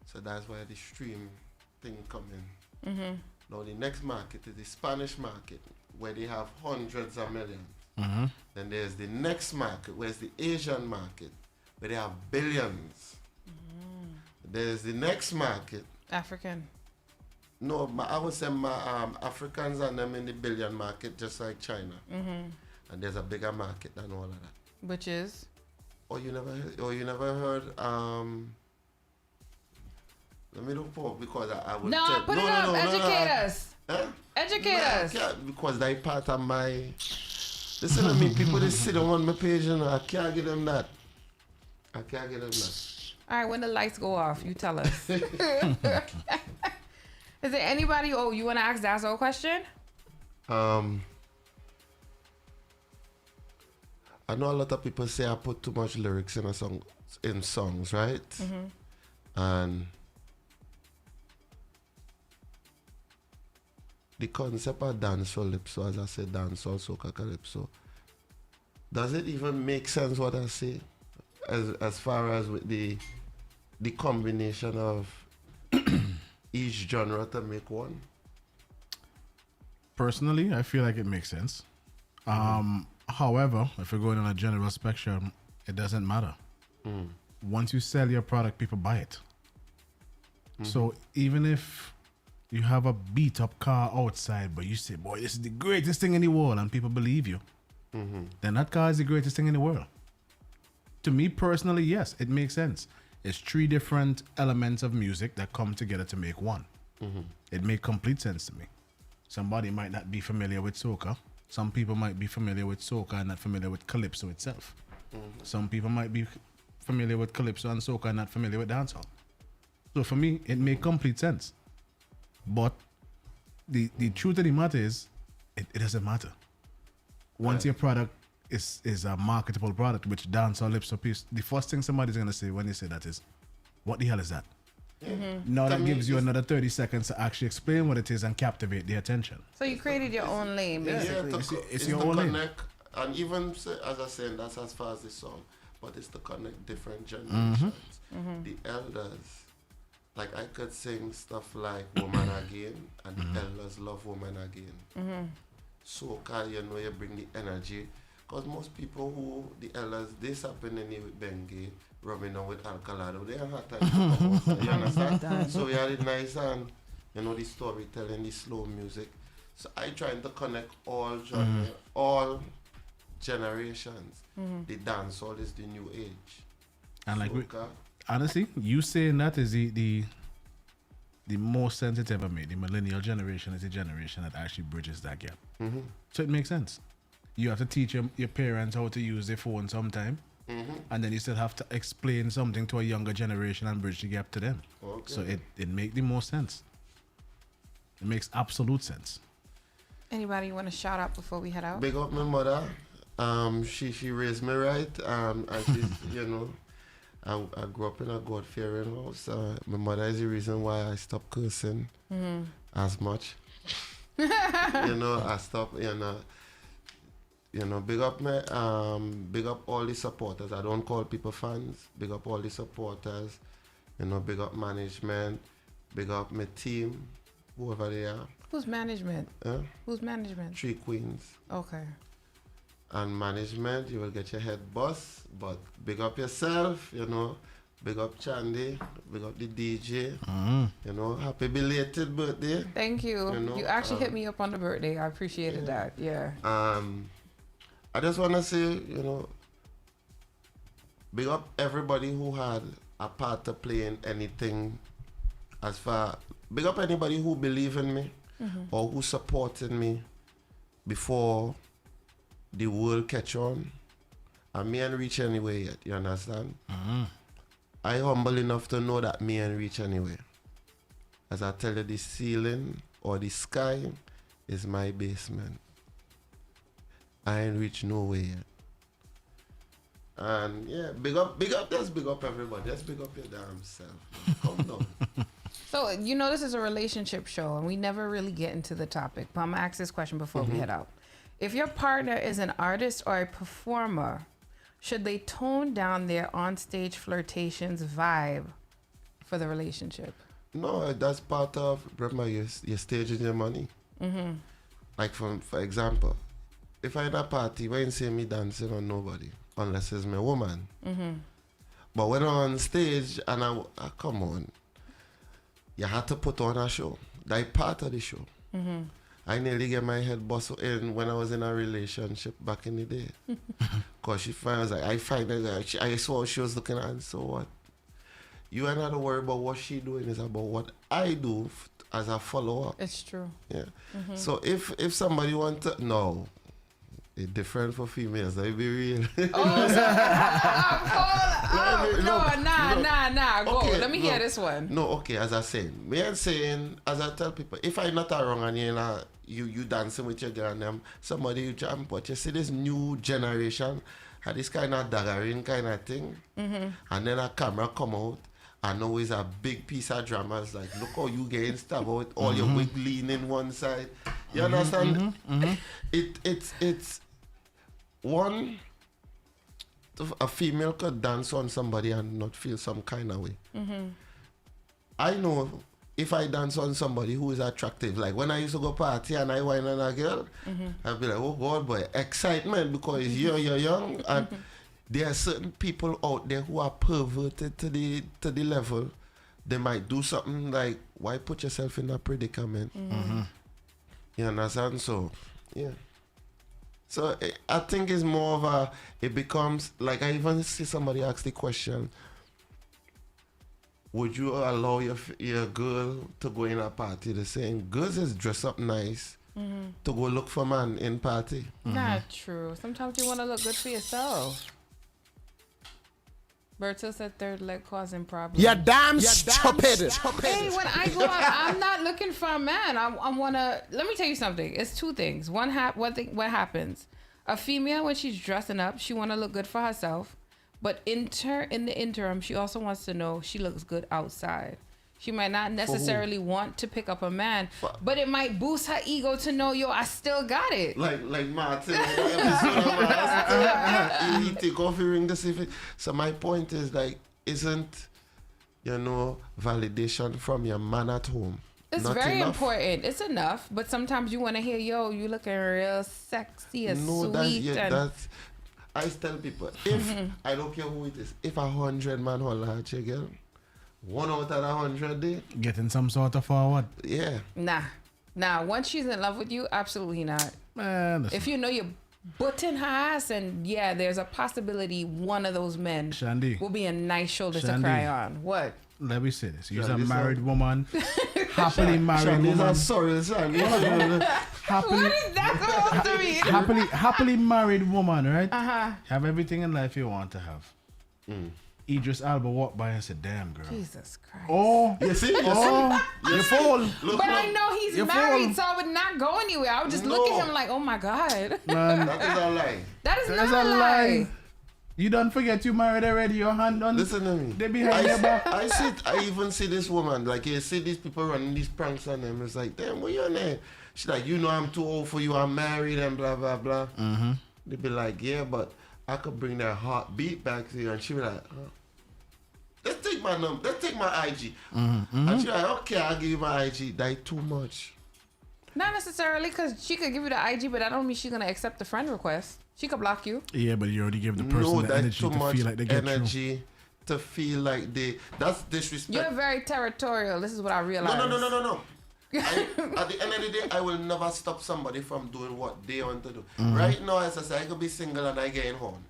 So that's why the stream thing come in. Now the next market is the Spanish market, where they have hundreds of millions. Then there's the next market, where's the Asian market, where they have billions. There's the next market.
African.
No, I would say Africans and them in the billion market, just like China. And there's a bigger market than all of that.
Which is?
You never heard. Let me look for, because I would.
No, put it up. Educate us.
Huh?
Educate us.
Because that part of my. Listen to me, people that sit on my page, and I can't get them that. All
right, when the lights go off, you tell us. Is there anybody? Oh, you want to ask Dazzle a question?
I know a lot of people say I put too much lyrics in songs, right? And the concept of dancehall calypso, as I said, dancehall soca calypso, does it even make sense what I say? As far as with the combination of each genre to make one?
Personally, I feel like it makes sense. However, if you're going on a general spectrum, it doesn't matter. Once you sell your product, people buy it. So even if you have a beat up car outside, but you say, boy, this is the greatest thing in the world, and people believe you, then that car is the greatest thing in the world. To me personally, yes, it makes sense. It's 3 different elements of music that come together to make one. It made complete sense to me. Somebody might not be familiar with soca. Some people might be familiar with soca and not familiar with calypso itself. Some people might be familiar with calypso and soca and not familiar with dancehall. So for me, it made complete sense. But the truth of the matter is, it doesn't matter. Once your product is a marketable product, which dance or lips or piece, the first thing somebody's gonna say when they say that is, what the hell is that? Now that gives you another 30 seconds to actually explain what it is and captivate the attention.
So you created your own lane, basically.
It's your own lane. And even, as I said, that's as far as the song, but it's to connect different generations. The elders, like I could sing stuff like Woman Again, and the elders love Woman Again. Soca, you know, you bring the energy. Because most people who, the elders, they happen in with Bengue, rubbing on with Alcalado, they don't have time to come outside, you understand? So we had it nice and, you know, the storytelling, the slow music. So I trying to connect all genres, all generations. The dancehall is the new age.
And like, honestly, you saying that is the most sensitive ever made. The millennial generation is the generation that actually bridges that gap. So it makes sense. You have to teach your parents how to use their phone sometime, and then you still have to explain something to a younger generation and bridge the gap to them. So it makes the most sense. It makes absolute sense.
Anybody you want to shout out before we head out?
Big up my mother. She raised me right, and she's, you know, I grew up in a God-fearing house. My mother is the reason why I stopped cursing as much. You know, I stopped, you know, big up all the supporters. I don't call people fans. Big up all the supporters. You know, big up management. Big up my team, whoever they are.
Who's management? Who's management?
3 Queens.
Okay.
And management, you will get your head boss, but big up yourself, you know. Big up Chandy, big up the DJ. You know, happy belated birthday.
Thank you.
You know,
you actually hit me up on the birthday. I appreciated that. Yeah.
I just want to say, you know, big up everybody who had a part to play in anything. Big up anybody who believe in me or who supported me before the world catch on. And me ain't reach anywhere yet, you understand? I humble enough to know that me ain't reach anywhere. As I tell you, the ceiling or the sky is my basement. I ain't reached nowhere yet. And yeah, big up everybody. Just big up your damn self. Come down.
So, you know, this is a relationship show and we never really get into the topic, but I'm gonna ask this question before we head out. If your partner is an artist or a performer, should they tone down their onstage flirtations vibe for the relationship?
No, that's part of, remember, your staging your money. Like, for example, if I in a party, you ain't see me dancing on nobody, unless it's my woman. But when I'm on stage, and I come on, you had to put on a show. That's part of the show. I nearly get my head bust in when I was in a relationship back in the day. Because I saw she was looking at, and so what? You ain't not to worry about what she doing, it's about what I do as a follow-up.
It's true.
Yeah. So if somebody want to, no. It's different for females, let me be real.
Nah. Go.
Okay,
let me hear this one.
No, okay, as I say, me and saying, as I tell people, if I'm not wrong and you dancing with your girl and them, somebody you jump, but you see this new generation, had this kind of daggering kind of thing. And then a camera come out. And now it's a big piece of drama. It's like, look how you getting stabbed out, all your wig leaning one side. You understand? It's one, a female could dance on somebody and not feel some kind of way. I know if I dance on somebody who is attractive, like when I used to go party and I wine on a girl, I'd be like, oh God, boy, excitement because you're young and there are certain people out there who are perverted to the level. They might do something like, why put yourself in a predicament? You understand? So, yeah. So I think it's more of a, it becomes, like I even see somebody ask the question, would you allow your girl to go in a party? They're saying, girls is dress up nice to go look for man in party.
Not true. Sometimes you want to look good for yourself. Berto said third leg causing problems.
You're damn stupid.
Hey, when I go out, I'm not looking for a man. I want to... Let me tell you something. It's two things. What happens? A female, when she's dressing up, she want to look good for herself. But in the interim, she also wants to know she looks good outside. She might not necessarily want to pick up a man, but it might boost her ego to know, yo, I still got it.
Like Martin, he take off hearing this. So my point is like, isn't, validation from your man at home?
It's
not
very
enough?
important. It's enough, but sometimes you want to hear, yo, you looking real sexy and sweet.
That's, I tell people, if, I don't care who it is, if 100 man hold at your girl, 1 out of 100 day.
Getting some sort of forward.
Yeah.
Nah. Once she's in love with you, absolutely not.
Man,
if you know you're butting her ass, and yeah, there's a possibility one of those men
Chandy,
will be a nice shoulder to cry on. What?
Let me say this. You're a married woman. Happily married woman.
I'm sorry, Sandy.
What is that supposed to mean?
Happily married woman, right? Have everything in life you want to have. Idris Elba walked by and said, damn, girl.
Jesus Christ.
Oh,
you see?
You fall.
But I know he's married, so I would not go anywhere. I would just look at him like, oh my God.
Man,
that is a lie.
That is not a lie.
You don't forget you married already. Your hand on.
Listen to me.
They behind your back.
I even see this woman, like you see these people running these pranks on them. It's like, damn, what you on there? She's like, I'm too old for you. I'm married and blah, blah, blah. They be like, yeah, but I could bring that heartbeat back to you. And she be like, let's take my number. Let's take my IG. And she like, okay, I'll give you my IG. That too much.
Not necessarily, because she could give you the IG, but that don't mean she's going to accept the friend request. She could block you.
Yeah, but you already give the person the energy to feel like they get
energy to feel like that's disrespect.
You're very territorial. This is what I realized.
No. At the end of the day, I will never stop somebody from doing what they want to do. Right now, as I say, I could be single and I get in horn.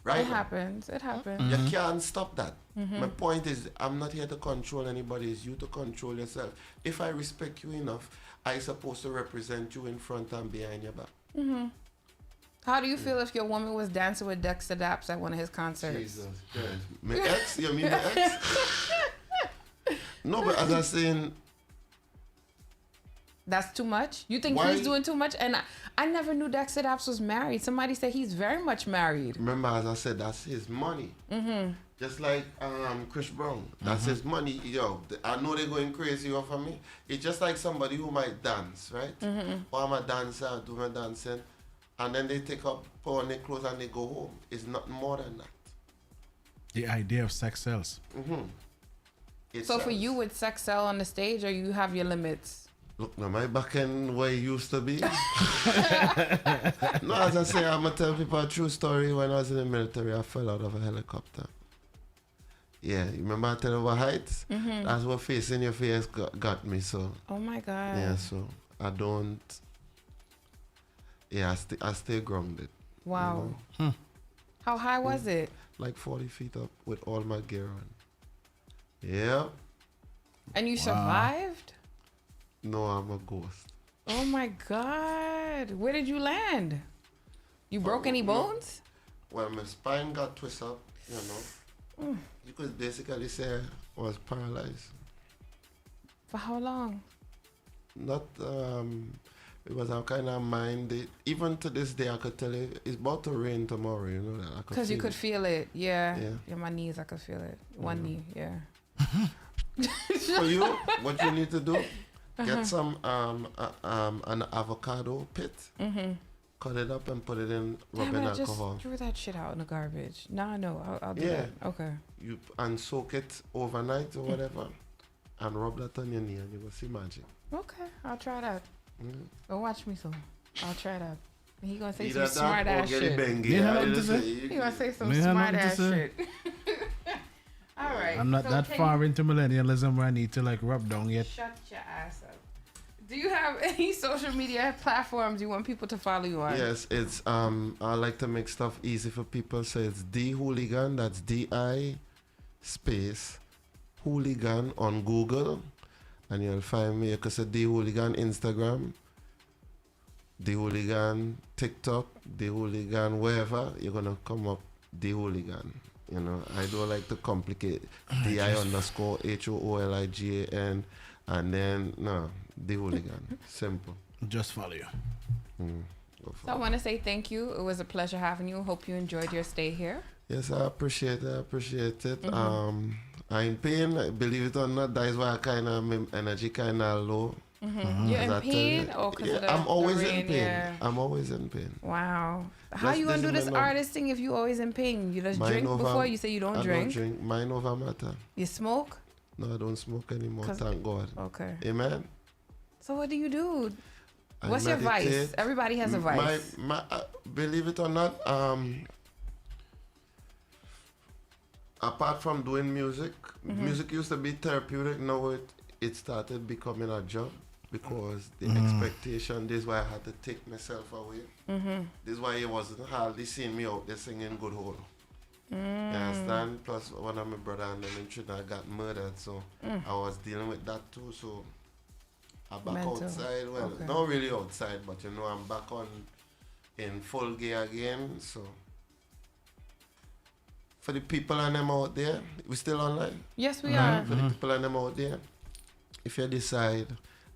Right?
It happens.
You can't stop that. My point is, I'm not here to control anybody. It's you to control yourself. If I respect you enough, I'm supposed to represent you in front and behind your back.
How do you feel if your woman was dancing with Dexter Daps at one of his concerts?
Jesus Christ. My ex? You mean my ex? No, but as I'm saying...
That's too much? You think he's doing too much? And I never knew Dexter Daps was married. Somebody said he's very much married.
Remember, as I said, that's his money. Just like Chris Brown. That's his money. Yo, I know they're going crazy over me. It's just like somebody who might dance, right? Or I'm a dancer, do my dancing. And then they take up, put on their clothes and they go home. It's nothing more than that.
The idea of sex sells.
So for you, would sex sell on the stage, or you have your limits?
Look, now my back end where it used to be. No, as I say, I'm going to tell people a true story. When I was in the military, I fell out of a helicopter. Yeah, you remember I tell you about heights? That's what facing your face got me, so.
Oh my God.
Yeah, so I don't. Yeah, I stay grounded.
Wow. How high was it?
Like 40 feet up with all my gear on. Yeah.
And you survived?
No, I'm a ghost.
Oh my God. Where did you land? You broke any bones?
Well, my spine got twisted up, You could basically say I was paralyzed.
For how long?
Not It was our kind of mind. Even to this day, I could tell you it's about to rain tomorrow. You know that.
Because you could feel it. Yeah. In my knees, I could feel it. One knee. Yeah.
For you, what you need to do, get some an avocado pit. Cut it up and put it in rubbing alcohol.
Just threw that shit out in the garbage. Now I know. I'll do that. Okay.
And soak it overnight or whatever, and rub that on your knee, and you will see magic.
Okay, I'll try that. Don't watch me, so I'll try that. He gonna say some smart ass shit. He gonna say some smart ass shit. All right.
I'm not that far into millennialism where I need to like rub down yet.
Shut your ass up. Do you have any social media platforms you want people to follow you on?
Yes, it's I like to make stuff easy for people, so it's D Hooligan. That's DI space Hooligan on Google, and you'll find me. You can say D Hooligan Instagram, D Hooligan TikTok, D Hooligan wherever. You're gonna come up D Hooligan. You know, I don't like to complicate. DI underscore HOOLIGAN, and then no. The Hooligan. Simple.
Just follow you.
So I want to say thank you. It was a pleasure having you. Hope you enjoyed your stay here.
Yes, I appreciate it. I'm in pain. Believe it or not, that is why I kind of, my energy kind of low.
You're in pain? Or
I'm always in pain. Yeah. I'm always in pain.
Wow. How you going to do this artist thing if you always in pain? You just drink before? You say you don't drink?
I don't drink. Mind over matter.
You smoke?
No, I don't smoke anymore. Thank God.
Okay.
Amen.
So what do you do? What's your vice? Everybody has a vice.
Believe it or not, apart from doing music, music used to be therapeutic. Now it started becoming a job because the expectation. This is why I had to take myself away. This is why it wasn't hardly seeing me out there singing good hole. You understand? Plus one of my brother and them in Trinidad got murdered, so I was dealing with that too. So I'm back outside. Well, not really outside, but you know, I'm back on in full gear again. So for the people and them out there, we still online?
Yes, we are.
For the people and them out there, if you decide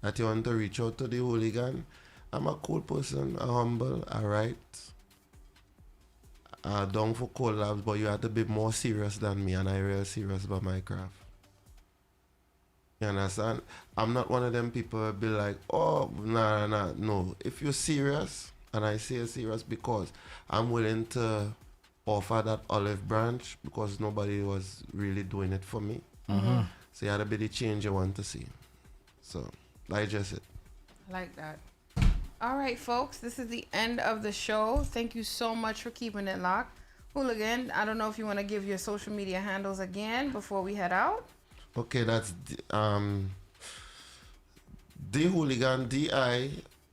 that you want to reach out to the Hooligan, I'm a cool person, a humble, I write. Down for collabs, but you have to be more serious than me, and I real serious about my craft. You understand? I'm not one of them people who be like, oh, no. If you're serious, and I say serious because I'm willing to offer that olive branch because nobody was really doing it for me. So you had to be the change you want to see. So, digest it.
I like that. All right, folks, this is the end of the show. Thank you so much for keeping it locked. Hooligan, I don't know if you want to give your social media handles again before we head out.
Okay, that's the Hooligan,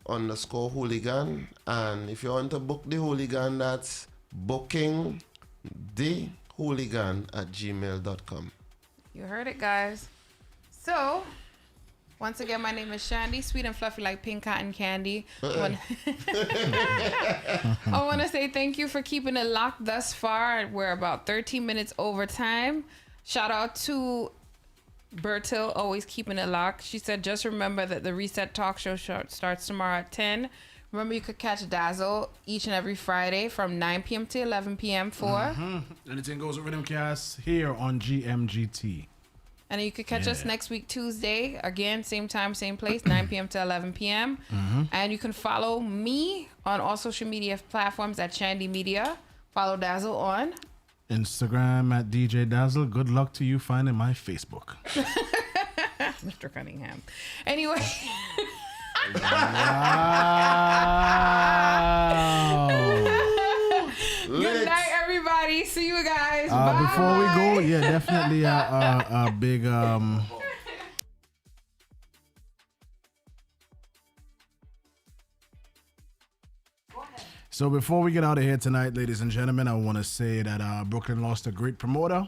DI_Hooligan. And if you want to book the Hooligan, that's bookingthehooligan@gmail.com.
You heard it, guys. So, once again, my name is Chandy, sweet and fluffy like pink cotton candy. I want to say thank you for keeping it locked thus far. We're about 13 minutes over time. Shout out to Bertil, always keeping it locked. She said, just remember that the Reset Talk Show starts tomorrow at 10. Remember, you could catch Dazzle each and every Friday from 9 p.m. to 11 p.m. for...
Anything Goes with Rhythm Cast here on GMGT.
And you could catch us next week, Tuesday. Again, same time, same place, 9 p.m. to 11 p.m. And you can follow me on all social media platforms at Chandy Media. Follow Dazzle on
Instagram at DJ Dazzle. Good luck to you finding my Facebook.
Mr. Cunningham. Anyway. Good night, everybody. See you guys. Bye.
Before we go, definitely a big So before we get out of here tonight, ladies and gentlemen, I want to say that Brooklyn lost a great promoter,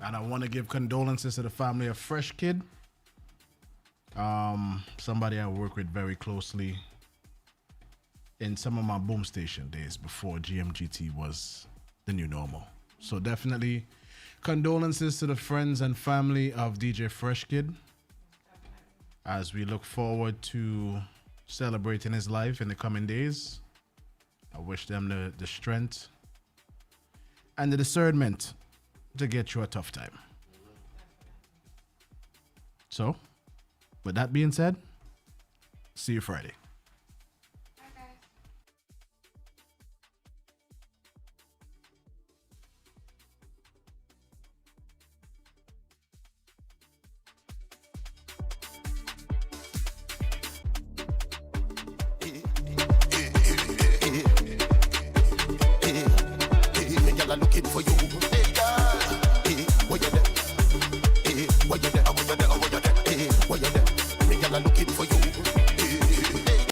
and I want to give condolences to the family of Fresh Kid. Somebody I work with very closely in some of my boom station days before GMGT was the new normal. So definitely condolences to the friends and family of DJ Fresh Kid as we look forward to celebrating his life in the coming days. I wish them the strength and the discernment to get through a tough time. So, with that being said, see you Friday.
Looking for you.